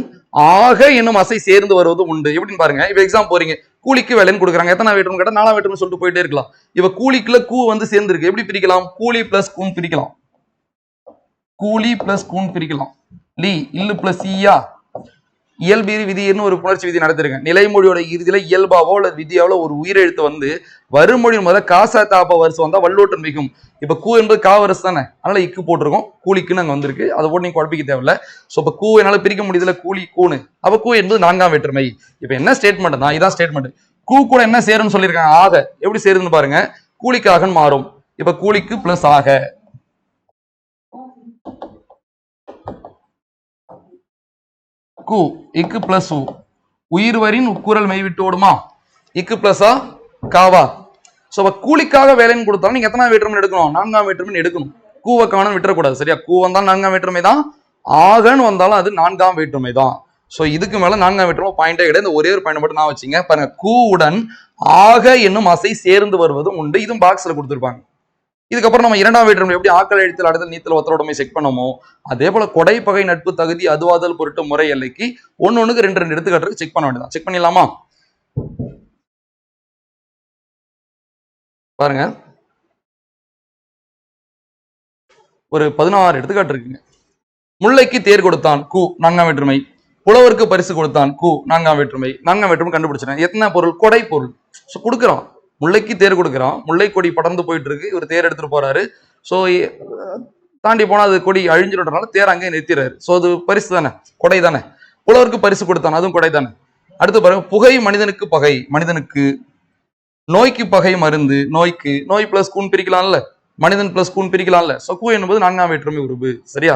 ஆக என்னும் அசை சேர்ந்து வருவதும் உண்டு. எப்படின்னு பாருங்க. இப்ப எக்ஸாம் போறீங்க, கூலிக்கு வேலைன்னு கொடுக்குறாங்க. எத்தனை வேற்றுமை கேட்டா 4ஆம் வேற்றுமை சொல்லிட்டு போயிட்டே இருக்கலாம். இப்ப கூலிக்குள்ள கூ வந்து சேர்ந்து இருக்கு, எப்படி பிரிக்கலாம்? கூலி பிளஸ் கூன் பிரிக்கலாம். கூலி பிளஸ் கூன் பிரிக்கலாம். லீ இல்லு பிளஸ் ஈயா. இயல்பீரி விதின்னு ஒரு புணர்ச்சி விதி நடத்திருக்கேன். நிலைமொழியோட இறுதியில இயல்பாவோ அல்லது விதியாவோ ஒரு உயிரெழுத்து வந்து வருமொழி முதல் காசா தாப்பா வருஷம் வந்தா வல்லோட்டன் மிகும். இப்ப கூ என்பது கா வருஷம் தானே, அதனால இக்கு போட்டிருக்கோம். கூலிக்குன்னு அங்க வந்திருக்கு, அதை போட்டு நீங்க குழப்பிக்க தேவையில்ல. சோ இப்ப கூ என்னால பிரிக்க முடியுதுல, கூலி கூணு. அப்ப கூ என்பது 4ஆம் வேற்றுமை. இப்ப என்ன ஸ்டேட்மெண்ட் தான்? இதான் ஸ்டேட்மெண்ட். கூ கூட என்ன சேரும்னு சொல்லியிருக்காங்க? ஆக. எப்படி சேருதுன்னு பாருங்க. கூலிக்காக மாறும். இப்ப கூலிக்கு பிளஸ் ஆக. கு இக்கு பிளஸ் உ. உயிர்வரின் உட்குரல் மெய் விட்டு ஓடுமா? இக்கு பிளஸா காவா? சோ கூலிக்காக வேலைன்னு கொடுத்தாலும் நீங்க எத்தனை வேற்றுமை எடுக்கணும்? 4ஆம் வேற்றுமை எடுக்கணும். கூவை காணம் விட்டுறக்கூடாது. சரியா? கூ வந்தாலும் 4ஆம் வேற்றுமை தான், ஆகன்னு வந்தாலும் அது 4ஆம் வேற்றுமை தான். சோ இதுக்கு மேல 4ஆம் வேற்றுமை பாயிண்டே கிடையாது. இந்த ஒரே ஒரு பாயிண்ட் மட்டும் நான் வச்சுங்க பாருங்க. கூவுடன் ஆக என்னும் அசை சேர்ந்து வருவதும் உண்டு. இதுவும் பாக்ஸ்ல கொடுத்துருப்பாங்க. இதுக்கப்புறம் நம்ம 2ஆம் வேற்றுமை எப்படி ஆக்கல் எழுத்தில் அடுத்தல் நீத்தல் ஒத்தரோடமை செக் பண்ணமோ அதே போல கொடை, பகை, நட்பு, தகுதி, அதுவாதல், பொருட்டு, முறை, எல்லைக்கு 1-1க்கு 2 எடுத்துக்காட்டுக்கு செக் பண்ண வேண்டியதான். செக் பண்ணிடலாமா? பாருங்க, ஒரு 16 எடுத்துக்காட்டு இருக்குங்க. முல்லைக்கு தேர் கொடுத்தான். கு 4ஆம் வேற்றுமை. புலவருக்கு பரிசு கொடுத்தான் கு, நான்காம் வேற்றுமை. நான்காம் வேற்றுமை கண்டுபிடிச்சிட்டேன். எத்தனை பொருள்? கொடை பொருள். ஸோ கொடுக்குறான், முல்லைக்கு தேர் கொடுக்குறான். முல்லை கொடி படர்ந்து போயிட்டு இருக்கு, இவர் தேர் எடுத்துட்டு போறாரு. ஸோ தாண்டி போனா அது கொடி அழிஞ்சிடுறதுனால தேர் அங்கே நிறுத்திடுறாரு. ஸோ அது பரிசு தானே, கொடை தானே. புலவருக்கு பரிசு கொடுத்தான், அதுவும் கொடை தானே. அடுத்து பாருங்க, புகை மனிதனுக்கு பகை. மனிதனுக்கு. நோய்க்கு பகை மருந்து. நோய்க்கு நோய் பிளஸ் கூன் பிரிக்கலாம்ல, மனிதன் பிளஸ் கூன் பிரிக்கலாம்ல. ஸோ கு என்பது நான்காம் வேற்றுமை உருவு. சரியா?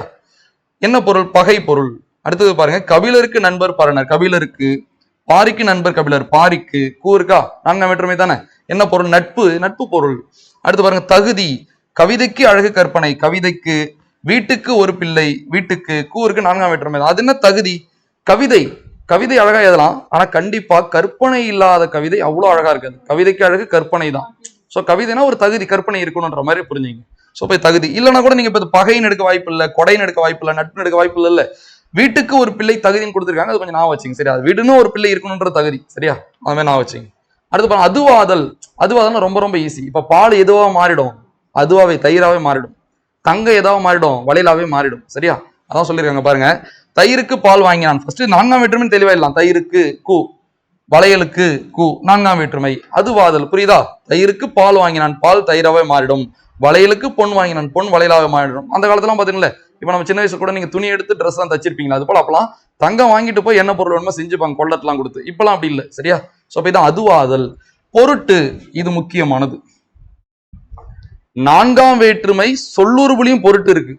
என்ன பொருள்? பகை பொருள். அடுத்தது பாருங்க, கபிலருக்கு நண்பர் பரணர். கபிலருக்கு. பாரிக்கு நண்பர் கபிலர். பாரிக்கு. கூ இருக்கா? நான்காம் வேற்றுமை தானே. என்ன பொருள்? நட்பு. நட்பு பொருள். அடுத்து பாருங்க, தகுதி. கவிதைக்கு அழகு கற்பனை. கவிதைக்கு. வீட்டுக்கு ஒரு பிள்ளை. வீட்டுக்கு. கூ இருக்கு, நான்காம் வேற்றுமை தான். அது என்ன? தகுதி. கவிதை. கவிதை அழகா எழுதலாம், ஆனா கண்டிப்பா கற்பனை இல்லாத கவிதை அவ்வளவு அழகா இருக்காது. கவிதைக்கு அழகு கற்பனை தான். சோ கவிதைனா ஒரு தகுதி, கற்பனை இருக்கணும்ன்ற மாதிரி புரிஞ்சுங்க. சோ போய் தகுதி இல்லைன்னா கூட நீங்க இப்ப பகைன்னு எடுக்க வாய்ப்பு இல்லை, கொடைன்னு எடுக்க வாய்ப்பு இல்லை, நட்பு எடுக்க வாய்ப்பு இல்ல. வீட்டுக்கு ஒரு பிள்ளை தகுதின்னு கொடுத்துருக்காங்க, அது கொஞ்சம் நான் வச்சுங்க. சரியா? அது வீடுன்னு ஒரு பிள்ளை இருக்கணும்ன்ற தகுதி. சரியா? அதுமாதிரி நான் வச்சுங்க. அடுத்து பாருங்க, அதுவாதல். அதுவாதல் ரொம்ப ரொம்ப ஈஸி. இப்ப பால் எதுவா மாறிடும்? அதுவாவே தயிராவே மாறிடும். தங்க எதாவது மாறிடும்? வளையலாவே மாறிடும். சரியா? அதான் சொல்லியிருக்காங்க பாருங்க. தயிருக்கு பால் வாங்கினான். ஃபர்ஸ்ட் நான்காம் வேற்றுமை தெளிவா இல்லாம். தயிருக்கு கு, வளையலுக்கு கு, நான்காம் வேற்றுமை. அதுவாதல். புரியுதா? தயிருக்கு பால் வாங்கினான், பால் தயிராவே மாறிடும். வளையலுக்கு பொன் வாங்கினான், பொன் வளையலாவே மாறிடும். அந்த காலத்துல பாத்தீங்களா, இப்ப நம்ம சின்ன வயசுல கூட நீங்க துணி எடுத்து ட்ரெஸ் எல்லாம் தச்சிருப்பீங்களா, அது போல அப்பெல்லாம் தங்கம் வாங்கிட்டு போய் என்ன பொருள் வேணுமோ செஞ்சுப்பாங்க, கொள்ளட்டெல்லாம் கொடுத்து. இப்பெல்லாம் அப்படி இல்லை. சரியா? சோ இதான் அதுவாதல். பொருட்டு. இது முக்கியமானது. நான்காம் வேற்றுமை சொல்லுறுப்புலையும் பொருட்டு இருக்கு,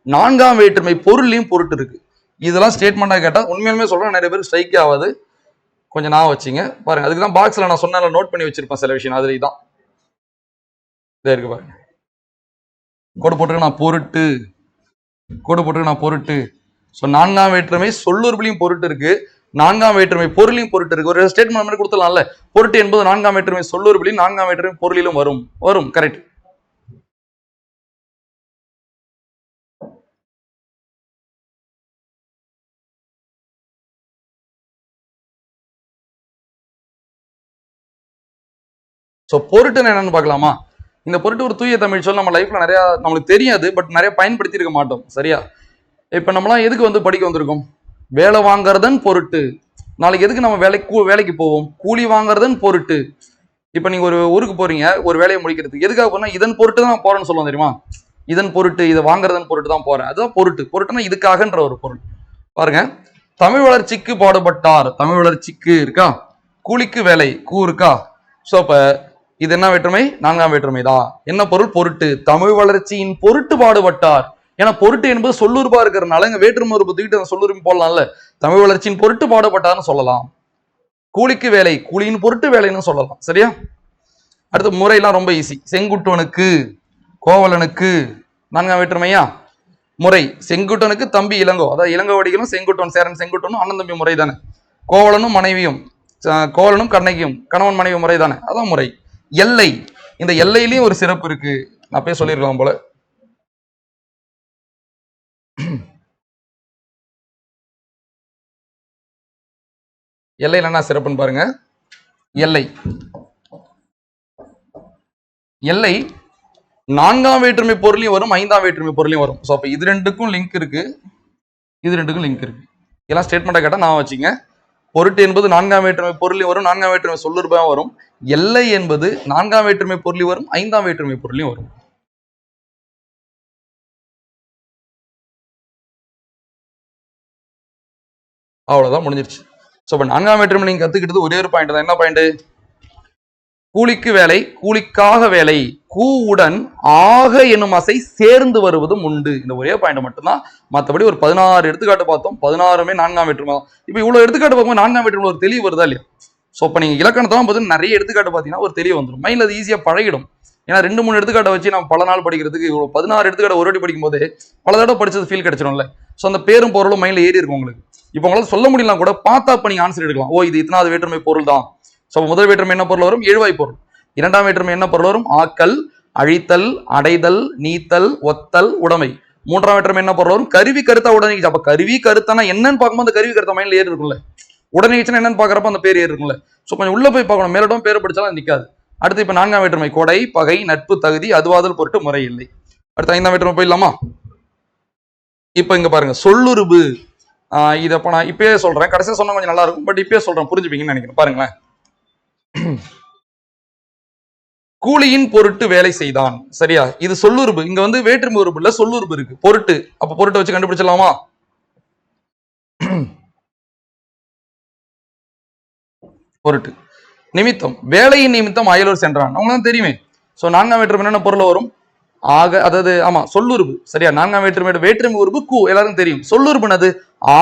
நான்காம் வேற்றுமை பொருள்லையும் பொருட்டு இருக்கு. இதெல்லாம் ஸ்டேட்மெண்டா கேட்டா உண்மையுமே சொல்றேன், நிறைய பேர் ஸ்ட்ரைக் ஆகாது. கொஞ்சம் நான் வச்சுங்க பாருங்க. அதுக்கு தான் பாக்ஸ்ல நான் சொன்ன நோட் பண்ணி வச்சிருப்பேன் சில விஷயம். அதுல தான் இருக்கு பாருங்க. கோடு போட்டுருக்கு நான் பொருட்டு, கோடு போட்டுருக்கு நான் பொருட்டு. ஸோ நான்காம் வேற்றுமை சொல்லுறுப்புலையும் பொருட்டு இருக்கு, நான்காம் வேற்றுமை பொருளையும் பொருட்டு இருக்கு. ஒரு ஸ்டேட்மெண்ட் மாதிரி கொடுத்துடலாம்ல. பொருட்டு என்பது நான்காம் வேற்றுமை சொல்லுறுப்புலையும் நான்காம் வேற்றுமை பொருளிலும் வரும். வரும். கரெக்ட். ஸோ பொருட்டுன்னு என்னன்னு பார்க்கலாமா? இந்த பொருட்டு ஒரு தூய தமிழ் சொல். நம்ம லைஃப்ல நிறைய நம்மளுக்கு தெரியாது, பட் நிறைய பயன்படுத்தி இருக்க மாட்டோம். சரியா? இப்ப நம்மளாம் எதுக்கு வந்து படிக்க வந்திருக்கோம்? வேலை வாங்குறதன் பொருட்டு. நாளைக்கு எதுக்கு நம்ம வேலைக்கு போவோம்? கூலி வாங்குறதன் பொருட்டு. இப்ப நீங்க ஒரு ஊருக்கு போறீங்க, ஒரு வேலையை முடிக்கிறதுக்கு எதுக்காக போனா இதன் பொருட்டு தான் போறேன்னு சொல்லுவோம் தெரியுமா? இதன் பொருட்டு, இதை வாங்குறதன் பொருட்டு தான் போறேன். அதுதான் பொருட்டு. பொருட்டுனா இதுக்காகன்ற ஒரு பொருள். பாருங்க, தமிழ் வளர்ச்சிக்கு பாடுபட்டார். தமிழ் வளர்ச்சிக்கு இருக்கா? கூலிக்கு வேலை கூ இருக்கா? சோ அப்ப இது என்ன வேற்றுமை? நான்காம் வேற்றுமை தான். என்ன பொருள்? பொருட்டு. தமிழ் வளர்ச்சியின் பொருட்டு பாடுபட்டார். ஏன்னா பொருட்டு என்பது சொல்லுறுப்பா இருக்கிறதுனால இங்க வேற்றுமை உறுப்பு தூக்கிட்டு சொல்லுறுப்பு போடலாம்ல. தமிழ் வளர்ச்சியின் பொருட்டு பாடுபட்டார்னு சொல்லலாம். கூலிக்கு வேலை, கூலியின் பொருட்டு வேலைன்னு சொல்லலாம். சரியா? அடுத்து முறையெல்லாம் ரொம்ப ஈஸி. செங்குட்டுவனுக்கு, கோவலனுக்கு. நான்காம் வேற்றுமையா? முறை. செங்குட்டனுக்கு தம்பி இளங்கோ, அதாவது இளங்கோவடிகளும் செங்குட்டுவன், சேரன் செங்குட்டுவனும் அண்ணன் தம்பி முறை தானே. கோவலனும் மனைவியும், கோவலனும் கண்ணகியும் கணவன் மனைவி முறை தானே, அதான் முறை. எல்லை. இந்த எல்லையிலையும் ஒரு சிறப்பு இருக்கு. நான் போய் சொல்லிருக்கலாம் போல. எல்லையில என்ன சிறப்புன்னு பாருங்க. எல்லை, எல்லை நான்காம் வேற்றுமை பொருளையும் வரும், ஐந்தாம் வேற்றுமை பொருளையும் வரும். ஸோ அப்ப இது ரெண்டுக்கும் லிங்க் இருக்கு, இது ரெண்டுக்கும் லிங்க் இருக்கு. இதெல்லாம் ஸ்டேட்மெண்ட்டை கேட்டா நான் வச்சுங்க. பொருட்டு என்பது நான்காம் வேற்றுமை பொருளையும் வரும், நான்காம் வேற்றுமை சொல்லுறுப்பாகவும் வரும். எல்லை என்பது நான்காம் வேற்றுமை பொருளையும் வரும், ஐந்தாம் வேற்றுமை பொருளையும் வரும். அவ்வளவுதான், முடிஞ்சிருச்சு. ஸோ இப்போ நான்காம் வேற்றுமை நீங்க கத்துக்கிட்டது ஒரே ஒரு பாயிண்ட் தான். என்ன பாயிண்ட்? கூலிக்கு வேலை, கூலிக்காக வேலை, கூவுடன் ஆக எனும் அசை சேர்ந்து வருவதும் உண்டு. இந்த ஒரே பாயிண்ட் மட்டும்தான். மற்றபடி ஒரு 16 எடுத்துக்காட்டு பார்த்தோம், 16மே நான்காம் வேற்றுமை தான். இப்போ இவ்வளவு எடுத்துக்காட்டு பார்க்கும்போது நான்காம் வேற்றுமை ஒரு தெளிவு வருதா இல்லையா? ஸோ இப்போ நீங்க இலக்கணத்தான் பார்த்து நிறைய எடுத்துக்காட்டு பார்த்தீங்கன்னா ஒரு தெளிவு வந்துடும். மைண்ட்ல அது ஈஸியாக பழகிடும். ஏன்னா 2-3 எடுத்துக்காட்டை வச்சு நம்ம பல நாள் படிக்கிறதுக்கு இவ்வளோ 16 எடுத்துக்காட்டை ஒரு வாட்டி படிக்கும் போது பல தடவை படிச்சது ஃபீல் கிடைச்சிடும்ல. ஸோ அந்த பேரும் பொருளும் மைண்ட்ல ஏறி இருக்கும் உங்களுக்கு. இப்போ உங்களால் சொல்ல முடியலாம் கூட, பார்த்தா இப்போ நீங்க ஆன்சர் எடுக்கலாம். ஓ இது இத்தனாவது வேற்றுமை பொருள் தான். ஸோ முதல் வேற்றுமை என்ன பொருள் வரும்? எழுவாய் பொருள். இரண்டாம் வேற்றுமை என்ன பொருள் வரும்? ஆக்கல், அழித்தல், அடைதல், நீத்தல், ஒத்தல், உடைமை. மூன்றாம் வேற்றுமை என்ன பொருள் வரும்? கருவி கருத்தா உடனே. அப்ப கருவி கருத்தானா என்னன்னு பார்க்கும்போது அந்த கருவி கருத்த மைண்ட்ல ஏறி இருக்கும்ல. உடனே என்னன்னு பாக்குறப்ப அந்த பேர் ஏறி இருக்கும்ல. ஸோ கொஞ்சம் உள்ள போய் பார்க்கணும், மேலிடம் பேர் படிச்சாலும் நிற்காது. அடுத்து இப்ப நான்காம் வேற்றுமை கொடை, பகை, நட்பு, தகுதி, அதுவாதல் பொருட்டு முறை இல்லை. அடுத்து ஐந்தாம் வேற்றுமை போயிடலாமா? இப்ப இங்க பாருங்க, சொல்லுருபு. இதை இப்போ நான் இப்பயே சொல்றேன், கடைசியா சொன்னா கொஞ்சம் நல்லா இருக்கும், பட் இப்பயே சொல்றேன், புரிஞ்சுப்பீங்கன்னு நினைக்கிறேன். பாருங்களேன், கூலியின் பொருட்டு வேலை செய்தான். சரியா? இது சொல்லுறுப்பு. இங்க வந்து வேற்றுமை உறுப்பு இல்ல, சொல்லுறுப்பு இருக்கு. பொருட்டு. அப்ப பொருட்டை வச்சு கண்டுபிடிச்சிடலாமா? பொருட்டு. நிமித்தம், வேலையின் நிமித்தம் அயலூர் சென்றான். அவங்க தான் தெரியுமே. சோ நான்காம் வேற்றுமை என்ன பொருள் வரும்? ஆக, அதாவது ஆமா சொல்லுறுப்பு. சரியா? நான்காம் வேற்றுமை உறுப்பு கூ, எல்லாரும் தெரியும். சொல்லுறுப்புனது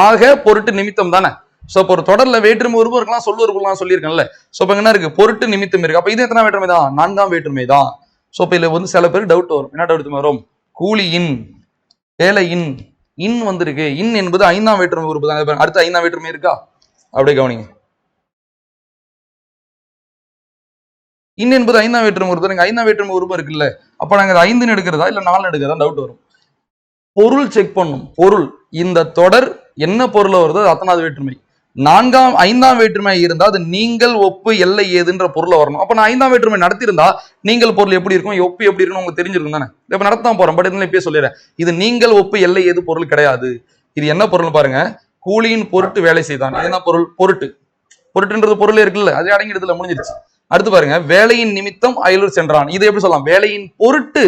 ஆக பொருட்டு நிமித்தம் தானே. சோ இப்போ ஒரு தொடர்ல வேற்றுமை உறுப்பு இருக்கலாம், சொல்லுறுப்புலாம் சொல்லியிருக்கேன்ல. சோ இப்ப என்ன இருக்கு? பொருட்டு நிமித்தம் இருக்கு. அப்ப இது எத்தனை வேற்றுமை தான்? நான்காம் வேற்றுமை தான். சோ இப்ப இதுல வந்து சில பேர் டவுட் வரும். என்ன டவுட் வரும்? கூலியின், வேலையின், இன் வந்திருக்கு. இன் என்பது ஐந்தாம் வேற்றுமை உறுப்பு தான். அடுத்து ஐந்தாம் வேற்றுமை இருக்கா? அப்படியே கவனிங்க. இன் என்பது ஐந்தாம் வேற்றுமை உறுப்பு. நீங்க ஐந்தாம் வேற்றுமை உறுப்பு இருக்குல்ல, அப்ப நாங்க 5 எடுக்கிறதா இல்ல 4 எடுக்கிறதா டவுட் வரும். பொருள் செக் பண்ணும். பொருள், இந்த தொடர் என்ன பொருள் வருதோ அது அத்தனாவது வேற்றுமை. ஐந்தாம் வேற்றுமை இருந்தா அது நீங்கள் ஒப்பு எல்லை ஏதுன்ற பொருளை வரணும். அப்ப நான் ஐந்தாம் வேற்றுமை நடத்திருந்தா நீங்கள் பொருள் எப்படி இருக்கும், ஒப்பு எப்படி இருக்கும் உங்களுக்கு தெரிஞ்சிருக்கும் தானே. இப்ப நடத்தான் போறோம், பட் இதெல்லாம் இப்பயே சொல்லிடுறேன். இது நீங்கள் ஒப்பு எல்லை ஏது பொருள் கிடையாது. இது என்ன பொருள் பாருங்க? கூலியின் பொருட்டு வேலை செய்தான். என்ன பொருள்? பொருட்டு. பொருட்டுன்றது பொருளே இருக்குல்ல, அதே அடங்கிடுதுல, முடிஞ்சிருச்சு. அடுத்து பாருங்க, வேலையின் நிமித்தம் அயலூர் சென்றான். இது எப்படி சொல்லலாம்? வேலையின் பொருட்டு.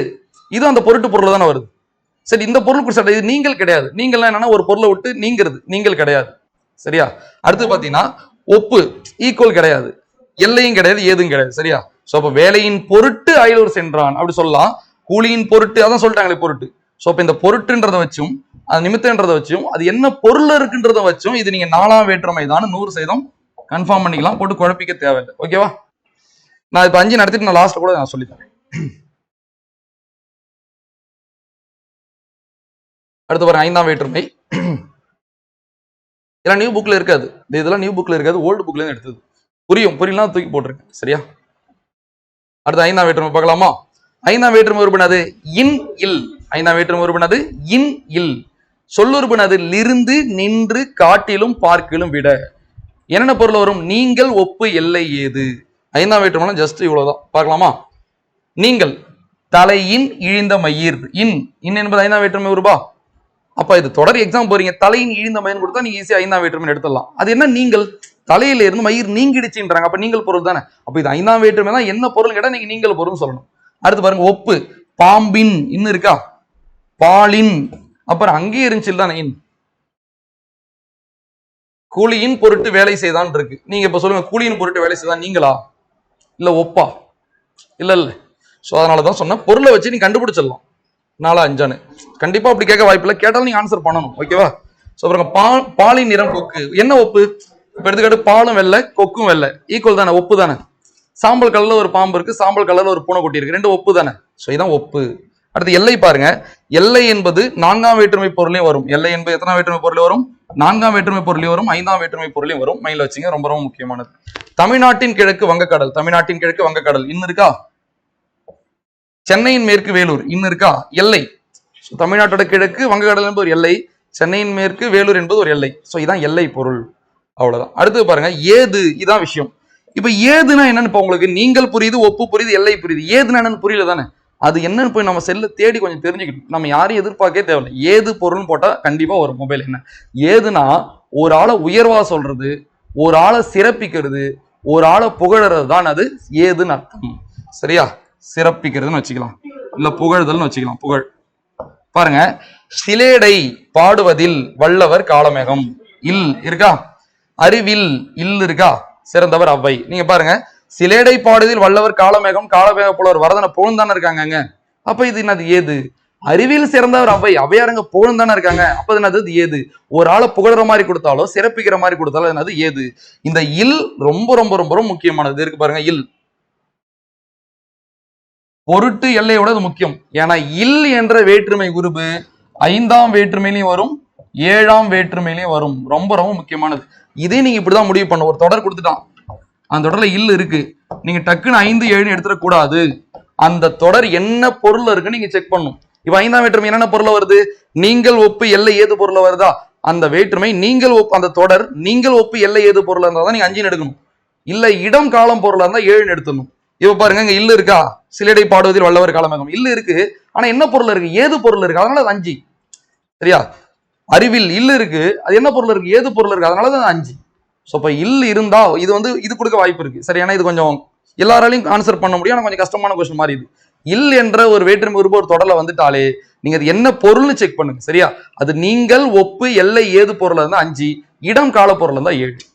இது அந்த பொருட்டு பொருள் தானே வருது. சரி, இந்த பொருள் குறிச்ச இது நீங்கள் கிடையாது. நீங்கள்லாம் என்னன்னா ஒரு பொருளை விட்டு நீங்கிறது, நீங்கள் கிடையாது. சரியா? அடுத்து பாத்தீங்கன்னா ஒப்பு, ஈக்குவல் கிடையாது, எல்லையும் கிடையாது, ஏதும் கிடையாது. சரியா? சோ அப்ப வேலையின் பொருட்டு அயலூர் சென்றான் அப்படி சொல்லலாம். கூலியின் பொருட்டு, அதான் சொல்லிட்டாங்களே பொருட்டு. சோ இப்ப இந்த பொருட்டுன்றதை வச்சும் அது நிமித்தன்றதை வச்சும் அது என்ன பொருள் இருக்குன்றத வச்சும் இது நீங்க 4ஆம் வேற்றுமை தான் 100% கன்ஃபார்ம் பண்ணிக்கலாம். போட்டு குழப்பிக்க தேவையில்லை. ஓகேவா? நான் இப்ப 5 நடத்திட்டு நான் லாஸ்ட்ல கூட நான் சொல்லித்தரேன். அடுத்து பாருங்க, ஐந்தாம் வேற்றுமை. இதெல்லாம் நியூ புக்ல இருக்காது. இதெல்லாம் நியூ புக்ல இருக்காது, ஓல்டு புக்ல இருந்து எடுத்தது. புரியலாம் தூக்கி போட்டிருக்கேன். சரியா? அடுத்து ஐந்தாம் வேற்றுமை பார்க்கலாமா? ஐந்தாம் வேற்றுமை உறுப்பினது இன் இல். ஐந்தாம் வேற்றுமை உறுப்பினது இன் இல். சொல்லுறுப்பினது லிருந்து, நின்று, காட்டிலும், பார்க்கிலும், விட. என்னென்ன பொருள் வரும்? நீங்கள் ஒப்பு எல்லை ஏது. ஐந்தாம் வேற்றுமை ஜஸ்ட் இவ்வளவுதான். பார்க்கலாமா? நீங்கள், தலையின் இழிந்த மயிர். இன் என்பது ஐந்தாம் வேற்றுமை உருபா. அப்ப இது தொடர் எக்ஸாம் போறீங்க, தலையின் இழிந்த மயிர் கொடுத்தா நீங்க ஈஸியா ஐந்தாம் வேற்றுமை எடுத்துடலாம். அது என்ன? நீங்கள், தலையில இருந்து மயிர் நீங்கிடுச்சுன்றாங்க. அப்ப நீங்கள் பொருள் தானே. அப்ப இது ஐந்தாம் வேற்றுமை தான். என்ன பொருள் கேட்டா நீங்க நீங்கள் பொருள் சொல்லணும். அடுத்து பாருங்க, ஒப்பு. பாம்பின் இன்னும் இருக்கா? பாலின், அப்புறம் அங்கேயே இருந்துச்சு தானே இன். கூலியின் பொருட்டு வேலை செய்தான் இருக்கு. நீங்க இப்ப சொல்லுங்க, கூலியின் பொருட்டு வேலை செய்தான் நீங்களா இல்ல ஒப்பா? இல்ல இல்ல. சோ அதனாலதான் சொன்ன பொருளை வச்சு நீங்க கண்டுபிடிச்சிடலாம் 4 5 கண்டிப்பா அப்படி கேட்க வாய்ப்பு இல்லை. கேட்டாலும் நீங்க ஆன்சர் பண்ணணும். ஓகேவா? சோ பாருங்க, பாலின் நிறம் கொக்கு. என்ன ஒப்பு? இப்ப எடுத்துக்காட்டு பாலும் வெள்ளை, கொக்கும் வெள்ளை, ஈக்குவல் தானே, ஒப்பு தானே. சாம்பல் கலர்ல ஒரு பாம்பு இருக்கு, சாம்பல் கலர்ல ஒரு பூனைக்குட்டி இருக்கு, ரெண்டு ஒப்பு தானே. சோ இதான் ஒப்பு. அடுத்து எல்லை பாருங்க. எல்லை என்பது 4ஆம் வேற்றுமை பொருளையும் வரும். எல்லை என்பது எத்தனாம் வேற்றுமை பொருளையும் வரும்? 4ஆம் வேற்றுமை பொருளையும் வரும், 5ஆம் வேற்றுமை பொருளையும் வரும். மைண்ட்ல வச்சுங்க, ரொம்ப ரொம்ப முக்கியமானது. தமிழ்நாட்டின் கிழக்கு வங்கக்கடல். தமிழ்நாட்டின் கிழக்கு வங்கக்கடல் இன்னும் இருக்கா? சென்னையின் மேற்கு வேலூர் இன்னும் இருக்கா? எல்லை. தமிழ்நாட்டோட கிழக்கு வங்கக்கடல் என்பது ஒரு எல்லை, சென்னையின் மேற்கு வேலூர் என்பது ஒரு எல்லை. சோ இதான் எல்லை பொருள். அவ்வளவுதான். அடுத்து பாருங்க, ஏது. இதான் விஷயம். இப்ப ஏதுனா என்னன்னு இப்ப உங்களுக்கு நீங்கள் புரியுது, ஒப்பு புரியுது, எல்லை புரியுது. ஏதுனா என்னன்னு புரியல தானே. அது என்னன்னு போய் நம்ம செல்ல தேடி கொஞ்சம் தெரிஞ்சுக்கணும். நம்ம யாரையும் எதிர்பார்க்கவே தேவையில்லை. ஏது பொருள்னு போட்டா கண்டிப்பா ஒரு மொபைல். என்ன ஏதுனா? ஒரு ஆளை உயர்வா சொல்றது, ஒரு ஆளை சிறப்பிக்கிறது, ஒரு ஆளை புகழறது தான் அது ஏதுன்னு அர்த்தம். சரியா? சிறப்பிக்கிறதுன்னு வச்சுக்கலாம், இல்ல புகழ்தல்னு வச்சுக்கலாம். புகழ். பாருங்க, சிலேடை பாடுவதில் வல்லவர் காலமேகம். இல் இருக்கா? அறிவில் இல் இருக்கா? சிறந்தவர் அவ்வை. நீங்க பாருங்க, சிலேடை பாடுவதில் வல்லவர் காலமேகம், காலமேக புலவர் வரதனை புகழ்ந்தானே இருக்காங்க. அப்ப இது என்னது? ஏது. அறிவியல் சிறந்தவர் அவ்வை, அவையாருங்க புகழ்ந்தானே இருக்காங்க. அப்ப என்னது? ஏது. ஒரு ஆளை புகழற மாதிரி கொடுத்தாலோ சிறப்பிக்கிற மாதிரி கொடுத்தாலோ என்னது? ஏது. இந்த இல் ரொம்ப ரொம்ப ரொம்ப ரொம்ப முக்கியமானது. இருக்கு பாருங்க, இல் பொருட்டு எல்லையோட அது முக்கியம். ஏன்னா இல் என்ற வேற்றுமை உருபு 5ஆம் வேற்றுமையிலையும் வரும், 7ஆம் வேற்றுமையிலையும் வரும். ரொம்ப ரொம்ப முக்கியமானது. இதே நீங்க இப்படிதான் முடிவு பண்ண. ஒரு தொடர் கொடுத்துட்டான், அந்த தொடர்ல இல் இருக்கு, நீங்க டக்குன்னு 5 7 எடுத்துடக்கூடாது. அந்த தொடர் என்ன பொருள் இருக்குன்னு நீங்க செக் பண்ணும். இப்ப 5ஆம் வேற்றுமை என்னென்ன பொருள் வருது? நீங்கள் ஒப்பு எல்லை ஏது பொருள் வருதா? அந்த வேற்றுமை நீங்கள் ஒப்பு, அந்த தொடர் நீங்கள் ஒப்பு எல்லை ஏது பொருள் இருந்தா தான் நீங்க 5 எடுக்கணும். இல்ல இடம் காலம் பொருளா இருந்தா 7 எடுத்துடணும். இப்ப பாருங்க, இங்க இல்லு இருக்கா? சிலடை பாடுவதில் வல்லவர் காலமேகம் இல்லு இருக்கு. ஆனா என்ன பொருள் இருக்கு? ஏது பொருள் இருக்கு. அதனால அது 5. சரியா? அறிவில் இல்லு இருக்கு, அது என்ன பொருள் இருக்கு, ஏது பொருள் இருக்கு, அதனாலதான் 5. ஸோ இப்போ இல் இருந்தா இது இது கொடுக்க வாய்ப்பு இருக்கு. சரி, ஏன்னா இது கொஞ்சம் எல்லாராலையும் ஆன்சர் பண்ண முடியும், ஆனால் கொஞ்சம் கஷ்டமான கொஸ்டின் மாதிரி இது. இல் என்ற ஒரு வேற்றுமை உறுப்பு ஒரு தொடர்ல வந்துட்டாலே நீங்க அது என்ன பொருள்னு செக் பண்ணுங்க. சரியா, அது நீங்கள், ஒப்பு, எல்லை, ஏது பொருள் இருந்தா 5, இடம், கால பொருள் இருந்தா 7.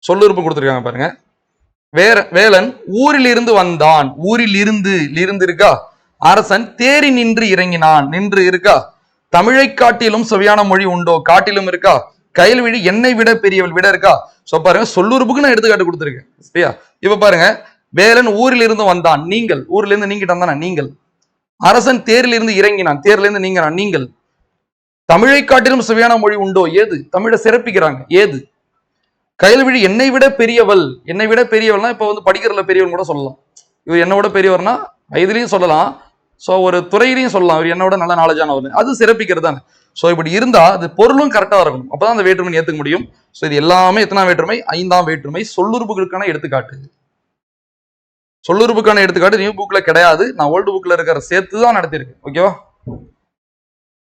சொல்லுறுப்பு கொடுத்துருக்காங்க பாருங்க. வேலன் ஊரில் இருந்து வந்தான், ஊரில் இருந்து இருக்கா. அரசன் தேறி நின்று இறங்கினான், நின்று இருக்கா. தமிழை காட்டிலும் சுவையான மொழி உண்டோ, காட்டிலும் இருக்கா. கயல்விழி என்னை விட பெரியவள் விட இருக்கா. சோ பாருங்க, சொல்லுறுப்புக்கு நான் எடுத்துக்காட்டு கொடுத்துருக்கேன். சரியா, இப்ப பாருங்க, வேலன் ஊரில் இருந்து வந்தான், நீங்கள், ஊர்ல இருந்து நீங்கிட்டான் தானே நீங்கள். அரசன் தேரில் இருந்து இறங்கினான், தேர்ல இருந்து நீங்கினான் நீங்கள். தமிழை காட்டிலும் சுவையான மொழி உண்டோ, ஏது, தமிழை சிறப்பிக்கிறாங்க, ஏது. கயல்விழி என்னை விட பெரியவள், என்னை விட பெரியவள்னா இப்ப படிக்கிறதுல பெரியவன் கூட சொல்லலாம். இவர் என்னோட பெரியவர்னா இதுலயும் சொல்லலாம். ஸோ ஒரு துறையிலையும் சொல்லலாம், இவர் என்னோட நல்ல நாலேஜானவர், அது சிறப்பிக்கிறது தானே. ஸோ இப்படி இருந்தா அது பொருளும் கரெக்டா இருக்கணும், அப்பதான் அந்த வேற்றுமை ஏத்துக்க முடியும். ஸோ இது எல்லாமே எத்தனாம் வேற்றுமை, 5ஆம் வேற்றுமை. சொல்லுறுப்புகளுக்கான எடுத்துக்காட்டு, சொல்லுறுப்புக்கான எடுத்துக்காட்டு நியூ புக்ல கிடையாது, நான் ஓல்டு புக்ல இருக்கிற சேர்த்து தான் நடத்திருக்கேன். ஓகேவா,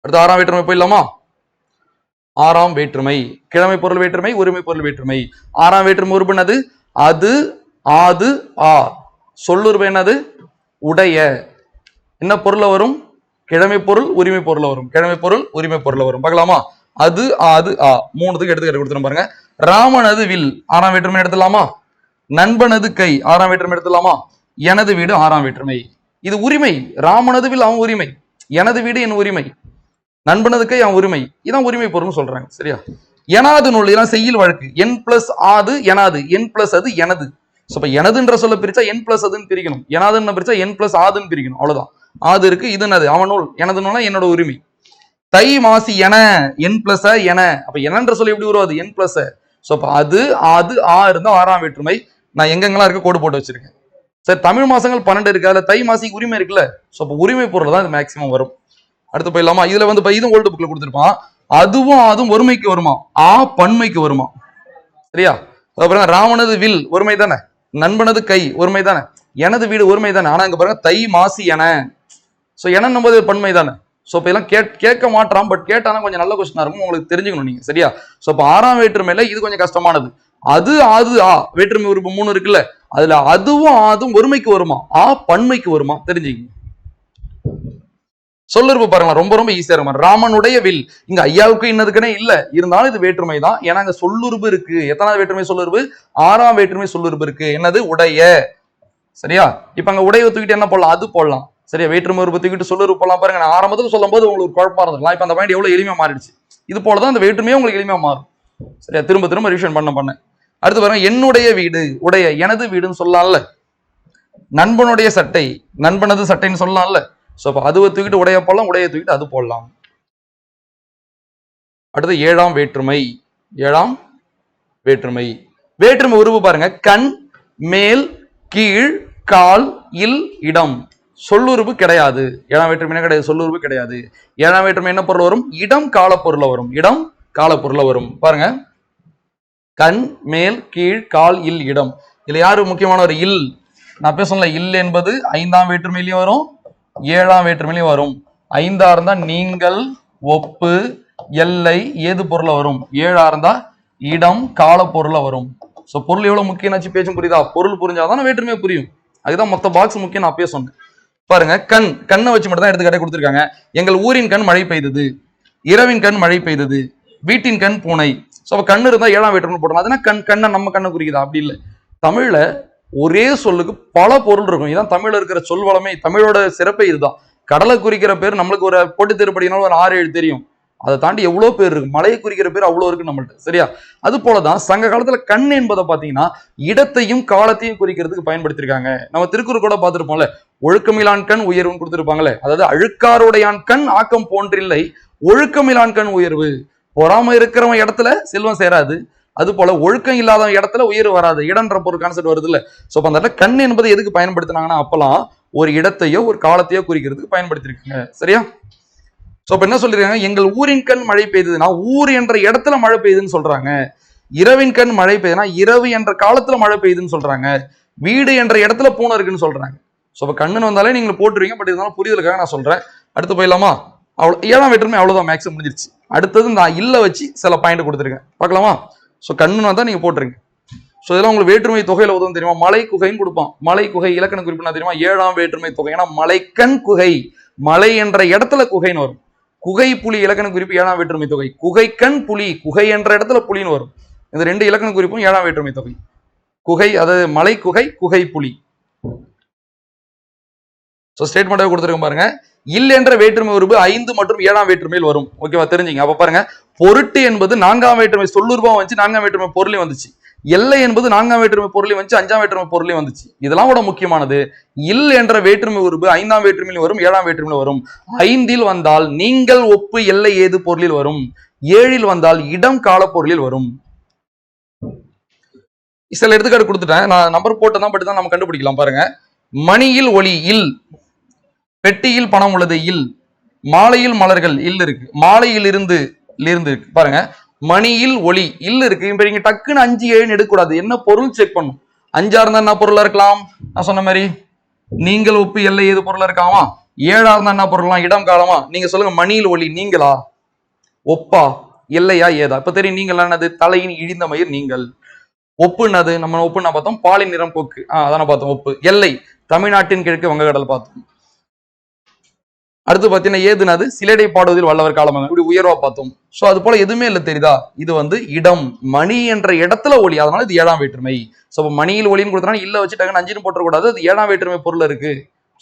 அடுத்து 6ஆம் வேற்றுமை போயிடலாமா. 6ஆம் வேற்றுமை கிழமை பொருள் வேற்றுமை, உரிமை பொருள் வேற்றுமை. 6ஆம் வேற்றுமை உறுப்பு என்னது, அது, ஆது, ஆ. சொல்லுறுப்பு என்னது, உடைய. என்ன பொருள்ல வரும், கிழமை பொருள், உரிமை பொருள் வரும், கிழமை பொருள், உரிமை பொருள் வரும். பார்க்கலாமா, அது, ஆது, ஆ, 3த்துக்கு எடுத்துக்காட்டு கொடுத்துரும் பாருங்க. ராமனது வில் 6ஆம் வேற்றுமை எடுத்துலாமா. நண்பனது கை 6ஆம் வேற்றுமை எடுத்துலாமா. எனது வீடு 6ஆம் வேற்றுமை. இது உரிமை, ராமனது வில் அவன் உரிமை, எனது வீடு என் உரிமை, நண்பனது கை அவன் உரிமை, இதான் உரிமை பொருள்னு சொல்றாங்க. சரியா, எனாது நூல் இதெல்லாம் செய்யுள் வழக்கு. என் பிளஸ் ஆது எனாது, என் பிளஸ் அது எனது. ஸோ இப்போ எனதுன்ற சொல்ல பிரிச்சா என் பிளஸ் அதுன்னு பிரிக்கணும், எனாதுன்னு பிரிச்சா என் பிளஸ் ஆதுன்னு பிரிக்கணும், அவ்வளவுதான். ஆது இருக்கு, இது என்னது, அவன் நூல், எனது நூல்னா என்னோட உரிமை. தை மாசி என, என் பிளஸ் என, அப்ப என்னன்ற சொல்லி எப்படி வருவது, என் பிளஸ். ஸோ அப்ப அது, ஆது, ஆ இருந்தா 6ஆம் வேற்றுமை. நான் எங்கெங்கெல்லாம் இருக்க கோடு போட்டு வச்சிருக்கேன். சரி, தமிழ் மாசங்கள் 12 இருக்கு, அதுல தை மாசிக்கு உரிமை இருக்குல்ல. ஸோ அப்போ உரிமை பொருள் தான் இது மேக்சிமம் வரும். அடுத்து போயிடலாமா. இதுல இதுவும் ஓல்டு புக்ல கொடுத்துருப்பான். அதுவும் அதுவும் ஒருமைக்கு வருமா, ஆ பன்மைக்கு வருமா. சரியா, அப்புறம் ராவணது வில் ஒருமை தானே, நண்பனது கை ஒருமை தானே, எனது வீடு ஒருமை தானே. ஆனா இங்க பாருங்க, தை மாசி என. ஸோ என்ன போது பன்மை தானே. ஸோ இப்போ எல்லாம் கேட்க மாட்டான், பட் கேட்டானா கொஞ்சம் நல்ல கொஸ்டினா இருக்கும், உங்களுக்கு தெரிஞ்சுக்கணும் நீங்க. சரியா, ஸோ இப்போ 6ஆம் வேற்றுமையில இது கொஞ்சம் கஷ்டமானது. அது, ஆது, ஆ வேற்றுமை உறுப்பு 3 இருக்குல்ல, அதுல அதுவும் ஆதும் ஒருமைக்கு வருமா, ஆ பன்மைக்கு வருமா, தெரிஞ்சுக்கங்க. சொல்லுறுப்பு பாருங்க, ரொம்ப ரொம்ப ஈஸியா இருக்கும். ராமனுடைய வில், இங்க ஐயாவுக்கு இன்னதுக்குனே இல்ல, இருந்தாலும் இது வேற்றுமை தான், ஏன்னா இங்க சொல்லுறுப்பு இருக்கு. எத்தனாவது வேற்றுமை சொல்லுறுப்பு, 6ஆம் வேற்றுமை சொல்லுறுப்பு இருக்கு, என்னது, உடைய. சரியா, இப்ப அங்க உடைய தூக்கிட்டு என்ன போடலாம், அது போடலாம். சரியா, வேற்றுமை உறுப்பு தூக்கிட்டு சொல்லுறுப்பு போடலாம். பாருங்க, நான் ஆரம்பத்தில் சொல்லும் போது உங்களுக்கு குழப்பமா இருந்திருக்கலாம், இப்ப அந்த பாயிண்ட் எவ்வளவு எளிமையா மாறிடுச்சு. இது போலதான் அந்த வேற்றுமையே உங்களுக்கு எளிமையா மாறும். சரியா, திரும்ப திரும்ப ரிவிஷன் பண்ண. அடுத்து பாருங்க, என்னுடைய வீடு, உடைய, எனது வீடுன்னு சொல்லலாம்ல. நண்பனுடைய சட்டை, நண்பனது சட்டைன்னு சொல்லலாம்ல. சோ அப்ப அதுவை தூக்கிட்டு உடைய போடலாம், உடைய தூக்கிட்டு அது போடலாம். அடுத்து 7ஆம் வேற்றுமை. 7ஆம் வேற்றுமை வேற்றுமை உருவு பாருங்க, கண், மேல், கீழ், கால், இல், இடம். சொல்லுறுப்பு கிடையாது. 7ஆம் வேற்றுமை கிடையாது, சொல்லுறுப்பு கிடையாது. 7ஆம் வேற்றுமை என்ன பொருள் வரும், இடம் கால பொருள வரும், இடம் கால பொருள வரும். பாருங்க, கண், மேல், கீழ், கால், இல், இடம். இதுல யாரு முக்கியமான ஒரு இல், நான் பேசல, இல் என்பது 5ஆம் வேற்றுமையிலையும் வரும், 7ஆம் வேற்றுமையிலையும் வரும். 5ஆ இருந்தா நீங்கள், ஒப்பு, எல்லை, ஏது பொருள வரும். 7ஆ இருந்தா இடம் கால பொருள வரும். சோ பொருள் எவ்வளவு முக்கியம் பேச்சும் புரியுதா, பொருள் புரிஞ்சாதான் வேற்றுமையை புரியும். அதுதான் மொத்த பாக்ஸ் முக்கியம், நான் அப்பயே சொன்னேன். பாருங்க, கண், கண்ணை வச்சு மட்டும் தான் எடுத்துக்காட்டே கொடுத்துருக்காங்க. எங்கள் ஊரின் கண் மழை பெய்தது, இரவின் கண் மழை பெய்தது, வீட்டின் கண் பூனை. சோ கண்ணு இருந்தா 7ஆம் வேற்றுமை போடணும். அதுனா கண்ணை நம்ம கண்ணை குறிக்குதா, அப்படி இல்லை. தமிழ்ல ஒரே சொல்லுக்கு பல பொருள் இருக்கும், இதான் தமிழ்ல இருக்கிற சொல் வளமே, தமிழோட சிறப்பே இதுதான். கடலை குறிக்கிற பேர் நம்மளுக்கு ஒரு போட்டி தேர்ப்படினாலும் ஒரு 6-7 தெரியும், அதை தாண்டி எவ்வளவு பேர் இருக்கு, மலையை குறிக்கிற பேர் அவ்வளவு இருக்கு நம்மள்ட்ட. சரியா, அது போலதான் சங்க காலத்துல கண் என்பதை பாத்தீங்கன்னா இடத்தையும் காலத்தையும் குறிக்கிறதுக்கு பயன்படுத்திருக்காங்க. நம்ம திருக்குறள் கூட பார்த்திருப்போம்ல, ஒழுக்கமிலான் கண் உயர்வுன்னு கொடுத்திருப்பாங்களே, அதாவது அழுக்காருடையான் கண் ஆக்கம் போன்றில்லை, ஒழுக்கமிலான் கண் உயர்வு. பொறாம இருக்கிறவன் இடத்துல செல்வம் சேராது, அது போல ஒழுக்கம் இல்லாத இடத்துல உயர்வு வராது, இடன்ற ஒரு கான்செப்ட் வருது இல்ல. சோ அந்த இடத்துல கண் என்பதை எதுக்கு பயன்படுத்தினாங்கன்னா, அப்பெல்லாம் ஒரு இடத்தையோ ஒரு காலத்தையோ குறிக்கிறதுக்கு பயன்படுத்திருக்காங்க. சரியா, சோ இப்ப என்ன சொல்லிருக்காங்க, எங்கள் ஊரின் கண் மழை பெய்ததுன்னா ஊர் என்ற இடத்துல மழை பெய்யுதுன்னு சொல்றாங்க. இரவின் கண் மழை பெய்யுதுன்னா இரவு என்ற காலத்துல மழை பெய்யுதுன்னு சொல்றாங்க. வீடு என்ற இடத்துல பூனை இருக்குன்னு சொல்றாங்க. சோ இப்ப கண்ணுன்னு வந்தாலே நீங்க போட்டுருவீங்க, பட் இருந்தாலும் புரிதலுக்காக நான் சொல்றேன். அடுத்து போயிடலாமா. அவ்வளவு ஏழாம் வேற்றுமை அவ்வளவுதான், மேக்ஸிமம் முடிஞ்சிருச்சு. அடுத்தது நான் இல்ல வச்சு சில பாயிண்ட் கொடுத்துருக்கேன், பார்க்கலாமா? ஸோ கண்ணுனா தான் நீங்க போட்டுருங்க. ஸோ இதெல்லாம் உங்களுக்கு வேற்றுமை தொகையில உதவும் தெரியுமா? மலை குகைன்னு கொடுப்பான். மலை குகை இலக்கண குறிப்பு தெரியுமா? ஏழாம் வேற்றுமை தொகை. ஏன்னா மலைக்கண் குகை, மலை என்ற இடத்துல குகைன்னு வரும். குகை புலி இலக்கண குறிப்பு ஏழாம் வேற்றுமை தொகை. குகைக்கண் புலி, குகை என்ற இடத்துல புலின்னு வரும். இந்த ரெண்டு இலக்கண குறிப்பும் ஏழாம் வேற்றுமை தொகை. குகை அதாவது மலை குகை, குகை புலி. ஸோ ஸ்டேட்மெண்ட்டாக கொடுத்துருக்க பாருங்க. இல் என்ற வேற்றுமை உருவு 5 மற்றும் 7ஆம் வேற்றுமையில் வரும். ஓகேவா? தெரிஞ்சுங்க. அப்ப பாருங்க, பொருட்டு என்பது 4ஆம் வேற்றுமை சொல்லுருவம் வந்து 4ஆம் வேற்றுமை பொருளையும் வந்துச்சு. எல்லை என்பது 4ஆம் வேற்றுமை பொருளையும் வந்து 5ஆம் வேற்றுமை பொருளையும் வந்துச்சு. இதெல்லாம் கூட முக்கியமானது. இல் என்ற வேற்றுமை உருவு 5ஆம் வேற்றுமையில் வரும், 7ஆம் வேற்றுமையில் வரும். 5இல் வந்தால் நீங்கள் ஒப்பு எல்லை ஏது பொருளில் வரும். 7இல் வந்தால் இடம் கால பொருளில் வரும். சில எடுத்துக்காட்டு கொடுத்துட்டேன், நான் நம்பர் போட்டதான் பட்டு தான் நம்ம கண்டுபிடிக்கலாம். பாருங்க, மணியில் ஒளி இல், பெட்டியில் பணம் உள்ளது இல், மாலையில் மலர்கள் இல் இருக்கு, மாலையில் இருந்து இருக்கு. பாருங்க, மணியில் ஒளி இல் இருக்கு. இப்ப நீங்க டக்குன்னு 5, 7 எடுக்கக்கூடாது. என்ன பொருள் செக் பண்ணும். 5ஆ இருந்தா என்ன பொருளா இருக்கலாம்? நான் சொன்ன மாதிரி நீங்கள் ஒப்பு எல்லை ஏது பொருளா இருக்காமா? 7ஆ இருந்தா என்ன பொருளாம்? இடம் காலமா? நீங்க சொல்லுங்க, மணியில் ஒளி நீங்களா, ஒப்பா, எல்லையா, ஏதா? இப்ப தெரியும். நீங்கள் என்னது? தலையின் இழிந்த மயிர் நீங்கள். ஒப்புனது நம்ம ஒப்புனா பார்த்தோம், பாலின் நிறம் போக்கு, அதான பார்த்தோம். ஒப்பு. எல்லை தமிழ்நாட்டின் கிழக்கு வங்கக்கடல் பார்த்தோம். அடுத்து பாத்தீங்கன்னா ஏதுனது? சிலடை பாடுவதில் வல்லவர் காலம், இப்படி உயர்வா பார்த்தோம். சோ அது போல எதுவுமே இல்லை, தெரியுதா? இது வந்து இடம், மணி என்ற இடத்துல ஒளி, அதனால இது 7ஆம் வேற்றுமை. சோ மணியில் ஒளின்னு கொடுத்தா இல்ல வச்சுட்டாங்க 5ன்னு போட்டக்கூடாது, அது 7ஆம் வேற்றுமை பொருள் இருக்கு.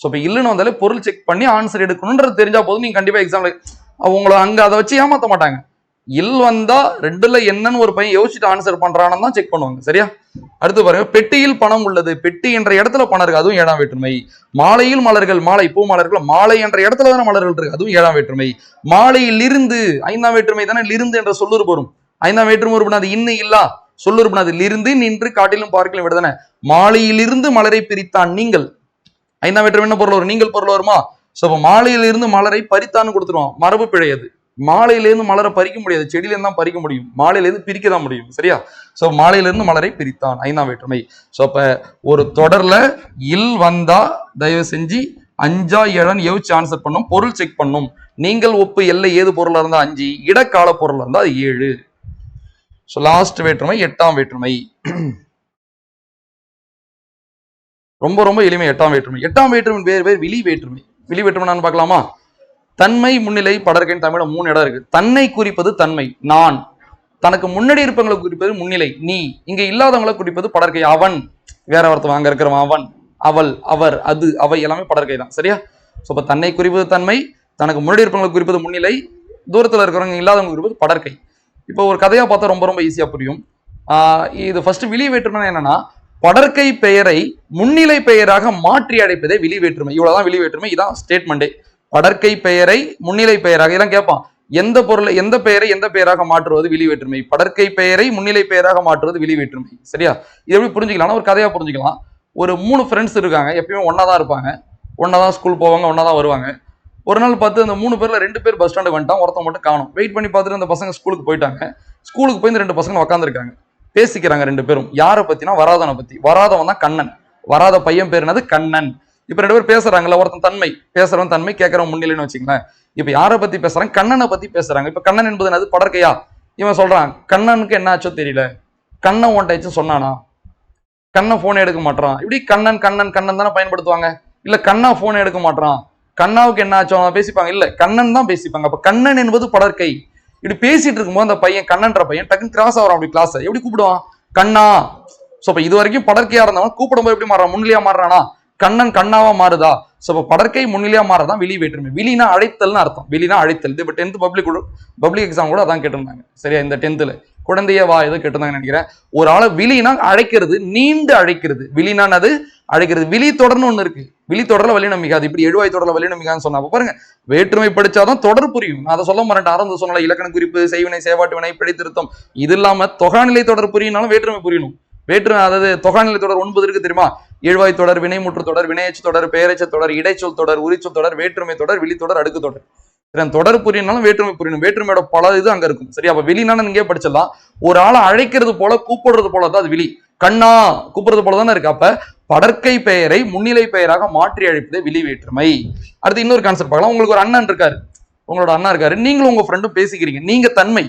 சோ இப்ப இல்லைன்னு வந்தாலே பொருள் செக் பண்ணி ஆன்சர் எடுக்கணும்ன்றது தெரிஞ்சா போதும். நீங்க கண்டிப்பா எக்ஸாம்ல உங்களை அங்க அதை வச்சு ஏமாத்த மாட்டாங்க. இல் வந்தா 2ல என்னன்னு ஒரு பையன் யோசிச்சுட்டு ஆன்சர் பண்றான்னு தான் செக் பண்ணுவாங்க. சரியா? அடுத்து பாருங்க, பெட்டியில் பணம் உள்ளது, பெட்டி என்ற இடத்துல பணம் இருக்கு, அதுவும் 7ஆம் வேற்றுமை. மாலையில் மலர்கள், மாலை பூ மலர்கள், மாலை என்ற இடத்துல தானே மலர்கள் இருக்கு, அதுவும் 7ஆம் வேற்றுமை. மாலையில் இருந்து 5ஆம் வேற்றுமை தானே, இருந்து என்ற சொல்லுறு வரும். 5ஆம் வேற்றுமை உறுப்பு அது இன்னும் இல்லா சொல்லுறுப்பு, அது இருந்து நின்று காட்டிலும் பார்க்கலும் விடுதானே. மாலையில் இருந்து மலரை பிரித்தான் நீங்கள், 5ஆம் வேற்றுமை என்ன பொருள் வரும்? நீங்கள் பொருள் வருமா? சோ மாலையில இருந்து மலரை பறித்தான்னு கொடுத்துருவோம், மரபு பிழையது. மாலையிலிருந்து மலரை பறிக்க முடியாது, செடியிலிருந்து தான் பறிக்க முடியும், மாலையிலிருந்து பிரிக்க தான் முடியும். சரியா? சோ மாலையிலிருந்து மலரை பிரித்தான், 5ஆம் வேற்றுமை. சோ அப்ப ஒரு தொடர்ல இல் வந்தா தயவு செஞ்சு 5ஆ 7 யோசிச்சு ஆன்சர் பண்ணும், பொருள் செக் பண்ணும். நீங்கள் ஒப்பு எல்லை ஏது பொருளா இருந்தா 5, இடக்கால பொருளா இருந்தா அது 7. சோ லாஸ்ட் வேற்றுமை 8ஆம் வேற்றுமை. ரொம்ப ரொம்ப எளிமை. 8ஆம் வேற்றுமை. 8ஆம் வேற்றுமை வேறு விழி வேற்றுமை. விழி வேற்றுமை நான் பார்க்கலாமா? தன்மை, முன்னிலை, படர்க்கைன்னு தமிழ் 3 இடம் இருக்கு. தன்னை குறிப்பது தன்மை, நான். தனக்கு முன்னாடி இருப்பவங்களை குறிப்பது முன்னிலை, நீ. இங்க இல்லாதவங்களை குறிப்பது படர்க்கை, அவன். வேற ஒருத்தவன் அங்க இருக்கிறவன் அவன், அவள், அவர், அது, அவை எல்லாமே படர்க்கை தான். சரியா? சோ இப்ப தன்னை குறிப்பது தன்மை, தனக்கு முன்னாடி இருப்பவங்களை குறிப்பது முன்னிலை, தூரத்துல இருக்கிறவங்க இல்லாதவங்க குறிப்பது படர்க்கை. இப்போ ஒரு கதையா பார்த்தா ரொம்ப ரொம்ப ஈஸியா புரியும். இது ஃபர்ஸ்ட் விழி வேற்றுமை என்னன்னா, படர்க்கை பெயரை முன்னிலை பெயராக மாற்றி அழைப்பதே விழி வேற்றுமை. இவ்வளவுதான் விழி வேற்றுமை. இதான் ஸ்டேட்மெண்டே. படர்க்கை பெயரை முன்னிலை பெயராக, இதெல்லாம் கேட்பான். எந்த பொருளை எந்த பெயரை எந்த பெயராக மாற்றுவது விழி வேற்றுமை, படர்க்கை பெயரை முன்னிலை பெயராக மாற்றுவது விழி வேற்றுமை. சரியா? இது எப்படி புரிஞ்சுக்கலாம்? ஒரு கதையா புரிஞ்சுக்கலாம். ஒரு 3 ஃப்ரெண்ட்ஸ் இருக்காங்க, எப்பயுமே ஒன்னாதான் இருப்பாங்க, ஒன்னாதான் ஸ்கூல் போவாங்க, ஒன்னாதான் வருவாங்க. ஒரு நாள் பார்த்து அந்த 3 பேர்ல 2 பேர் பஸ் ஸ்டாண்டுக்கு வந்துட்டான், ஒருத்தன் மட்டும் காணும். வெயிட் பண்ணி பார்த்துட்டு அந்த பசங்க ஸ்கூலுக்கு போயிட்டாங்க. ஸ்கூலுக்கு போய் இந்த 2 பசங்க உட்காந்துருக்காங்க, பேசிக்கிறாங்க 2 பேரும். யாரை பத்தினா வராதவனை பத்தி. வராதவன் தான் கண்ணன், வராத பையன் பேர் என்னது? கண்ணன். இப்ப 2 பேர் பேசுறாங்கல்ல, ஒருத்தன் தன்மை, பேசுறவன் தன்மை, கேட்கறவன் முன்னிலைன்னு வச்சுங்களேன். இப்ப யாரை பத்தி பேசுறாங்க? கண்ணனை பத்தி பேசுறாங்க. இப்ப கண்ணன் என்பது என்னது? படர்க்கையா? இவன் சொல்றான், கண்ணனுக்கு என்ன ஆச்சோ தெரியல, கண்ணன் ஓட்டாச்சு சொன்னானா, கண்ணன் போன் எடுக்க மாட்டான். இப்படி கண்ணன் கண்ணன் கண்ணன் தானே பயன்படுத்துவாங்க. இல்ல கண்ணா போன் எடுக்க மாட்டான், கண்ணாவுக்கு என்ன ஆச்சோ பேசிப்பாங்க. இல்ல கண்ணன் தான் பேசிப்பாங்க. அப்ப கண்ணன் என்பது படர்க்கை. இப்படி பேசிட்டு இருக்கும்போது அந்த பையன், கண்ணன்ற பையன் டக்குன்னு கிராஸ் ஆகிறான். அப்படி கிளாஸ் எப்படி கூப்பிடுவான்? கண்ணா. சோ இப்ப இது வரைக்கும் படர்க்கையா இருந்தவன் கூப்பிடும்போது எப்படி மாறான்? முன்னிலையா மாறுறானா? கண்ணன் கண்ணாவா மாறுதா? சோ படற்கை முன்னிலையா மாறதான் விழி வேற்றுமை. விழினா அழைத்தல்னு அர்த்தம். விழினா அழைத்தல். இது இப்ப 10th பப்ளிக் எக்ஸாம் கூட அதான் கேட்டிருந்தாங்க. சரியா? இந்த 10th குழந்தைய வா எது கேட்டிருந்தாங்கன்னு நினைக்கிறேன். ஒரு ஆளை விழினா அழைக்கிறது, நீண்டு அழைக்கிறது. விழினான் அது அழைக்கிறது. விழி தொடர்னு ஒண்ணு இருக்கு. விழி தொடர்ல வல்லினம் மிகாது. இப்படி எழுவாய் தொடர்ல வல்லினம் மிகான்னு சொன்னா பாருங்க, வேற்றுமை படிச்சாதான் தொடர் புரியும். நான் அதை சொல்ல மாட்டேன். ஆரம்ப சொன்னால இலக்கண குறிப்பு, செய்வினை, செயற்பாட்டு வினை, பிழைத்திருத்தம், இது இல்லாம தொகாநிலை தொடர் புரியனாலும் வேற்றுமை புரியணும். வேற்றுமை அதாவது தொகாநிலை தொடர் 9 இருக்கு தெரியுமா? ஏழ்வாய் தொடர், வினைமுற்று தொடர், வினையச்சு தொடர், பெயரச்ச தொடர், இடைச்சொல் தொடர், உரிச்சொல் தொடர், வேற்றுமை தொடர், விழி தொடர், அடுக்கு தொடர். தொடர் புரியனாலும் வேற்றுமை புரியணும். வேற்றுமையோட பல இது அங்க இருக்கும். சரி? அப்ப விழினாலும் இங்கே படிச்சிடலாம். ஒரு ஆளை அழைக்கிறது போல, கூப்பிடுறது போல தான் அது விழி. கண்ணா கூப்பிடுறது போலதானே இருக்கு. அப்ப படற்கை பெயரை முன்னிலை பெயராக மாற்றி அழைப்பதே விழி வேற்றுமை. அடுத்து இன்னொரு கான்செப்ட் பார்க்கலாம். உங்களுக்கு ஒரு அண்ணன் இருக்காரு, உங்களோட அண்ணா இருக்காரு, நீங்களும் உங்க ஃப்ரெண்டும் பேசிக்கிறீங்க, நீங்க தன்மை,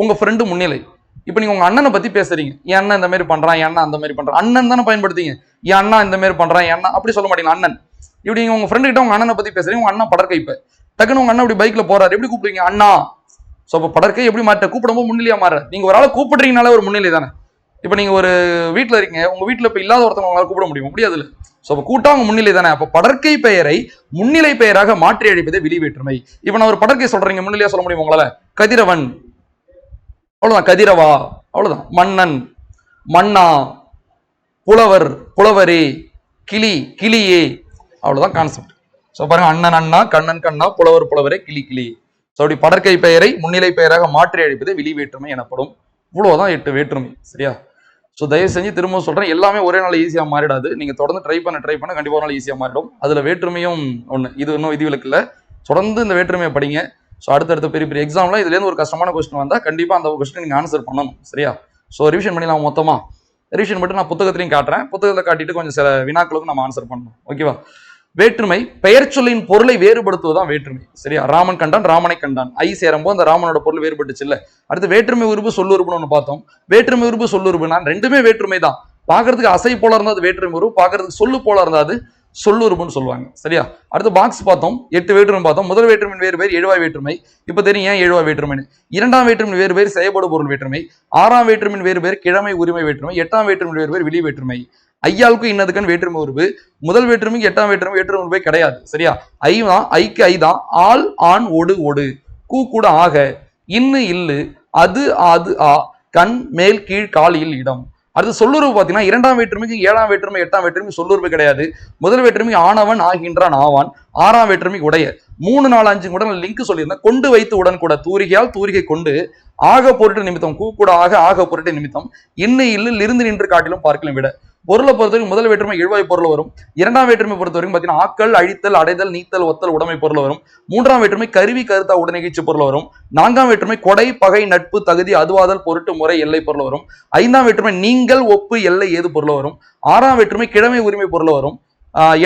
உங்க ஃப்ரெண்டு முன்னிலை. இப்ப நீங்க உங்க அண்ணனை பத்தி பேசுறீங்க, என் அண்ணன் இந்த மாதிரி பண்றான், என் அண்ணன் அந்த மாதிரி பண்றான், அண்ணன் தானே பயன்படுத்தீங்க. என் அண்ணா இந்த மாதிரி பண்றான், என் அண்ணா அப்படி சொல்ல மாட்டீங்க, அண்ணன். இப்படி நீங்க உங்க ஃப்ரெண்டு கிட்ட உங்க அண்ணனை பத்தி பேசுறீங்க, உங்க அண்ணன் படற்கை, இப்ப டக்குன்னு உங்க அண்ணன் இப்படி பைக்ல போறாரு, எப்படி கூப்பிடுவீங்க, அண்ணா. சோ அப்ப படற்கை எப்படி மாற்ற, கூப்பிடும்போது முன்னிலையா மாற. நீங்க ஒரு ஆளை கூப்பிடுறீங்கனால ஒரு முன்னிலை தானே. இப்ப நீங்க ஒரு வீட்டுல இருக்கீங்க, உங்க வீட்டுல இப்ப இல்லாத ஒருத்தவங்க உங்களால கூப்பிட முடியாது. சோ அப்ப கூட்டாங்க முன்னிலை தானே. அப்ப படற்கை பெயரை முன்னிலை பெயராக மாற்றி அழைப்பதே விழிவேற்றுமை. இப்ப நான் ஒரு படற்கை சொல்றீங்க, முன்னிலையா சொல்ல முடியும் உங்களால? கதிரவன், அவ்வளவுதான். கதிரவா, அவ்வளவுதான். மன்னன், மன்னா, புலவர், புலவரே, கிளி, கிளியே, அவ்வளவுதான் கான்செப்ட். சோ பாருங்க, அண்ணன் அண்ணா, கண்ணன் கண்ணா, புலவர் புலவரே, கிளி கிளி. சோ அப்படி படற்கை பெயரை முன்னிலை பெயராக மாற்றி அழைப்பது விழி வேற்றுமை எனப்படும். இவ்வளவுதான் 8 வேற்றுமை, சரியா? ஸோ தயவு செஞ்சு திரும்ப சொல்றேன், எல்லாமே ஒரே நாள் ஈஸியா மாறிடாது. நீங்க தொடர்ந்து ட்ரை பண்ண கண்டிப்பா ஒரு நாள் ஈஸியா மாறிடும். அதுல வேற்றுமையும் ஒண்ணு, இது இன்னும் விதிவிலக்கு இல்லை. தொடர்ந்து இந்த வேற்றுமையை படிங்க. ஸோ அடுத்தடுத்த பெரிய பெரிய எக்ஸாம்ல இதுல இருந்து ஒரு கஷ்டமான கொஸ்டின் வந்தா கண்டிப்பா அந்த கொஸ்டின் நீங்க ஆன்சர் பண்ணணும், சரியா? ஸோ ரிவிஷன் பண்ணிடலாம். மொத்தமா ரிவிஷன் மட்டும் நான் புத்தகத்திலையும் காட்டுறேன், புத்தகத்தை காட்டிட்டு கொஞ்சம் சில வினாக்களுக்கு நம்ம ஆன்சர் பண்ணணும், ஓகேவா? வேற்றுமை பெயர் சொல்லின் பொருளை வேறுபடுத்துவதுதான் வேற்றுமை, சரியா? ராமன் கண்டான், ராமனை கண்டான், ஐ சேரும்போது அந்த ராமனோட பொருள் வேறுபட்டுச்சு இல்ல. அடுத்து வேற்றுமை உறுப்பு சொல்லுறுப்புன்னு ஒண்ணு பார்த்தோம். வேற்றுமை உறுப்பு சொல்லுறுப்புனா ரெண்டுமே வேற்றுமை தான். பாக்குறதுக்கு அசை போல இருந்தா அது வேற்றுமை உறுப்பு, பாக்குறதுக்கு சொல்லு போல இருந்தா அது சொல்லுறுப்புன்னு சொல்லுவாங்க, சரியா? அடுத்து பாக்ஸ் பார்த்தோம், 8 வேற்றுமை பார்த்தோம். முதல் வேற்றுமை வேறு பேர் எழுவாய் வேற்றுமை. இப்ப தெரியும் ஏன் எழுவாய் வேற்றுமைன்னு. இரண்டாம் வேற்றுமை வேறு பேர் செயல்படு பொருள் வேற்றுமை. ஆறாம் வேற்றுமை வேறு பேர் கிழமை உரிமை வேற்றுமை. எட்டாம் வேற்றுமை வேறு பேர் விழி வேற்றுமை. ஐயாவுக்கு இன்னதுக்குன்னு வேற்றுமை உறுப்பு. முதல் வேற்றுமைக்கு எட்டாம் வேற்றுமை உறுப்பே கிடையாது, சரியா? ஐ தான், ஐக்கு ஐ தான். ஆள், ஆண், ஒடு, ஒடு, கூ கூட ஆக, இன்னு இல்லு, அது ஆது ஆ, கண் மேல் கீழ் கால் இல் இடம். அடுத்து சொல்லுறவு பாத்தீங்கன்னா இரண்டாம் வேற்றுமைக்கு ஏழாம் வேற்றுமை எட்டாம் வேற்றுமை சொல்லுறவு கிடையாது. முதல் வேற்றுமைக்கு ஆனவன் ஆகின்றான் ஆவான். ஆறாம் வேற்றுமைக்கு உடைய. 3 4 5 கூட லிங்க் சொல்லியிருந்தேன். கொண்டு வைத்து உடன் கூட, தூரிகையால் தூரிகை கொண்டு, ஆக பொருட்டு நிமித்தம், கூ கூட ஆக, ஆக பொருட்டு நிமித்தம், இன்னு இல்லு, இருந்து நின்று காட்டிலும் பார்க்கலும் விட. பொருளை பொறுத்தவரைக்கும் முதல் வேற்றுமை எழுவாய் பொருள் வரும். இரண்டாம் வேற்றுமை பொறுத்தவரைக்கும் பாத்தீங்கன்னா ஆக்கள், அழித்தல், அடைதல், நீத்தல், ஒத்தல், உடைமை பொருள் வரும். மூன்றாம் வேற்றுமை கருவி, கருத்தா, உடனெகிழ்ச்சி பொருள் வரும். நான்காம் வேற்றுமை கொடை, பகை, நட்பு, தகுதி, அதுவாதல், பொருட்டு, முறை, எல்லை பொருள் வரும். ஐந்தாம் வேற்றுமை நீங்கள், ஒப்பு, எல்லை, ஏது பொருள் வரும். ஆறாம் வேற்றுமை கிழமை உரிமை பொருள் வரும்.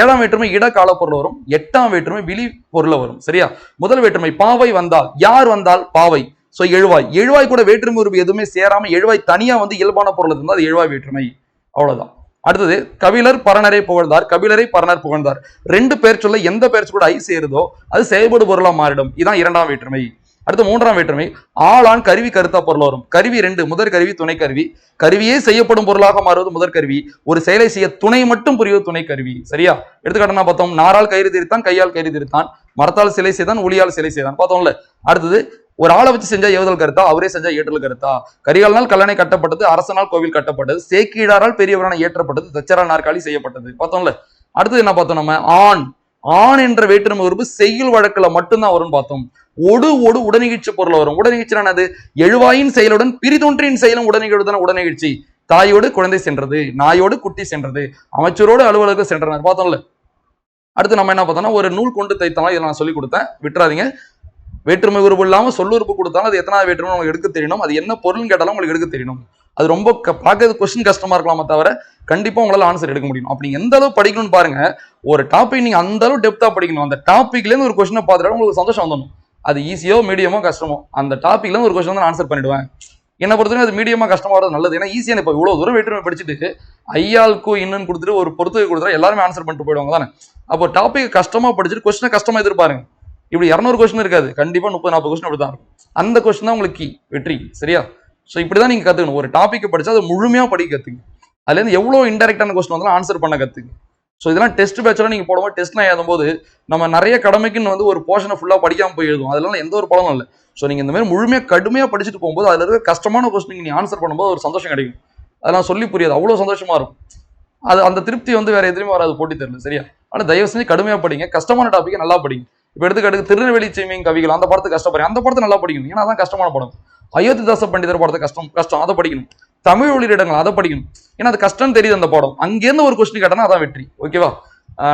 ஏழாம் வேற்றுமை இட கால பொருள் வரும். எட்டாம் வேற்றுமை விழி பொருள் வரும், சரியா? முதல் வேற்றுமை பாவை வந்தால், யார் வந்தால் பாவை. சோ எழுவாய், எழுவாய் கூட வேற்றுமை உறுப்பு எதுவுமே சேராம எழுவாய் தனியா வந்து இயல்பான பொருள் இருந்தால் அது எழுவாய் வேற்றுமை, அவ்வளவுதான். அடுத்தது கபிலர் பரணரை புகழ்ந்தார், கபிலரை பரணர் புகழ்ந்தார். 2 பேர் சொல்ல எந்த பேர் கூட ஐ சேருதோ அது செயல்படு பொருளா மாறிடும். இதான் இரண்டாம் வேற்றுமை. அடுத்து மூன்றாம் வேற்றுமை ஆளான் கருவி, கருத்தா பொருள் வரும். கருவி 2, முதற் கருவி, துணை கருவி. கருவியே செய்யப்படும் பொருளாக மாறுவது முதற் கருவி. ஒரு செயலை செய்ய துணை மட்டும் புரிவது துணை கருவி, சரியா? எடுத்துக்காட்டு பார்த்தோம், நாரால் கயிறு திரித்தான், கையால் கயிறு திரித்தான், மரத்தால் சிலை செய்தான், ஒளியால் சிலை செய்தான், பார்த்தோம்ல. அடுத்தது ஒரு ஆளை வச்சு செஞ்சா ஏவுதல் கருத்தா, அவரே செஞ்சா ஏற்றுதல் கருத்தா. கரிகாலனால் கல்லணை கட்டப்பட்டது, அரசனால் கோவில் கட்டப்பட்டது, சேக்கீடாரால் பெரியவரான ஏற்றப்பட்டது, தச்சரால் நாற்காலி செய்யப்பட்டது, பார்த்தோம்ல. அடுத்தது என்ன பார்த்தோம் நம்ம? ஆண், ஆண் என்ற வேற்றுமை உறுப்பு செய்யுள் வழக்குல மட்டும்தான் வரும்னு பார்த்தோம். ஒடு, ஒடு உடனிகழ்ச்சி பொருள் வரும். உடனிகழ்ச்சியானது எழுவாயின் செயலுடன் பிரிதொன்றின் செயலும் உடனிகழ்வுதான உடனிகழ்ச்சி. தாயோடு குழந்தை சென்றது, நாயோடு குட்டி சென்றது, அமைச்சரோடு அலுவலகம் சென்றனர், பார்த்தோம்ல. அடுத்து நம்ம என்ன பார்த்தோம்னா ஒரு நூல் கொண்டு தைத்தலாம், இதை நான் சொல்லி கொடுத்தேன், விட்டுறாதீங்க. வேற்றுமை உறுப்பு இல்லாம சொல்லுறுப்பு கொடுத்தாலும் அது எத்தனாவது வேற்றுமை உங்களுக்கு எடுக்க தெரியணும், அது என்ன பொருள்னு கேட்டாலும் உங்களுக்கு எடுக்க தெரியணும். அது ரொம்ப பார்க்கறது கொஸ்டின் கஷ்டமா இருக்கலாமா தவிர கண்டிப்பா உங்களால ஆன்சர் எடுக்க முடியும். அப்படி எந்த அளவு படிக்கணும்னு பாருங்க. ஒரு டாபிக் நீங்க அந்த அளவு டெப்தா படிக்கணும். அந்த டாபிக்ல இருந்து ஒரு கொஸ்டினை பார்த்துட்டு உங்களுக்கு சந்தோஷம் வந்துடும். அது ஈஸியோ மீடியமோ கஷ்டமோ அந்த டாபிக்ல இருந்து ஒரு கொஸ்டின் வந்து ஆன்சர் பண்ணிடுவேன். என்ன பொறுத்தவரை அது மீடியமா கஷ்டமா வரது நல்லது. ஏன்னா ஈஸியா இப்போ இவ்வளவு தூரம் வேற்றுமை படிச்சுட்டு ஐயாளுக்கும் இன்னும் கொடுத்துட்டு ஒரு பொறுத்து கொடுத்துட்டா எல்லாருமே ஆன்சர் பண்ணிட்டு போயிடுவாங்க தானே. அப்போ டாபிக் கஷ்டமா படிச்சுட்டு கொஸ்டினை கஷ்டமா எதிர்பாருங்க. இப்படி 200 கொஸ்டின் இருக்காது, கண்டிப்பா 30 40 கொஸ்டின் அப்படிதான் இருக்கும். அந்த கொஸ்டின் தான் உங்களுக்கு கீ வெற்றி, சரியா? ஸோ இப்படிதான் நீங்க கத்துக்கணும். ஒரு டாபிக் படிச்சா அதை முழுமையா படிக்க கத்துங்க. அதுல இருந்து எவ்வளவு இன்டெரக்டான கொஸ்டின் வந்தாலும் ஆன்சர் பண்ண கத்துங்க. ஸோ இதெல்லாம் டெஸ்ட் பேட்ச்ல நீங்க போடும்போது டெஸ்ட்லாம் எழுதும் போது நம்ம நிறைய கடமைக்குன்னு வந்து ஒரு போர்ஷனை ஃபுல்லா படிக்காம போய் எழுதும். அதெல்லாம் எந்த ஒரு பலனும் இல்லை. ஸோ நீங்க இந்த மாதிரி முழுமையா கடுமையா படிச்சுட்டு போகும்போது அதுல இருக்க கஷ்டமான கொஸ்டின் நீங்க ஆன்சர் பண்ணும்போது ஒரு சந்தோஷம் கிடைக்கும். அதெல்லாம் சொல்லி புரியாது, அவ்வளவு சந்தோஷமா இருக்கும். அது அந்த திருப்தி வந்து வேற எதுலையுமே வராது, போட்டி தெரியல, சரியா? ஆனா தயவு செஞ்சு கடுமையா படிங்க, கஷ்டமான டாபிக்கை நல்லா படிங்க. இப்ப எடுத்துக்காட்டுக்கு திருநெல்வேலி செய்மியும் கவிகள் அந்த படத்தை கஷ்டப்படுறேன், அந்த படத்தை நல்லா படிக்கணும், ஏன்னா அதான் கஷ்டமான படம். அயோத்திதாச பண்டிதர் படத்தை கஷ்டம் அதை படிக்கணும். தமிழ் உள்ளிடங்கள் அதை படிக்கணும், ஏன்னா அது கஷ்டம் தெரியுது அந்த படம். அங்கேருந்து ஒரு கொஸ்டின் கேட்டனா அதான் வெற்றி, ஓகேவா?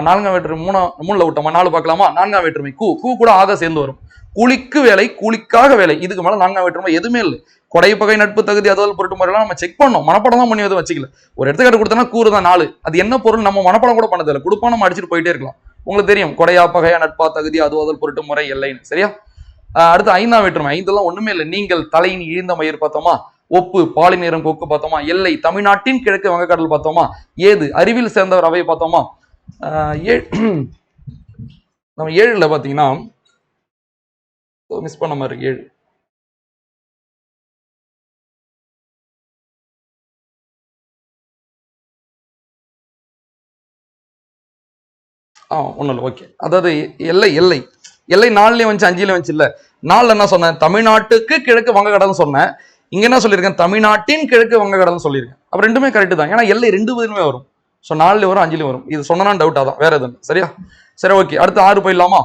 4ஆம் வேற்றுமை 3ல விட்டோமா, 4 பார்க்கலாமா? 4ஆம் வேற்றுமை கூ, கூ கூட ஆக சேர்ந்து வரும். கூலிக்கு வேலை, கூலிக்காக வேலை, இதுக்கு மேல 4ஆம் வேற்றுமை எதுவுமே இல்லை. கொடை, பகை, நட்பு, தகுதி, அதுவல், பொருட்டு முறையெல்லாம் நம்ம செக் பண்ணோம், மனப்படம் தான் பண்ணி வச்சுக்கல. ஒரு எடுத்துக்காட்டு கொடுத்தோம்னா கூறு தான் 4, அது என்ன பொருள் நம்ம மனப்படம் கூட பண்ணதில்லை, கொடுப்போம் நம்ம அடிச்சுட்டு போயிட்டே இருக்கலாம். உங்களுக்கு தெரியும் கொடையா, பகையா, நட்பா, தகுதி, அதுவாதல், பொருட்டு முறை, எல்லைன்னு, சரியா? அடுத்து ஐந்தாம் வேற்றுமை, ஐந்தெல்லாம் ஒண்ணுமே இல்லை. நீங்கள் தலையின் இழிந்த மயிர் பார்த்தோமா, ஒப்பு பாலி நேரம் கொக்கு பார்த்தோமா, எல்லை தமிழ்நாட்டின் கிழக்கு வங்கக்கடல் பார்த்தோமா, ஏது அறிவில் சேர்ந்தவர் அவை பார்த்தோமா. நம்ம ஏழுல பாத்தீங்கன்னா மிஸ் பண்ண மாதிரி ஏழு ஒன்றும் இல்லை, ஓகே. அதாவது எல்லை எல்லை எல்லை 4லயும் வந்துச்சு 5லயும் வந்துச்சு இல்ல. 4ல் என்ன சொன்னேன், தமிழ்நாட்டுக்கு கிழக்கு வங்கக்கடல் சொன்னேன். இங்க என்ன சொல்லியிருக்கேன், தமிழ்நாட்டின் கிழக்கு வங்கக்கடல் சொல்லியிருக்கேன். அப்ப ரெண்டுமே கரெக்ட் தான், ஏன்னா எல்லை ரெண்டு பேருமே வரும். ஸோ 4லயும் வரும் 5லயும் வரும். இது சொன்னா டவுட் ஆதான், வேற எதுவும் சரியா. சரி, ஓகே. அடுத்து 6 போயிடலாமா.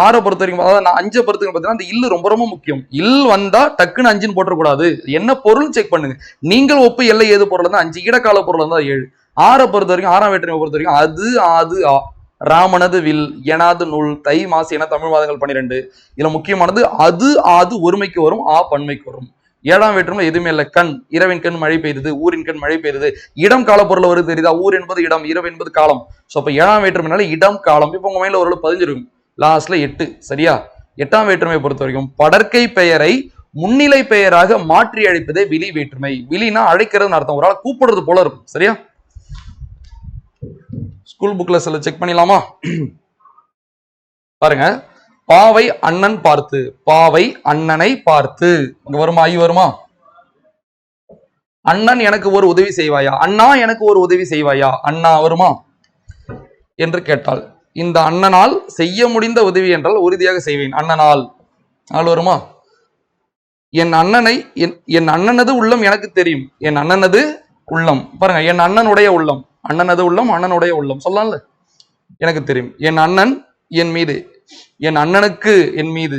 6 பொறுத்த வரைக்கும், அதாவது நான் 5 பொறுத்த வரைக்கும் பார்த்தீங்கன்னா, அந்த இல்லு ரொம்ப ரொம்ப முக்கியம். இல் வந்தா டக்குன்னு 5ன்னு போட்டக்கூடாது. என்ன பொருள் செக் பண்ணுங்க. நீங்கள் ஒப்பு எல்லை ஏது பொருள் இருந்தா 5, இடக்கால பொருள் இருந்தா 7. 6 பொறுத்த வரைக்கும், 6ஆம் வேற்றுமை பொறுத்த வரைக்கும் அது ஆது ஆ, ராமனது வில், எனாது நூல், தை மாசு என தமிழ் மாதங்கள் 12. இதுல முக்கியமானது அது ஆது ஒருமைக்கு வரும், ஆ பன்மைக்கு வரும். 7ஆம் வேற்றுமை எதுவுமே இல்லை. கண், இரவின் கண் மழை பெய்யுது, ஊரின் கண் மழை பெய்யுது. இடம் கால பொருள் வருது தெரியுதா, ஊர் என்பது இடம், இரவு என்பது காலம். ஸோ அப்ப 7ஆம் வேற்றுமைனால இடம் காலம். இப்போ உங்க மைண்ட்ல ஒரு பதிஞ்சிருக்கும், லாஸ்ட்ல 8 சரியா. 8ஆம் வேற்றுமையை பொறுத்த வரைக்கும் படற்கை பெயரை முன்னிலை பெயராக மாற்றி அழைப்பதே விழி வேற்றுமை. விழினா அழைக்கிறதுன்னு அர்த்தம், ஒரு ஆள் கூப்பிடுறது போல இருக்கும் சரியா. ஸ்கூல் புக்ல சில செக் பண்ணிடலாமா. பாருங்க, பாவை அண்ணன் பார்த்து, பாவை அண்ணனை பார்த்து, இங்க வருமா, ஐ வருமா. அண்ணன் எனக்கு ஒரு உதவி செய்வாயா, அண்ணா எனக்கு ஒரு உதவி செய்வாயா, அண்ணா வருமா என்று கேட்டால், இந்த அண்ணனால் செய்ய முடிந்த உதவி என்றால் உறுதியாக செய்வேன், அண்ணனால் ஆள் வருமா. என் அண்ணனை என் அண்ணனது உள்ளம் எனக்கு தெரியும், என் அண்ணனது உள்ளம். பாருங்க, என் அண்ணனுடைய உள்ளம், அண்ணனது உள்ளம், அண்ணனுடைய உள்ளம் சொல்லலாம்ல, எனக்கு தெரியும். என் அண்ணன் என் மீது, என் அண்ணனுக்கு என் மீது.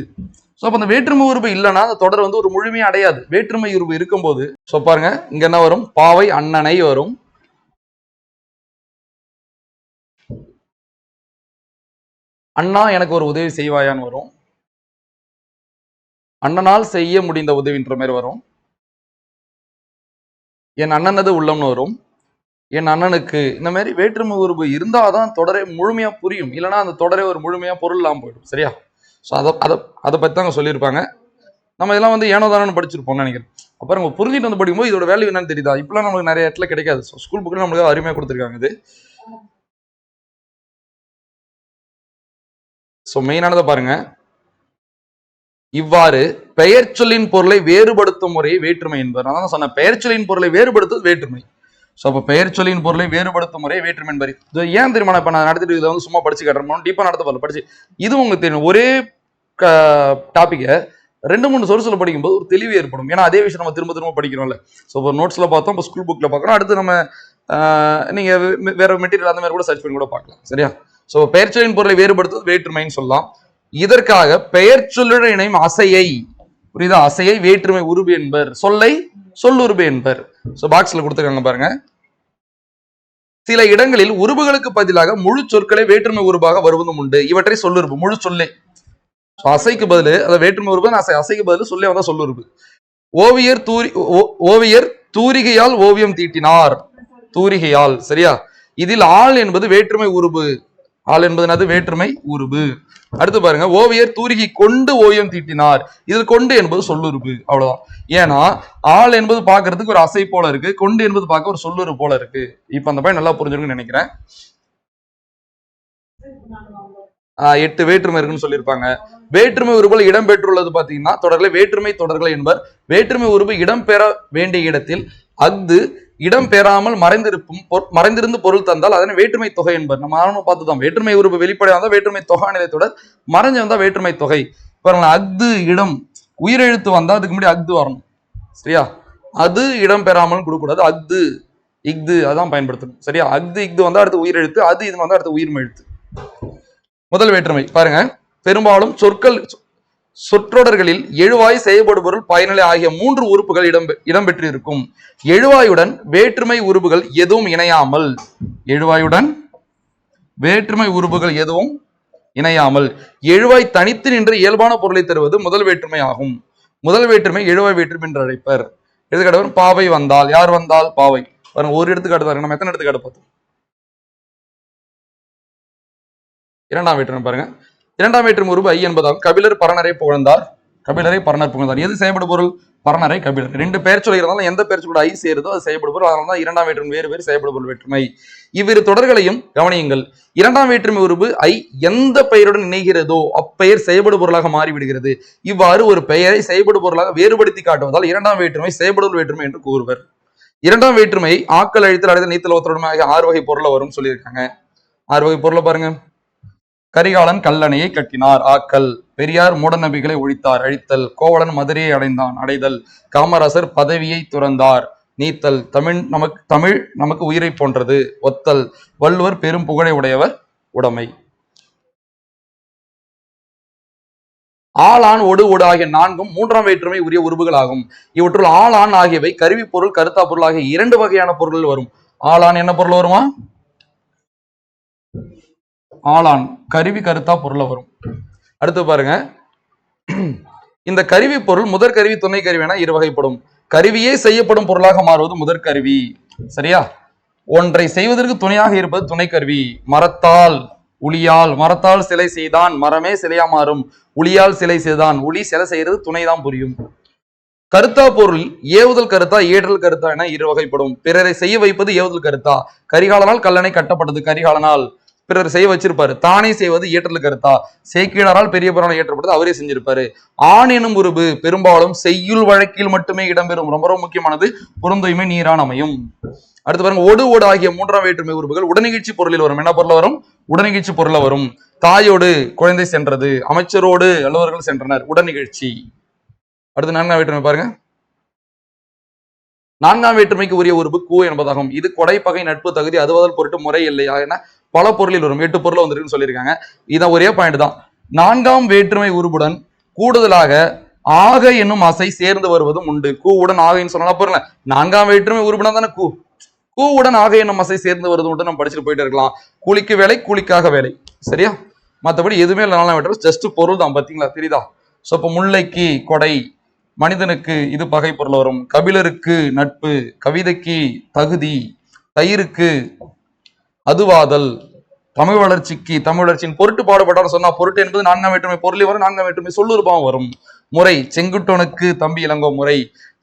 ஸோ அப்போ அந்த வேற்றுமை உருவு இல்லைன்னா அந்த தொடர் வந்து ஒரு முழுமையை அடையாது. வேற்றுமை உருவு இருக்கும்போது ஸோ பாருங்க, இங்க என்ன வரும், பாவை அண்ணனை வரும், அண்ணா எனக்கு ஒரு உதவி செய்வாயான்னு வரும், அண்ணனால் செய்ய முடிந்த உதவின்ற மாதிரி வரும், என் அண்ணனது உள்ளம்னு வரும், என் அண்ணனுக்கு. இந்த மாதிரி வேற்றுமை உருவு இருந்தாதான் தொடரை முழுமையா புரியும், இல்லைன்னா அந்த தொடரை ஒரு முழுமையா பொருள் இல்லாமல் போயிடும் சரியா. ஸோ அதை பற்றி தாங்க சொல்லியிருப்பாங்க. நம்ம இதெல்லாம் வந்து ஏனோ தானு படிச்சிருப்போம்னு நினைக்கிறேன். அப்புறம் நம்ம புரிஞ்சுட்டு வந்து படிக்கும்போது இதோட வேல்யூ என்னன்னு தெரியுதா. இப்பெல்லாம் நமக்கு நிறைய இடத்துல கிடைக்காது. ஸோ ஸ்கூல் புக்கில் நம்மளுக்கு அருமையாக கொடுத்துருக்காங்க இது. ஸோ மெயினானதை பாருங்க, இவ்வாறு பெயர் சொல்லின் பொருளை வேறுபடுத்தும் முறையை வேற்றுமை என்பது. நான் தான் சொன்னேன், பெயர் சொல்லின் பொருளை வேறுபடுத்துவது வேற்றுமை. ஸோ அப்போ பெயர் சொல்லின் பொருளை வேறுபடுத்தும் முறை வேற்றுமை என்பது. ஏன் தெரியுமா, இப்போ நான் நடத்திட்டு இதை வந்து சும்மா படிச்சு காட்டுறோம், டீப்பாக நடத்த போகல படிச்சு. இது உங்களுக்கு தெரியும், ஒரே டாப்பிக்கை 2-3 சோர்ஸில் படிக்கும்போது ஒரு தெளிவு ஏற்படும். ஏன்னா அதே விஷயம் நம்ம திரும்ப திரும்ப படிக்கிறோம்ல. ஸோ இப்போ நோட்ஸில் பார்த்தோம், இப்போ ஸ்கூல் புக்கில் பார்க்குறோம். அடுத்து நம்ம நீங்கள் வேற மெட்டீரியல் அந்த மாதிரி கூட சர்ச் பண்ணி கூட பார்க்கலாம் சரியா. ஸோ பெயர் சொல்லின் பொருளை வேறுபடுத்துவது வேற்றுமைன்னு சொல்லலாம். இதற்காக பெயர் சொல்லுடன் இணையும் அசையை, புரியுதா, அசையை வேற்றுமை உருபு என்பர், சொல்லை சொல்லுருபு என்பர். ஸோ பாக்ஸ்ல கொடுத்துருக்காங்க பாருங்க. சில இடங்களில் உருபுகளுக்கு பதிலாக முழு சொற்களை வேற்றுமை உருபாக வருவதும் உண்டு. இவற்றை சொல்லுருபு, முழு சொல்லே. அசைக்கு பதில், அதை வேற்றுமை உருபு, அசைக்கு பதில் சொல்லே வந்தா சொல்லுருபு. ஓவியர் தூரிகையால் ஓவியம் தீட்டினார், தூரிகையால் சரியா. இதில் ஆள் என்பது வேற்றுமை உருபு, ஆள் என்பது வேற்றுமை உருபு. அடுத்து பாருங்க, ஓவியர் தூரிகை கொண்டு ஓவியம் தீட்டினார், இதில் கொண்டு என்பது சொல்லுருபு. அவ்வளவுதான். ஏன்னா ஆள் என்பது பாக்குறதுக்கு ஒரு அசை போல இருக்கு, கொண்டு என்பது பார்க்க ஒரு சொல்லுரு போல இருக்கு. இப்ப அந்த பையன் நல்லா புரிஞ்சிருக்குன்னு நினைக்கிறேன். 8 வேற்றுமை இருக்குன்னு சொல்லியிருப்பாங்க. வேற்றுமை உருபுகள் இடம்பெற்றுள்ளது பாத்தீங்கன்னா தொடர்களை வேற்றுமை தொடர்கள் என்பர். வேற்றுமை உருபு இடம்பெற வேண்டிய இடத்தில் அஃது இடம் பெறாமல் மறைந்திருந்து பொருள் தந்தால் அதனை வேற்றுமை தொகை என்பர். நம்ம ஆரம்பம் பார்த்துதான், வேற்றுமை உருபு வெளிப்படையாக வந்தா வேற்றுமை தொகை நிலையத்துடன், மறைஞ்சு வந்தா வேற்றுமை தொகை. பாருங்களா, அஃது இடம் உயிரெழுத்து வந்தா அதுக்கு முன்னாடி அஃது வரணும் சரியா. அது இடம் பெறாமல் கொடுக்கூடாது, அஃது இஃது அதான் பயன்படுத்தணும் சரியா. அஃது இஃது வந்தா அடுத்து உயிரெழுத்து, அது இது வந்தா அடுத்து உயிர்மை எழுத்து. முதல் வேற்றுமை பாருங்க, பெரும்பாலும் சொற்றொடர்களில் எழுவாய் செயல்படுபொருள் பயனிலை ஆகிய 3 உறுப்புகள் இடம்பெற்று இருக்கும். எழுவாயுடன் வேற்றுமை உறுப்புகள் எதுவும் இணையாமல், எழுவாயுடன் வேற்றுமை உறுப்புகள் எதுவும் இணையாமல் எழுவாய் தனித்து நின்று இயல்பான பொருளை தருவது முதல் வேற்றுமை ஆகும். முதல் வேற்றுமை எழுவாய் வேற்றுமை என்று அழைப்பர். எடுத்துக்காட்டு பாவை வந்தால், யார் வந்தால், பாவை. ஒரு எடுத்துக்காட்டு பாருங்க, நம்ம எத்தனை எடுத்துக்காட்டு பார்த்தோம். 2ஆம் வேற்றுமை பாருங்க, இரண்டாம் வேற்றுமை உருவு ஐ என்பதாகும். கபிலர் பரணரை புகழ்ந்தார். கபிலரை பரணர் புகழ்ந்தார். எது செயல்படு பொருள்? பரணரை கபிலர். ரெண்டு பெயர் சொல்லி இருந்தாலும் எந்த பெயர் சொல்லோட ஐ சேருதோ அது செயல்படு பொருள். அதனால தான் இரண்டாம் வேற்றுமை வேறு வேறு செயல்படு பொருள் வேற்றுமை. இவ்விரு தொடர்களையும் கவனியுங்கள். இரண்டாம் வேற்றுமை உருவு ஐ எந்த பெயருடன் இணைகிறதோ அப்பெயர் செயல்படு பொருளாக மாறிவிடுகிறது. இவ்வாறு ஒரு பெயரை செயல்படு பொருளாக வேறுபடுத்தி காட்டுவதால் இரண்டாம் வேற்றுமை செயல்படு வேற்றுமை என்று கூறுவர். இரண்டாம் வேற்றுமை ஆக்கல், அழித்தல், அடைதல், நீத்தல், ஒத்தொடர்மை ஆகிய 6 வகை பொருளை வரும் சொல்லியிருக்காங்க. 6 வகை பொருளை பாருங்க. கரிகாலன் கல்லணையை கட்டினார். ஆக்கல். பெரியார் மூட நம்பிக்கைகளை ஒழித்தார். அழித்தல். கோவலன் மதுரையை அடைந்தான். அடைதல். காமராசர் பதவியை துறந்தார். நீத்தல். தமிழ் நமக்கு உயிரை போன்றது. ஒத்தல். வள்ளுவர் பெரும் புகழை உடையவர். உடைமை. ஆளான் ஒடு ஒடு ஆகிய 4ம் மூன்றாம் வேற்றுமை உரிய உருவுகள் ஆகும். இவற்றுள் ஆளான் ஆகியவை கருவி பொருள், கருத்தா பொருள் ஆகிய 2 வகையான பொருள் வரும். ஆளான் என்ன பொருள் வருமா? ஆளான் கருவி, கருத்தா பொருள வரும். அடுத்து பாருங்க, இந்த கருவி பொருள் முதற் கருவி, துணை கருவி என 2 வகைப்படும். கருவியே செய்யப்படும் பொருளாக மாறுவது முதற் கருவி. சரியா? ஒன்றை செய்வதற்கு துணையாக இருப்பது துணை கருவி. மரத்தால், உளியால். மரத்தால் சிலை செய்தான், மரமே சிலையா மாறும். உளியால் சிலை செய்தான், உளி சிலை செய்யறது துணைதான் புரியும். கருத்தா பொருள் ஏவுதல் கருத்தா, ஏற்றல் கருத்தா என 2 வகைப்படும். பிறரை செய்ய வைப்பது ஏவுதல் கருத்தா. கரிகாலனால் கல்லணை கட்டப்பட்டது. கரிகாலனால். பிறர் செய்ய வச்சிருப்பாரு. தானே செய்வது ஏற்றல் கருத்தா. சேக்கிழாரால் பெரிய புராணம் ஏற்றப்பட்டது, அவரே செஞ்சிருப்பாரு. ஆண் எனும் உருவு பெரும்பாலும் செய்யுள் வழக்கில் மட்டுமே இடம்பெறும். ரொம்ப ரொம்ப முக்கியமானது. புறந்தூய்மை நீரான் அமையும். அடுத்து பாருங்க, ஒடு ஓடு ஆகிய மூன்றாம் வேற்றுமை உருவுகள் உடனிகழ்ச்சி பொருளில் வரும். என்ன பொருள் வரும்? உடனிகழ்ச்சி பொருள வரும். தாயோடு குழந்தை சென்றது. அமைச்சரோடு அலுவலர்கள் சென்றனர். உடனிகழ்ச்சி. அடுத்து 4ஆம் வேற்றுமை பாருங்க. 4ஆம் வேற்றுமைக்கு உரிய உருவு கூ என்பதாகும். இது கொடை, பகை, நட்பு, தகுதி, அதுவதல் பொருட்டு முறை இல்லையா என பல பொருளில் வரும். 8 பொருள் வந்துருக்குன்னு சொல்லியிருக்காங்க. இதான் ஒரே பாயிண்ட் தான். 4ஆம் வேற்றுமை உருவுடன் கூடுதலாக ஆக என்னும் அசை சேர்ந்து வருவதும் உண்டு. கூவுடன் ஆகைன்னு சொன்னா பொருள். 4ஆம் வேற்றுமை உருவுனா தானே கூ. கூவுடன் ஆக என்னும் அசை சேர்ந்து வருவது உண்டு. நம்ம படிச்சுட்டு போயிட்டு இருக்கலாம். கூலிக்கு வேலை, கூலிக்காக வேலை. சரியா? மற்றபடி எதுவுமே இல்லை. 4ஆம் வேற்றுமை ஜஸ்ட் பொருள் தான். பாத்தீங்களா? தெரியுதா? சோ இப்ப முல்லைக்கு கொடை, மனிதனுக்கு இது பகை பொருள் வரும். கபிலருக்கு நட்பு, கவிதைக்கு தகுதி, தயிருக்கு அதுவாதல், தமிழ் வளர்ச்சிக்கு தமிழ் வளர்ச்சியின் பொருட்டு பாடுபட்டார் சொன்னா பொருட்டு என்பது 4ஆம் வேற்றுமை பொருளை வரும். 4ஆம் வேற்றுமை சொல்லுருபாவும் வரும். முறை செங்குட்டோனுக்கு தம்பி இளங்கோ முறை,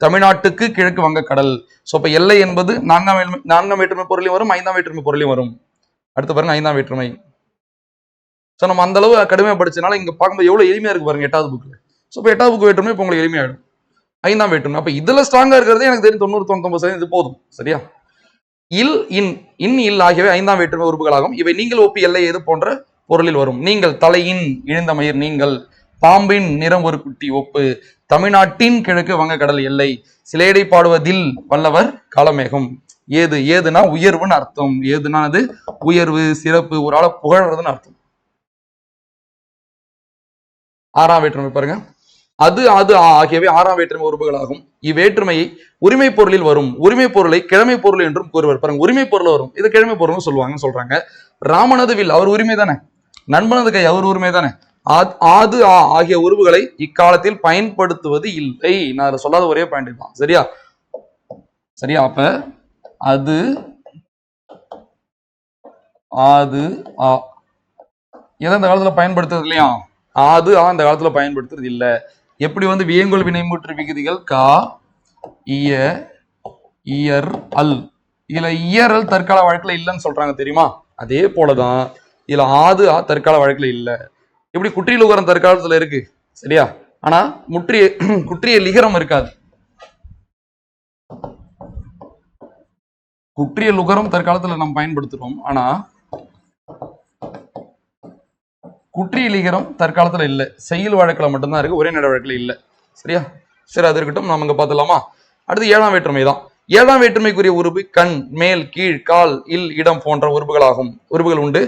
தமிழ்நாட்டுக்கு கிழக்கு வங்கக்கடல். சோ இப்ப எல்லை என்பது 4ஆம் வேற்றுமை பொருளையும் வரும், 5ஆம் வேற்றுமை பொருளையும் வரும். அடுத்து பாருங்க 5ஆம் வேற்றுமை. சோ நம்ம அந்த அளவு கடுமையா படிச்சனால இங்க பார்க்கும்போது எவ்வளவு எளிமையா இருக்கு பாருங்க 8வது புக்ல. சோ இப்ப 8வது புக் வேற்றுமை இப்ப உங்களுக்கு எளிமையாயிடும். 5ஆம் வேற்றுமை அப்ப இதுல ஸ்ட்ராங்கா இருக்கிறதே எனக்கு தெரியும் 90-99% இது போதும். சரியா? இல், இன், இல் ஆகியவை 5ஆம் வேற்றுமை உறுப்புகளாகும். இவை நீங்கள் ஒப்பி எல்லை எது போன்ற பொருளில் வரும். நீங்கள் தலையின் இழிந்தமயிர். நீங்கள் பாம்பின் நிறம் ஒரு குட்டி ஒப்பு. தமிழ்நாட்டின் கிழக்கு வங்கக்கடல் எல்லை. சிலேடை பாடுவதில் வல்லவர் காலமேகம். ஏது, ஏதுனா உயர்வுன்னு அர்த்தம். ஏதுனா அது உயர்வு, சிறப்பு, ஒரு ஆளை புகழ்றதுன்னு அர்த்தம். 6ஆம் வேற்றுமை பாருங்க. அது ஆகியவை 6ஆம் வேற்றுமை உறுப்புகளாகும். இவ்வேற்றுமையை உரிமை பொருளில் வரும். உரிமை பொருளை கிழமை பொருள் என்றும் கூறுவர். பாருங்க, உரிமை பொருள் வரும், இது கிழமை பொருள்னு சொல்றாங்க. ராமனது வில் அவர் உரிமை தானே. நண்பனது கை அவர் உரிமை தானே. ஆது ஆகிய உருவுகளை இக்காலத்தில் பயன்படுத்துவது இல்லை. நான் சொல்லாத ஒரே பாயிண்ட் தான். சரியா? சரியா? அப்ப அது எந்த காலத்துல பயன்படுத்துறது இல்லையா? அந்த காலத்துல பயன்படுத்துறது இல்ல. எப்படி வியங்கோல் வினைமுற்று விகுதிகள் கா, இய, இயர், அல். இதுல இயறல் தற்கால வழக்குல இல்லைன்னு சொல்றாங்க தெரியுமா? அதே போலதான் இதுல தற்கால வழக்குல இல்ல. எப்படி குற்றியல் உகரம் தற்காலத்துல இருக்கு. சரியா? ஆனா குற்றிய லிகரம் இருக்காது. குற்றியல் உகரம் தற்காலத்துல நம்ம பயன்படுத்துறோம். ஆனா குற்றியலிகரம் தற்காலத்துல இல்ல. செய்யுள் வழக்குல மட்டும்தான் இருக்கு, ஒரே நட வழக்குல இல்ல. சரியா? சரி, அது இருக்கட்டும். நம்ம இங்க பார்த்துலாமா? அடுத்து 7ஆம் வேற்றுமை தான். 7ஆம் வேற்றுமைக்குரிய உருவு கண், மேல், கீழ், கால், இல், இடம் போன்ற உருவுகள் உண்டு.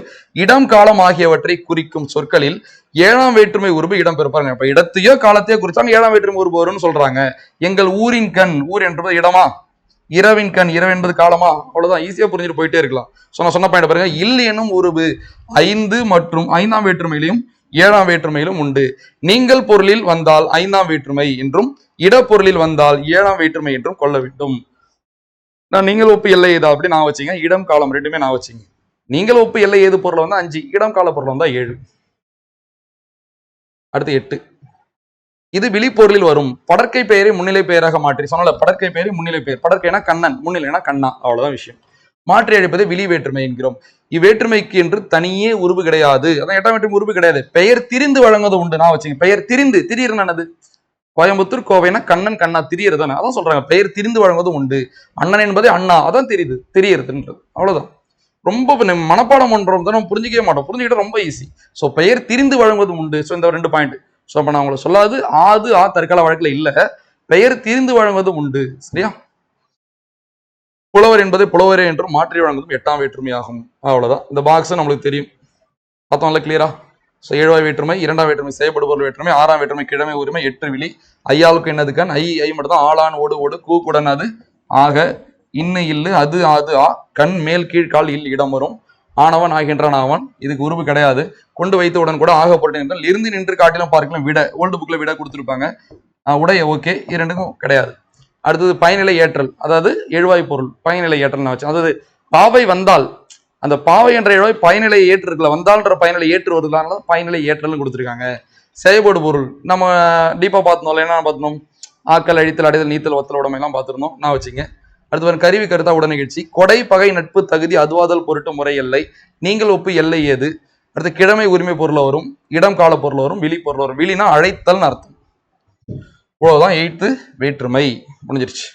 இடம், காலம் ஆகியவற்றை குறிக்கும் சொற்களில் 7ஆம் வேற்றுமை உருவு இடம் பெறுப்பாங்க. இப்ப இடத்தையோ காலத்தையோ குறிச்சாங்க 7ஆம் வேற்றுமை உருவு வரும்னு சொல்றாங்க. எங்கள் ஊரின் கண், ஊர் என்பது இடமா? இரவின் கண், இரவு என்பது காலமா? அவ்வளவுதான், ஈஸியா புரிஞ்சுட்டு போயிட்டே இருக்கலாம். சொன்ன பாயிண்ட் பாருங்க. இல் எனும் உருவு 5 மற்றும் 5ஆம் வேற்றுமையிலும் 7ஆம் வேற்றுமையிலும் உண்டு. நீங்கள் பொருளில் வந்தால் 5ஆம் வேற்றுமை என்றும், இடப்பொருளில் வந்தால் 7ஆம் வேற்றுமை என்றும் கொள்ள வேண்டும். நான் நீங்கள் ஒப்பு எல்லை ஏதா அப்படி நான் வச்சுங்க. இடம், காலம் ரெண்டுமே நான் வச்சுங்க. நீங்கள் ஒப்பு எல்லை ஏது பொருள் 5, இடம் கால பொருள் 7. அடுத்து 8. இது விழிப்பொருளில் வரும். படற்கை பெயரை முன்னிலை பெயராக மாற்றி, சொன்னால படற்கை பெயரை முன்னிலை பெயர், படற்கைனா கண்ணன், முன்னிலைனா கண்ணா, அவ்வளவுதான் விஷயம். மாற்றி அழைப்பதை விழி வேற்றுமை என்கிறோம். இவ்வேற்றுமைக்கு என்று தனியே உருவு கிடையாது. அதான் 8ஆம் வேற்றுமை உருவு கிடையாது. பெயர் திரிந்து வழங்குவது உண்டு. நான் வச்சுங்க, பெயர் திரிந்து, திடீர்னு கோயம்புத்தூர் கோவைனா கண்ணன் கண்ணா திரியறது தானே, அதான் சொல்றாங்க. பெயர் திரிந்து வழங்குவது உண்டு. அண்ணன் என்பதே அண்ணா, அதான் தெரியுது, தெரியறதுன்றது, அவ்வளவுதான். ரொம்ப மனப்பாடம் பண்றோம் தான், நம்ம புரிஞ்சிக்கவே மாட்டோம். புரிஞ்சுக்கிட்ட ரொம்ப ஈஸி. ஸோ பெயர் திரிந்து வழங்குவது உண்டு. ஸோ இந்த 2 பாயிண்ட். ஸோ அப்ப நான் உங்களை சொல்லாது ஆது ஆ தற்கால வழக்குல இல்ல, பெயர் திரிந்து வழங்குவது உண்டு. சரியா? புலவர் என்பதை புலவரே என்றும் மாற்றி வழங்குவதும் 8ஆம் வேற்றுமை ஆகும். அவ்வளவுதான். இந்த பாக்ஸ் நம்மளுக்கு தெரியும், பார்த்தோம்ல கிளியரா? ஸோ 7ஆம் வேற்றுமை, 2ஆம் வேற்றுமை செயல்படுபொருள் வேற்றுமை, 6ஆம் வேற்றுமை கிழமை உரிமை, 8 விழி, ஐயாளுக்கு என்னது கண், ஐ மட்டும் தான், ஆளான் ஓடு ஓடு, கூக்குடன் அது, ஆக இன்னு இல்லு, அது ஆது ஆ, கண் மேல் கீழ்கால் இல் இடம் வரும், ஆனவன் ஆகின்றான் அவன், இதுக்கு உருவு கிடையாது. கொண்டு வைத்தவுடன் கூட ஆக போட்டேன் இருந்து நின்று காட்டிலும் பார்க்கலாம் விட, ஓல்டு புக்ல விட கொடுத்துருப்பாங்க. உடைய ஓகே, இரண்டுக்கும் கிடையாது. அடுத்தது பயனிலை ஏற்றல், அதாவது எழுவாய் பொருள் பயனிலை ஏற்றல் வச்சு, அதாவது பாவை வந்தால், அந்த பாவை என்ற எழுவாய் பயனிலை ஏற்று இருக்குல்ல, வந்தால்ன்ற பயனிலை ஏற்று வருதுனால பயனிலை ஏற்றல்னு கொடுத்துருக்காங்க. செயல்பாடு பொருள் நம்ம டீப்பா பார்த்தோம்ல, என்ன பார்த்தோம், ஆக்கல் அழித்தல் அடைதல் நீத்தல் ஒத்தல் உடமை எல்லாம் பார்த்துருந்தோம். நான் வச்சுங்க. அடுத்து வரும் கருவி கருத்தா உடனிகழ்ச்சி, கொடை பகை நட்பு தகுதி அதுவாதல் பொருட்டு முறை எல்லை, நீங்கள் ஒப்பு எல்லை ஏது. அடுத்து கிழமை உரிமை பொருள் வரும், இடம் கால பொருள் வரும், விழி பொருள் வரும். விழினா அழைத்தல்னு அர்த்தம். இவ்வளவுதான் 8th வேற்றுமை முடிஞ்சிருச்சு.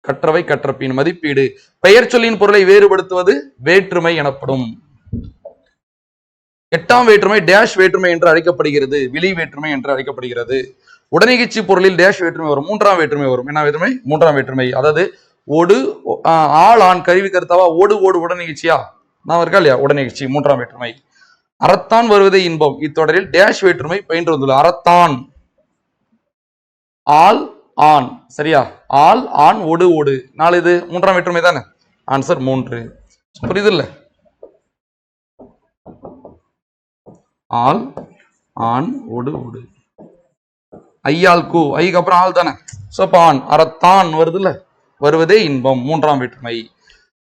கற்றவை கற்றப்பின் மதிப்பீடு, பெயர் சொல்லின் பொருளை வேறுபடுத்துவது வேற்றுமை எனப்படும். 8ஆம் வேற்றுமை டேஷ் வேற்றுமை என்று அழைக்கப்படுகிறது, விழி வேற்றுமை என்று அழைக்கப்படுகிறது. உடனிகழ்ச்சி பொருளில் டேஷ் வேற்றுமை வரும், 3ஆம் வேற்றுமை வரும். என்ன வேற்றுமை? 3ஆம் வேற்றுமை. அதாவது ஒடு ஆள் ஆண் கருவி கருத்தாவா, ஓடு ஓடு உடனிகழ்ச்சியா, நான் இருக்கா இல்லையா, உடனிகழ்ச்சி 3ஆம் வேற்றுமை. அறத்தான் வருவதே இன்பம், இத்தொடரில் டேஷ் வேற்றுமை பயின்று வந்துள்ள, அறத்தான் ஆள் ஆண், சரியா, ஆள் ஆண் ஒடு ஓடு, 4 இது 3ஆம் வேற்றுமை தானே, ஆன்சர் 3. புரியுது இல்ல? ஆள் ஆண் ஒடு ஓடு, ஐயால் கூ, ஐக்கு அப்புறம் ஆள் தானே, சோ ஆண், அறத்தான் வருது இல்ல, வருவதே இன்பம் 3ஆம் வேற்றுமை.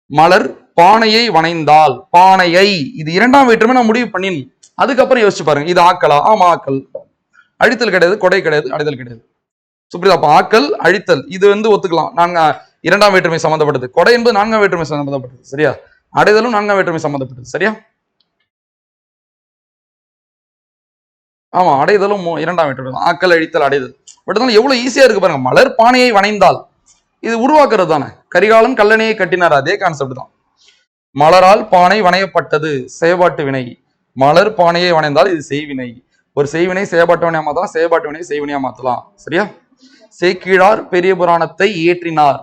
மலர் பானையை வணைந்தால், பானையை, இது 2ஆம் வேற்றுமை நான் முடிவு பண்ணின், அதுக்கப்புறம் யோசிச்சு பாருங்க, இது ஆக்கலா, ஆமா ஆக்கல். அழித்தல் கிடையாது, கொடை கிடையாது, அடைதல் கிடையாது. புரியுதா? அப்ப ஆக்கல் அழித்தல் இது ஒத்துக்கலாம், 2ஆம் வேற்றுமை சம்பந்தப்பட்டது. கொடை என்பது 4ஆம் வேற்றுமை சம்பந்தப்பட்டது, சரியா? அடைதலும் 4ஆம் வேற்றுமை சம்பந்தப்பட்டது, சரியா? ஆமா, அடைதலும் 2ஆம் வேற்றுமை. ஆக்கல் அழித்தல் அடைதல். பட் எவ்வளவு ஈஸியா இருக்கு பாருங்க. மலர் பானையை வணைந்தால், இது உருவாக்குறது தானே. கரிகாலன் கல்லணையை கட்டினார், அதே கான்செப்ட் தான். மலரால் பானை வணையப்பட்டது, செயற்பாட்டு வினை. மலர் பானையை வணைந்தால் இது செய்வினை. ஒரு செய்வினை செயற்பாட்டு வினையா மாத்தலாம், செயற்பாட்டு வினை செய்வினையா மாத்தலாம், சரியா? சேக்கிழார் பெரிய புராணத்தை இயற்றினார்,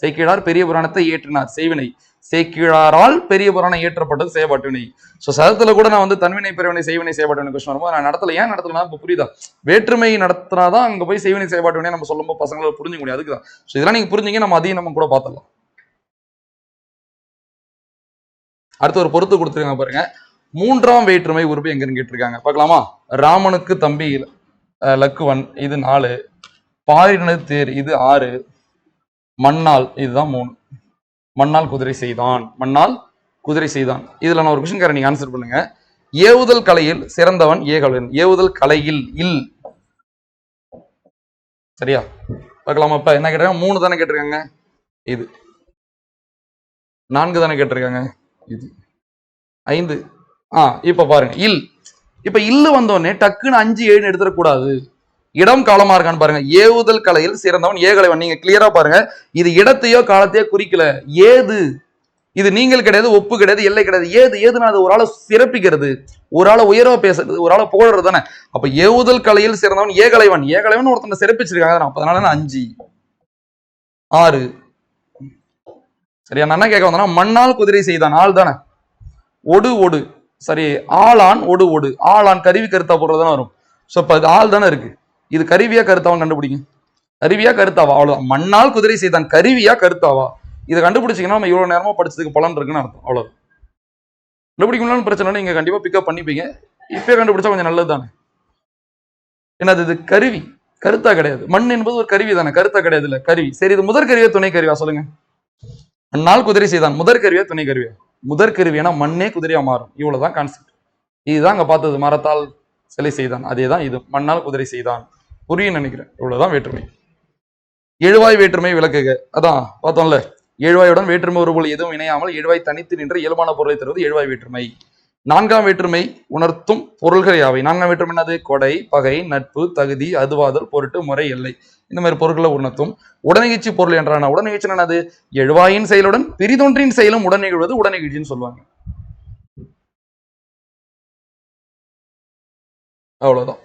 சேக்கிழார் பெரிய புராணத்தை இயற்றினார் செய்வினை. சேக்கிழாரால் பெரிய புராணம் இயற்றப்பட்டது செயற்பாட்டு வினை. ஸோ சதத்துல கூட நான் தன்வினை பிறவினை செய்வினை செயற்பாட்டு வினை கொஸ்டின் வரும்போது நான் நடத்தல, ஏன் நடத்தலாம் இப்போ புரியுதா? வேற்றுமை நடத்தினாதான் அங்க போய் செய்வினை செயற்பாட்டு வினை நம்ம சொல்லும்போது பசங்களை புரிஞ்சுக்க முடியும், அதுக்குதான். ஸோ இதெல்லாம் நீங்க புரிஞ்சுங்க, நம்ம அதையும் நம்ம கூட பார்த்துடலாம். அடுத்து ஒரு பொறுத்து கொடுத்துருக்காங்க பாருங்க. 3ஆம் வேற்றுமை உறுப்பு எங்கன்னு கேட்டிருக்காங்க, பார்க்கலாமா? ராமனுக்கு தம்பி லக்குவன், இது 4. பாரினது தேர், இது 6. மண்ணால், இதுதான் 3. மண்ணால் குதிரை செய்தான், மண்ணால் குதிரை செய்தான். இதுல நான் ஒரு கொஸ்டின் கேட்கிறேன், நீங்க ஆன்சர் பண்ணுங்க. ஏவுதல் கலையில் சிறந்தவன் ஏகலவன். ஏவுதல் கலையில் இல், சரியா? பார்க்கலாமா? இப்ப என்ன கேட்டிருக்காங்க? 3 தானே கேட்டிருக்காங்க, இது 4 தானே கேட்டிருக்காங்க, இது 5. இப்ப பாருங்க இல். இப்ப இல்லு வந்தோடனே டக்குன்னு 5, 7 எடுத்துடக்கூடாது. இடம் காலமா இருக்கான்னு பாருங்க. ஏவுதல் கலையில் சிறந்தவன் ஏகலைவன். நீங்க கிளியரா பாருங்க, இது இடத்தையோ காலத்தையோ குறிக்கல. ஏது, இது நீங்கள் கிடையாது, ஒப்பு கிடையாது, எல்லை கிடையாது. ஏது, ஏதுன்னா அது ஒரு ஆளை சிறப்பிக்கிறது, ஒரு ஆளை உயர்வா பேசுறது, ஒரு ஆளை புகழறது தானே. அப்ப ஏவுதல் கலையில் சிறந்தவன் ஏகலைவன். ஏகலைவன் ஒருத்தனை சிறப்பிச்சிருக்காங்க, அதனால 5, 6. சரியா? நான் என்ன கேட்க வந்தேன்னா, மண்ணால் குதிரை செய்தான், ஆள் தானே. ஒடு ஒடு, சரி, ஆளான் ஒடு ஒடு, ஆளான் கருவி கருத்தா போடுறதுதானே வரும். ஸோ இப்போ அது ஆள் தானே இருக்கு, இது கருவியா கருத்தாவான்னு கண்டுபிடிங்க. கருவியா கருத்தாவா, அவ்வளவுதான். மண்ணால் குதிரை செய்தான் கருவியா கருத்தாவா, இதை கண்டுபிடிச்சிங்கன்னா நம்ம இவ்வளவு நேரமா படிச்சதுக்கு பலன் இருக்குன்னு அர்த்தம், அவ்வளவு. கண்டுபிடிக்கணும்னு பிரச்சனை இல்லை, நீங்க கண்டிப்பா பிக்கப் பண்ணிப்பீங்க. இப்பயே கண்டுபிடிச்சா கொஞ்சம் நல்லது தானே. என்னது இது? கருவி, கருத்தா கிடையாது. மண் என்பது ஒரு கருவி தானே, கருத்தா கிடையாது இல்ல, கருவி. சரி, இது முதற் கருவியா துணை கருவியா சொல்லுங்க. மண்ணால் குதிரை செய்தான் முதற் கருவியா துணை கருவியா? முதற் கருவியா, மண்ணே குதிரையா மாறும், இவ்வளவுதான் கான்செப்ட். இதுதான் அங்க பார்த்தது. மரத்தால் சிலை செய்தான். அதேதான் இது, மண்ணால் குதிரை செய்தான். புரியும் நினைக்கிறேன். இவ்வளவுதான் வேற்றுமை. எழுவாய் வேற்றுமை விளக்குக. அதான் பார்த்தோம்ல, எழுவாயுடன் வேற்றுமை ஒரு பொருள் எதுவும் இணையாமல் எழுவாய் தனித்து நின்ற இயல்பான பொருளை தருவது எழுவாய் வேற்றுமை. நான்காம் வேற்றுமை உணர்த்தும் பொருள்கள் யாவை? நான்காம் வேற்றுமை என்னது? கொடை, பகை, நட்பு, தகுதி, அதுவாதல், பொருட்டு, முறை, எல்லை, இந்த மாதிரி பொருட்களை உணர்த்தும். உடனிகழ்ச்சி பொருள் என்றான? உடனிகழ்ச்சி என்னது? எழுவாயின் செயலுடன் பிரிதொன்றின் செயலும் உடன் நிகழ்வது உடனிகழ்ச்சின்னு சொல்லுவாங்க. அவ்வளவுதான்.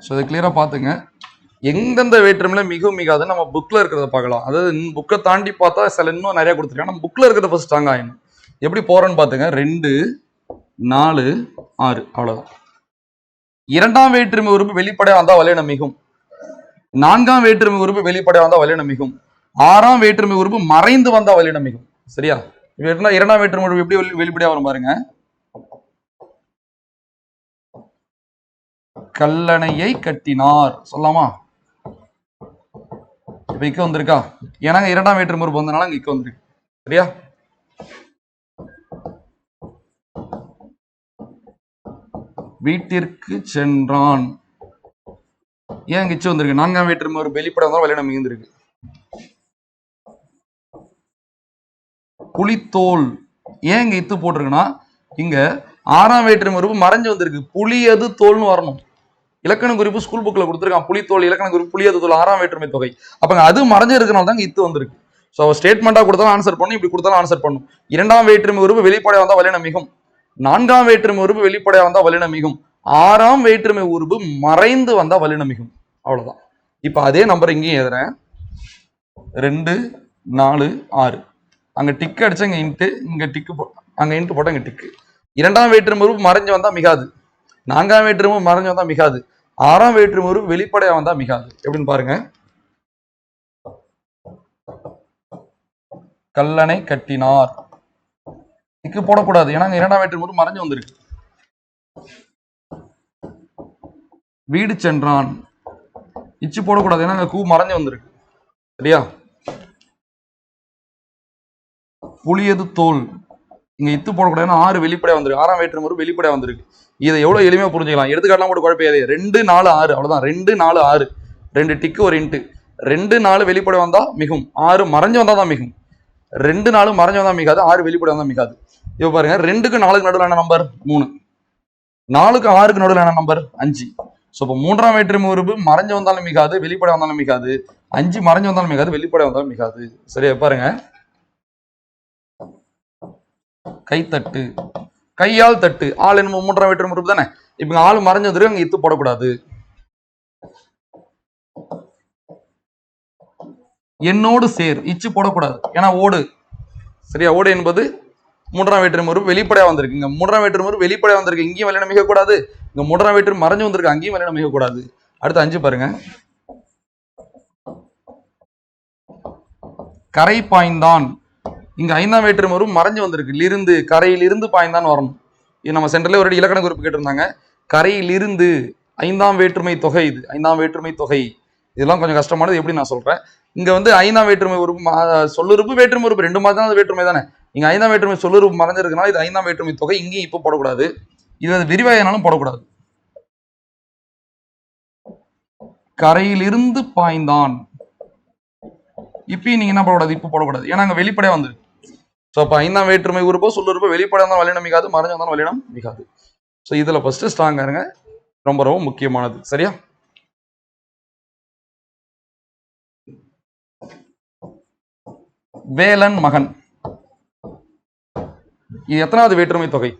ஸோ இதை கிளியரா பாத்துங்க. எந்தெந்த வேற்றுமையில மிகவும் மிகாது நம்ம புக்ல இருக்கிறத பார்க்கலாம். அதாவது புக்கை தாண்டி பார்த்தா சில இன்னும் நிறைய கொடுத்துருக்காங்க. நம்ம புக்ல இருக்கிறத ஃபர்ஸ்ட் ஸ்ட்ராங் ஆயிடும். எப்படி போறோன்னு பாத்துங்க. 2, 4, 6 அவ்வளவுதான். இரண்டாம் வேற்றுமை உறுப்பு வெளிப்படையா வந்தா வல்லினம் மிகும். நான்காம் வேற்றுமை உறுப்பு வெளிப்படையா வந்தா வல்லினம் மிகும். ஆறாம் வேற்றுமை உறுப்பு மறைந்து வந்தா வல்லினம் மிகும். சரியா? இரண்டாம் வேற்றுமை உறுப்பு எப்படி வெளிப்படையா வரும் பாருங்க. கல்லணையை கட்டினார் சொல்லலாமா? இப்ப இக்க வந்திருக்கா? ஏன்னா இரண்டாம் வேற்றுமை உறுப்பு வந்தனால இங்க இக்க வந்திருக்கு. சரியா? வீட்டிற்கு சென்றான். ஏன் இச்சு வந்திருக்கு? நான்காம் வேற்றுமை ஒரு வெளிப்பட வந்தாலும் வல்லினம் மிகுந்திருக்கு. புலித்தோல் ஏன் இங்க இத்து போட்டிருக்குன்னா, இங்க ஆறாம் வேற்றுமை உறுப்பு மறைஞ்சு வந்திருக்கு. புலியது தோல்னு வரணும். இலக்கண குறிப்பு ஸ்கூல் புக்ல கொடுத்துருக்கான். புலித்தோல் இலக்கண குறிப்பு புலியது தோல் ஆறாம் வேற்றுமை தொகை. அப்ப அது மறைஞ்சு இருக்கிறனால தான் இத்து வந்திருக்கு. ஸோ ஸ்டேட்மெண்டா கொடுத்தாலும் ஆன்சர் பண்ணும், இப்படி கொடுத்தாலும் ஆன்சர் பண்ணும். இரண்டாம் வேற்றுமை உறுப்பு வெளிப்படையா வந்தா வல்லினம் மிகும். நான்காம் வேற்றுமை உறுப்பு வெளிப்படையா வந்தா வல்லினம் மிகும். ஆறாம் வேற்றுமை உறுப்பு மறைந்து வந்தா வல்லினம் மிகும். அவ்வளவுதான். இப்ப அதே நம்பர் இங்கேயும் எழுதுறேன். 2, 4, 6. அங்க டிக் அடிச்சா இங்க இன்ட்டு, இங்க டிக்கு அங்க இன்ட்டு போட்டா இங்க டிக்கு. இரண்டாம் வேற்றுமை உறுப்பு மறைஞ்சு வந்தா மிகாது. நான்காம் வேற்றுமை மறைஞ்சு வந்தா மிகாது. ஆறாம் வேற்றுமை உறுப்பு வெளிப்படையா வந்தா மிகாது. எப்படின்னு பாருங்க. கல்லணை கட்டினார். டிக்கு போடக்கூடாது, ஏன்னா இரண்டாம் வேற்றுமை உறுப்பு மறைஞ்சு வந்திருக்கு. வீடு சென்றான். இச்சு போடக்கூடாது, ஏன்னா கூ மறைஞ்சு வந்திருக்கு. சரியா? புளியது தோல், இங்க இத்து போடக்கூடாது, 6 வெளிப்படையா வந்திருக்கு. ஆறாம் வேற்றுமை உறுப்பு வெளிப்படையா வந்திருக்கு. இதை எவ்வளவு எளிமையா புரிஞ்சுக்கலாம். எடுத்துக்காட்டலாம் கூட குழப்பம். 2, 4, 6 அவ்வளவுதான். 2, 4, 6 2 டிக்கு ஒரு இன்ட்டு. 2, 4 வெளிப்படை வந்தா மிகும். 6 மறைஞ்சு வந்தா தான் மிகும். 2, 4 மறைஞ்சு வந்தா மிகாது. 6 வெளிப்படை வந்தா மிகாது. இப்ப பாருங்க, 2க்கு 4க்கு நடுவில் என்ன நம்பர்? 3. 4க்கு 6க்கு நடுவில் என்ன நம்பர்? 5. ஸோ இப்போ மூன்றாம் வேற்றுமை உறுப்பு மறைஞ்சு வந்தாலும் மிகாது, வெளிப்படை வந்தாலும் மிகாது. 5 மறைஞ்சு வந்தாலும் மிகாது, வெளிப்படை வந்தாலும் மிகாது. சரியா? பாருங்க, கைத்தட்டு, கையால் தட்டு. ஆள் என்ன மூன்றாம் வேற்றுமை உறுப்பு தானே. இப்ப ஆள் மறைஞ்சு வந்துருக்கு, அங்க இத்து போடக்கூடாது. என்னோடு சேர், இச்சு போடக்கூடாது, ஏன்னா ஓடு. சரியா? ஓடு என்பது மூன்றாம் வேற்றுமை உறுப்பு வெளிப்படையா வந்திருக்கு. இங்க மூன்றாம் வேற்றுமை உறுப்பு வெளிப்படையா வந்திருக்கு, இங்கேயும் வல்லினம் மிக கூடாது. இங்க மூன்றாம் வேற்றுமை மறைஞ்சு வந்திருக்கு, அங்கேயும் வல்லினம் மிக கூடாது. அடுத்து 5 பாருங்க. கரை பாய்ந்தான். இங்க 5ஆம் வேற்றுமை உறுப்பு மறைஞ்சு வந்திருக்கு. இருந்து, கரையிலிருந்து பாய்ந்தான் வரணும். இது நம்ம சென்டர்ல ஒரு இலக்கண குறிப்பு கேட்டிருந்தாங்க. கரையிலிருந்து 5ஆம் வேற்றுமை தொகை. இது 5ஆம் வேற்றுமை தொகை. இதெல்லாம் கொஞ்சம் கஷ்டமானது. எப்படி நான் சொல்றேன். இங்க 5ஆம் வேற்றுமை உறுப்பு சொல்லுறுப்பு வேற்றுமை உறுப்பு ரெண்டு மாதிரி தான் வேற்றுமை தானே. இங்க 5ஆம் வேற்றுமை சொல்லுறுப்பு மறைஞ்சிருக்கனால இது 5ஆம் வேற்றுமை தொகை. இங்கேயும் இப்ப போடக்கூடாது. இது விரிவாயினாலும் போடக்கூடாது. கரையிலிருந்து பாய்ந்தான். இப்பயும் நீங்க என்ன போடக்கூடாது, இப்ப போடக்கூடாது, ஏன்னா அங்க வெளிப்படையா வந்துருக்கு. ஸோ அப்போ 5ஆம் வேற்றுமை உறுப்போ சொல்லுறுப்போ வெளிப்படையா தான் வல்லினம் மிகாது, மறைஞ்சு வந்தாலும் வல்லினம் மிகாது. ஸோ இதுல ஃபர்ஸ்ட் ஸ்ட்ராங்கா இருங்க, ரொம்ப ரொம்ப முக்கியமானது. சரியா? வேலன் மகன், இது எத்தனாவது வேற்றுமை தொகை?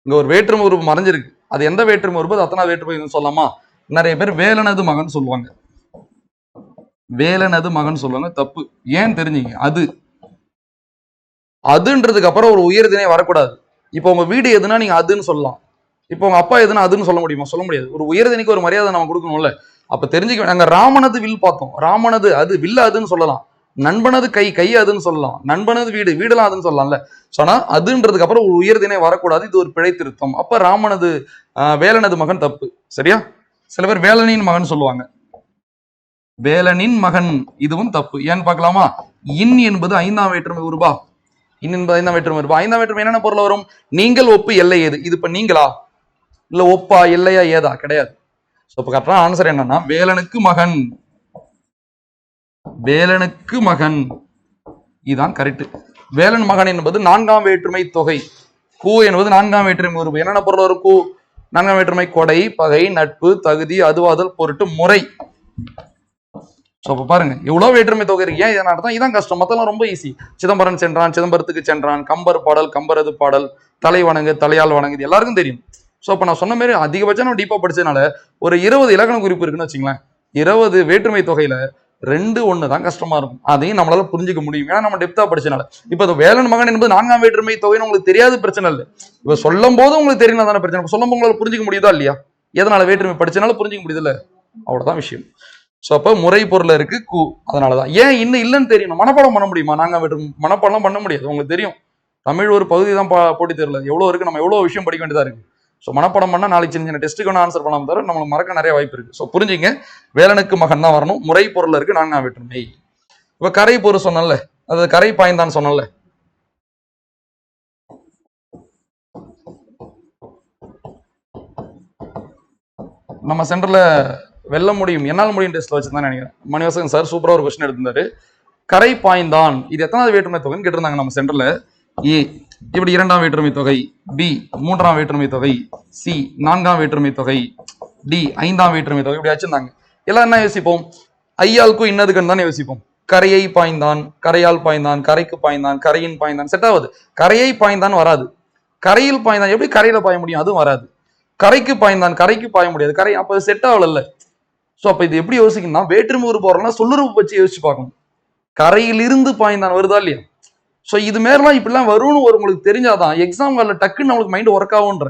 இங்க ஒரு வேற்றுமை உறுப்பு மறைஞ்சிருக்கு. அது எந்த வேற்றுமை உறுப்பு, அது எத்தனாவது வேற்றுமை சொல்லலாமா? நிறைய பேர் வேலனது மகன் சொல்லுவாங்க. வேலனது மகன் சொல்லுவாங்க, தப்பு. ஏன் தெரிஞ்சுங்க. அதுன்றதுக்கு அப்புறம் ஒரு உயர்திணை வரக்கூடாது. இப்போ உங்க வீடு எதுனா நீங்க அதுன்னு சொல்லலாம். இப்போ உங்க அப்பா எதுனா அதுன்னு சொல்ல முடியுமா? சொல்ல முடியாது. ஒரு உயர்திணைக்கு ஒரு மரியாதை நம்ம கொடுக்கணும்ல. அப்ப தெரிஞ்சுக்க நாங்க ராமனது வில் பார்த்தோம். ராமனது அது வில்ல அதுன்னு சொல்லலாம், நண்பனது கை அதுன்னு சொல்லலாம், நண்பனது வீடுலாம் அதுன்னு சொல்லலாம்ல. ஆனா அதுன்றதுக்கு அப்புறம் ஒரு உயர்தினை வரக்கூடாது, இது ஒரு பிழை திருத்தம். அப்ப ராமனது வேலனது மகன் தப்பு. சரியா? சில பேர் வேலனின் மகன் சொல்லுவாங்க, வேலனின் மகன், இதுவும் தப்பு. ஏன்னு பார்க்கலாமா? இன் என்பது 5ஆம் வேற்றுமை உருபா. இன் என்பது 5ஆம் வேற்றுமை உருபா. 5ஆம் வேற்றுமை என்னென்ன பொருள் வரும்? நீங்கள், ஒப்பு, எல்லை, ஏது. இது இப்ப நீங்களா இல்ல ஒப்பா எல்லையா ஏதா? கிடையாது. இப்ப கரெக்டான ஆன்சர் என்னன்னா வேலனுக்கு மகன், வேலனுக்கு மகன், இதுதான் கரெக்ட். வேலன் மகன் என்பது 4ஆம் வேற்றுமை தொகை. கூ என்பது 4ஆம் வேற்றுமை உருபு. என்னென்ன பொருள் வரும்? கூ 4ஆம் வேற்றுமை கொடை, பகை, நட்பு, தகுதி, அதுவாதல், பொருட்டு, முறை. பாருங்க எவ்வளவு வேற்றுமை தொகை இருக்கு. ஏன் இதனால இதான் கஷ்டம், மத்தெல்லாம் ரொம்ப ஈஸி. சிதம்பரம் சென்றான், சிதம்பரத்துக்கு சென்றான், கம்பர் பாடல், கம்பரது பாடல், தலை வணங்கு, தலையால் வணங்கு, இது எல்லாருக்கும் தெரியும். ஸோ அப்போ நான் சொன்ன மாதிரி அதிகபட்சம் நம்ம டீப்பா படிச்சதுனால ஒரு 20 இலக்கண குறிப்பு இருக்குன்னு வச்சுங்களேன். 20 வேற்றுமை தொகையில 2 1 தான் கஷ்டமா இருக்கும். அதையும் நம்மளால புரிஞ்சுக்க முடியும், ஏன்னா நம்ம டெப்தா படிச்சனால. இப்போ வேலன் மகன் என்பது 4ஆம் வேற்றுமை தொகைன்னு உங்களுக்கு தெரியாது, பிரச்சனை இல்லை. இப்போ சொல்லும் போது உங்களுக்கு தெரியல தானே பிரச்சனை. சொல்லும் போது உங்களால புரிஞ்சுக்க முடியுதா இல்லையா? எதனால? வேற்றுமை படிச்சனால புரிஞ்சுக்க முடியுது இல்ல, அவ்வளவுதான் விஷயம். ஸோ அப்போ முறை பொருள் இருக்கு கூ, அதனாலதான். ஏன் இன்னும் இல்லைன்னு தெரியும், மனப்பாடம் பண்ண முடியுமா? நாங்கள் மனப்பாடம் பண்ண முடியாது, உங்களுக்கு தெரியும். தமிழ் ஒரு பகுதி தான் போட்டி தெரியல, எவ்வளோ இருக்கு, நம்ம எவ்வளோ விஷயம் படிக்க வேண்டியதா இருக்கு. ஸோ மனப்பாடம் பண்ணா நாளைக்கு சின்ன சின்ன டெஸ்ட்டுக்கு ஒன்று ஆன்சர் பண்ணாம தவிர நம்மளுக்கு மறக்க நிறைய வாய்ப்பு இருக்கு. ஸோ புரிஞ்சுங்க, வேலனுக்கு மகன் தான் வரணும். முறை பொருள் இருக்கு 4ஆம் வேற்றுமை. இப்ப கரை பொருள் சொன்னல, அதாவது கரை பாய்ந்தான் சொன்னல, நம்ம சென்டர்ல வெல்ல முடியும், என்னால் முடியும் டெஸ்ட்ல வச்சுதான் நினைக்கிறேன். மணிவாசகன் சார் சூப்பரா ஒரு கொஸ்டின் எடுத்திருந்தாரு. கரை பாய்ந்தான் இது எத்தனாவது வேற்றுமை தொகைன்னு கேட்டிருந்தாங்க நம்ம சென்டர்ல. ஏ இப்படி 2ஆம் வேற்றுமை தொகை, பி 3ஆம் வேற்றுமை தொகை, சி 4ஆம் வேற்றுமை தொகை, டி 5ஆம் வேற்றுமை தொகை, இப்படி வச்சிருந்தாங்க. எல்லாம் என்ன யோசிப்போம்? ஐயாளுக்கும் இன்னதுக்குன்னு தானே யோசிப்போம். கரையை பாய்ந்தான், கரையால் பாய்ந்தான், கரைக்கு பாய்ந்தான், கரையின் பாய்ந்தான், செட் ஆகுது. கரையை பாய்ந்தான் வராது, கரையில் பாய்ந்தான் எப்படி கரையில பாய முடியும்? அதுவும் வராது. கரைக்கு பாய்ந்தான், கரைக்கு பாய முடியாது, கரை அப்ப செட் ஆகல. சோ அப்ப இது எப்படி யோசிக்கணும்னா, வேற்றுமை உருவு போறோம்னா சொல்லுறவு வச்சு யோசிச்சு பார்க்கணும். கரையிலிருந்து பாய்ந்தான் வருதா இல்லையா? ஸோ இது மாரிலாம் இப்படிலாம் வரும்னு ஒரு உங்களுக்கு தெரிஞ்சாதான் எக்ஸாம் காலில் டக்குன்னு நம்மளுக்கு மைண்ட் ஒர்க் ஆகுன்ற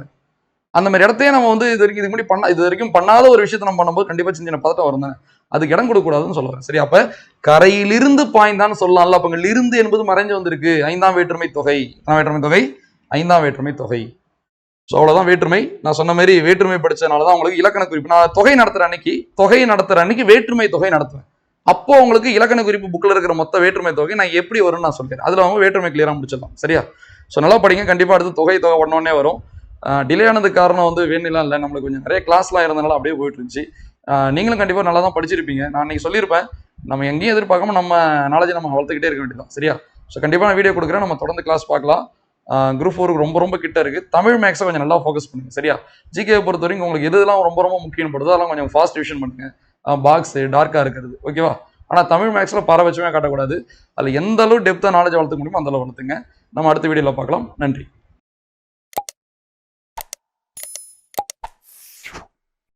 அந்த மாதிரி இடத்தையே நம்ம வந்து இது வரைக்கும் பண்ணாத ஒரு விஷயத்தை நம்ம பண்ணும்போது கண்டிப்பா சின்ன பதட்டம் வரும் தானே, அதுக்கு இடம் கொடுக்க கூடாதுன்னு சொல்றேன். சரி, அப்ப கரையிலிருந்து பாய்ந்தான்னு சொல்லலாம்ல. அப்ப இருந்து என்பது மறைஞ்சு வந்திருக்கு. 5ஆம் வேற்றுமை தொகை, 5ஆம் வேற்றுமை தொகை. ஸோ அவ்வளவுதான் வேற்றுமை. நான் சொன்ன மாதிரி வேற்றுமை படிச்சதுனாலதான் உங்களுக்கு இலக்கண குறிப்பு. நான் தொகை நடத்துற அன்னைக்கு வேற்றுமை தொகை நடத்துவேன். அப்போ உங்களுக்கு இலக்கண குறிப்பு புக்ல இருக்கிற மொத்த வேற்றுமை தொகை நான் எப்படி வரும்னு நான் சொல்றேன். அதுல அவங்க வேற்றுமை கிளியரா முடிச்சிடலாம். சரியா? ஸோ நல்லா படிங்க, கண்டிப்பா அடுத்து தொகை பண்ணோடனே வரும். டிலே ஆனதுக்கு காரணம் வந்து வேணுலாம் இல்லை, நம்மளுக்கு கொஞ்சம் நிறைய கிளாஸ்லாம் இருந்தனால அப்படியே போயிட்டு இருந்துச்சு. நீங்களும் கண்டிப்பா நல்லா தான் படிச்சிருப்பீங்க. நான் இன்னைக்கு சொல்லியிருப்பேன், நம்ம எங்கேயும் எதிர்பார்க்காம நம்ம நாலேஜ் நம்ம வளர்த்துக்கிட்டே இருக்க வேண்டியதான். சரியா? ஸோ கண்டிப்பா நான் வீடியோ கொடுக்குறேன், நம்ம தொடர்ந்து கிளாஸ் பார்க்கலாம். குரூப் 4 ரொம்ப ரொம்ப கிட்ட இருக்கு. தமிழ் மேக்ஸை கொஞ்சம் நல்லா ஃபோக்கஸ் பண்ணுங்க. சரியா? ஜிகே பொறுத்த வரைக்கும் உங்களுக்கு எதுலாம் ரொம்ப ரொம்ப முக்கியப்படுதோ அதெல்லாம் கொஞ்சம் ஃபாஸ்ட் ரிவிஷன் பண்ணுங்க. பாக்ஸ் டார்க்கா இருக்கிறது ஓகேவா? ஆனா தமிழ் மேக்ஸ்ல பாரபட்சமே காட்டக்கூடாது. அதுல எந்த அளவு டெப்தா நாலேஜ் வளர்த்துக்க முடியுமோ அந்த அளவு வளர்த்துங்க. நம்ம அடுத்த வீடியோல பார்க்கலாம். நன்றி.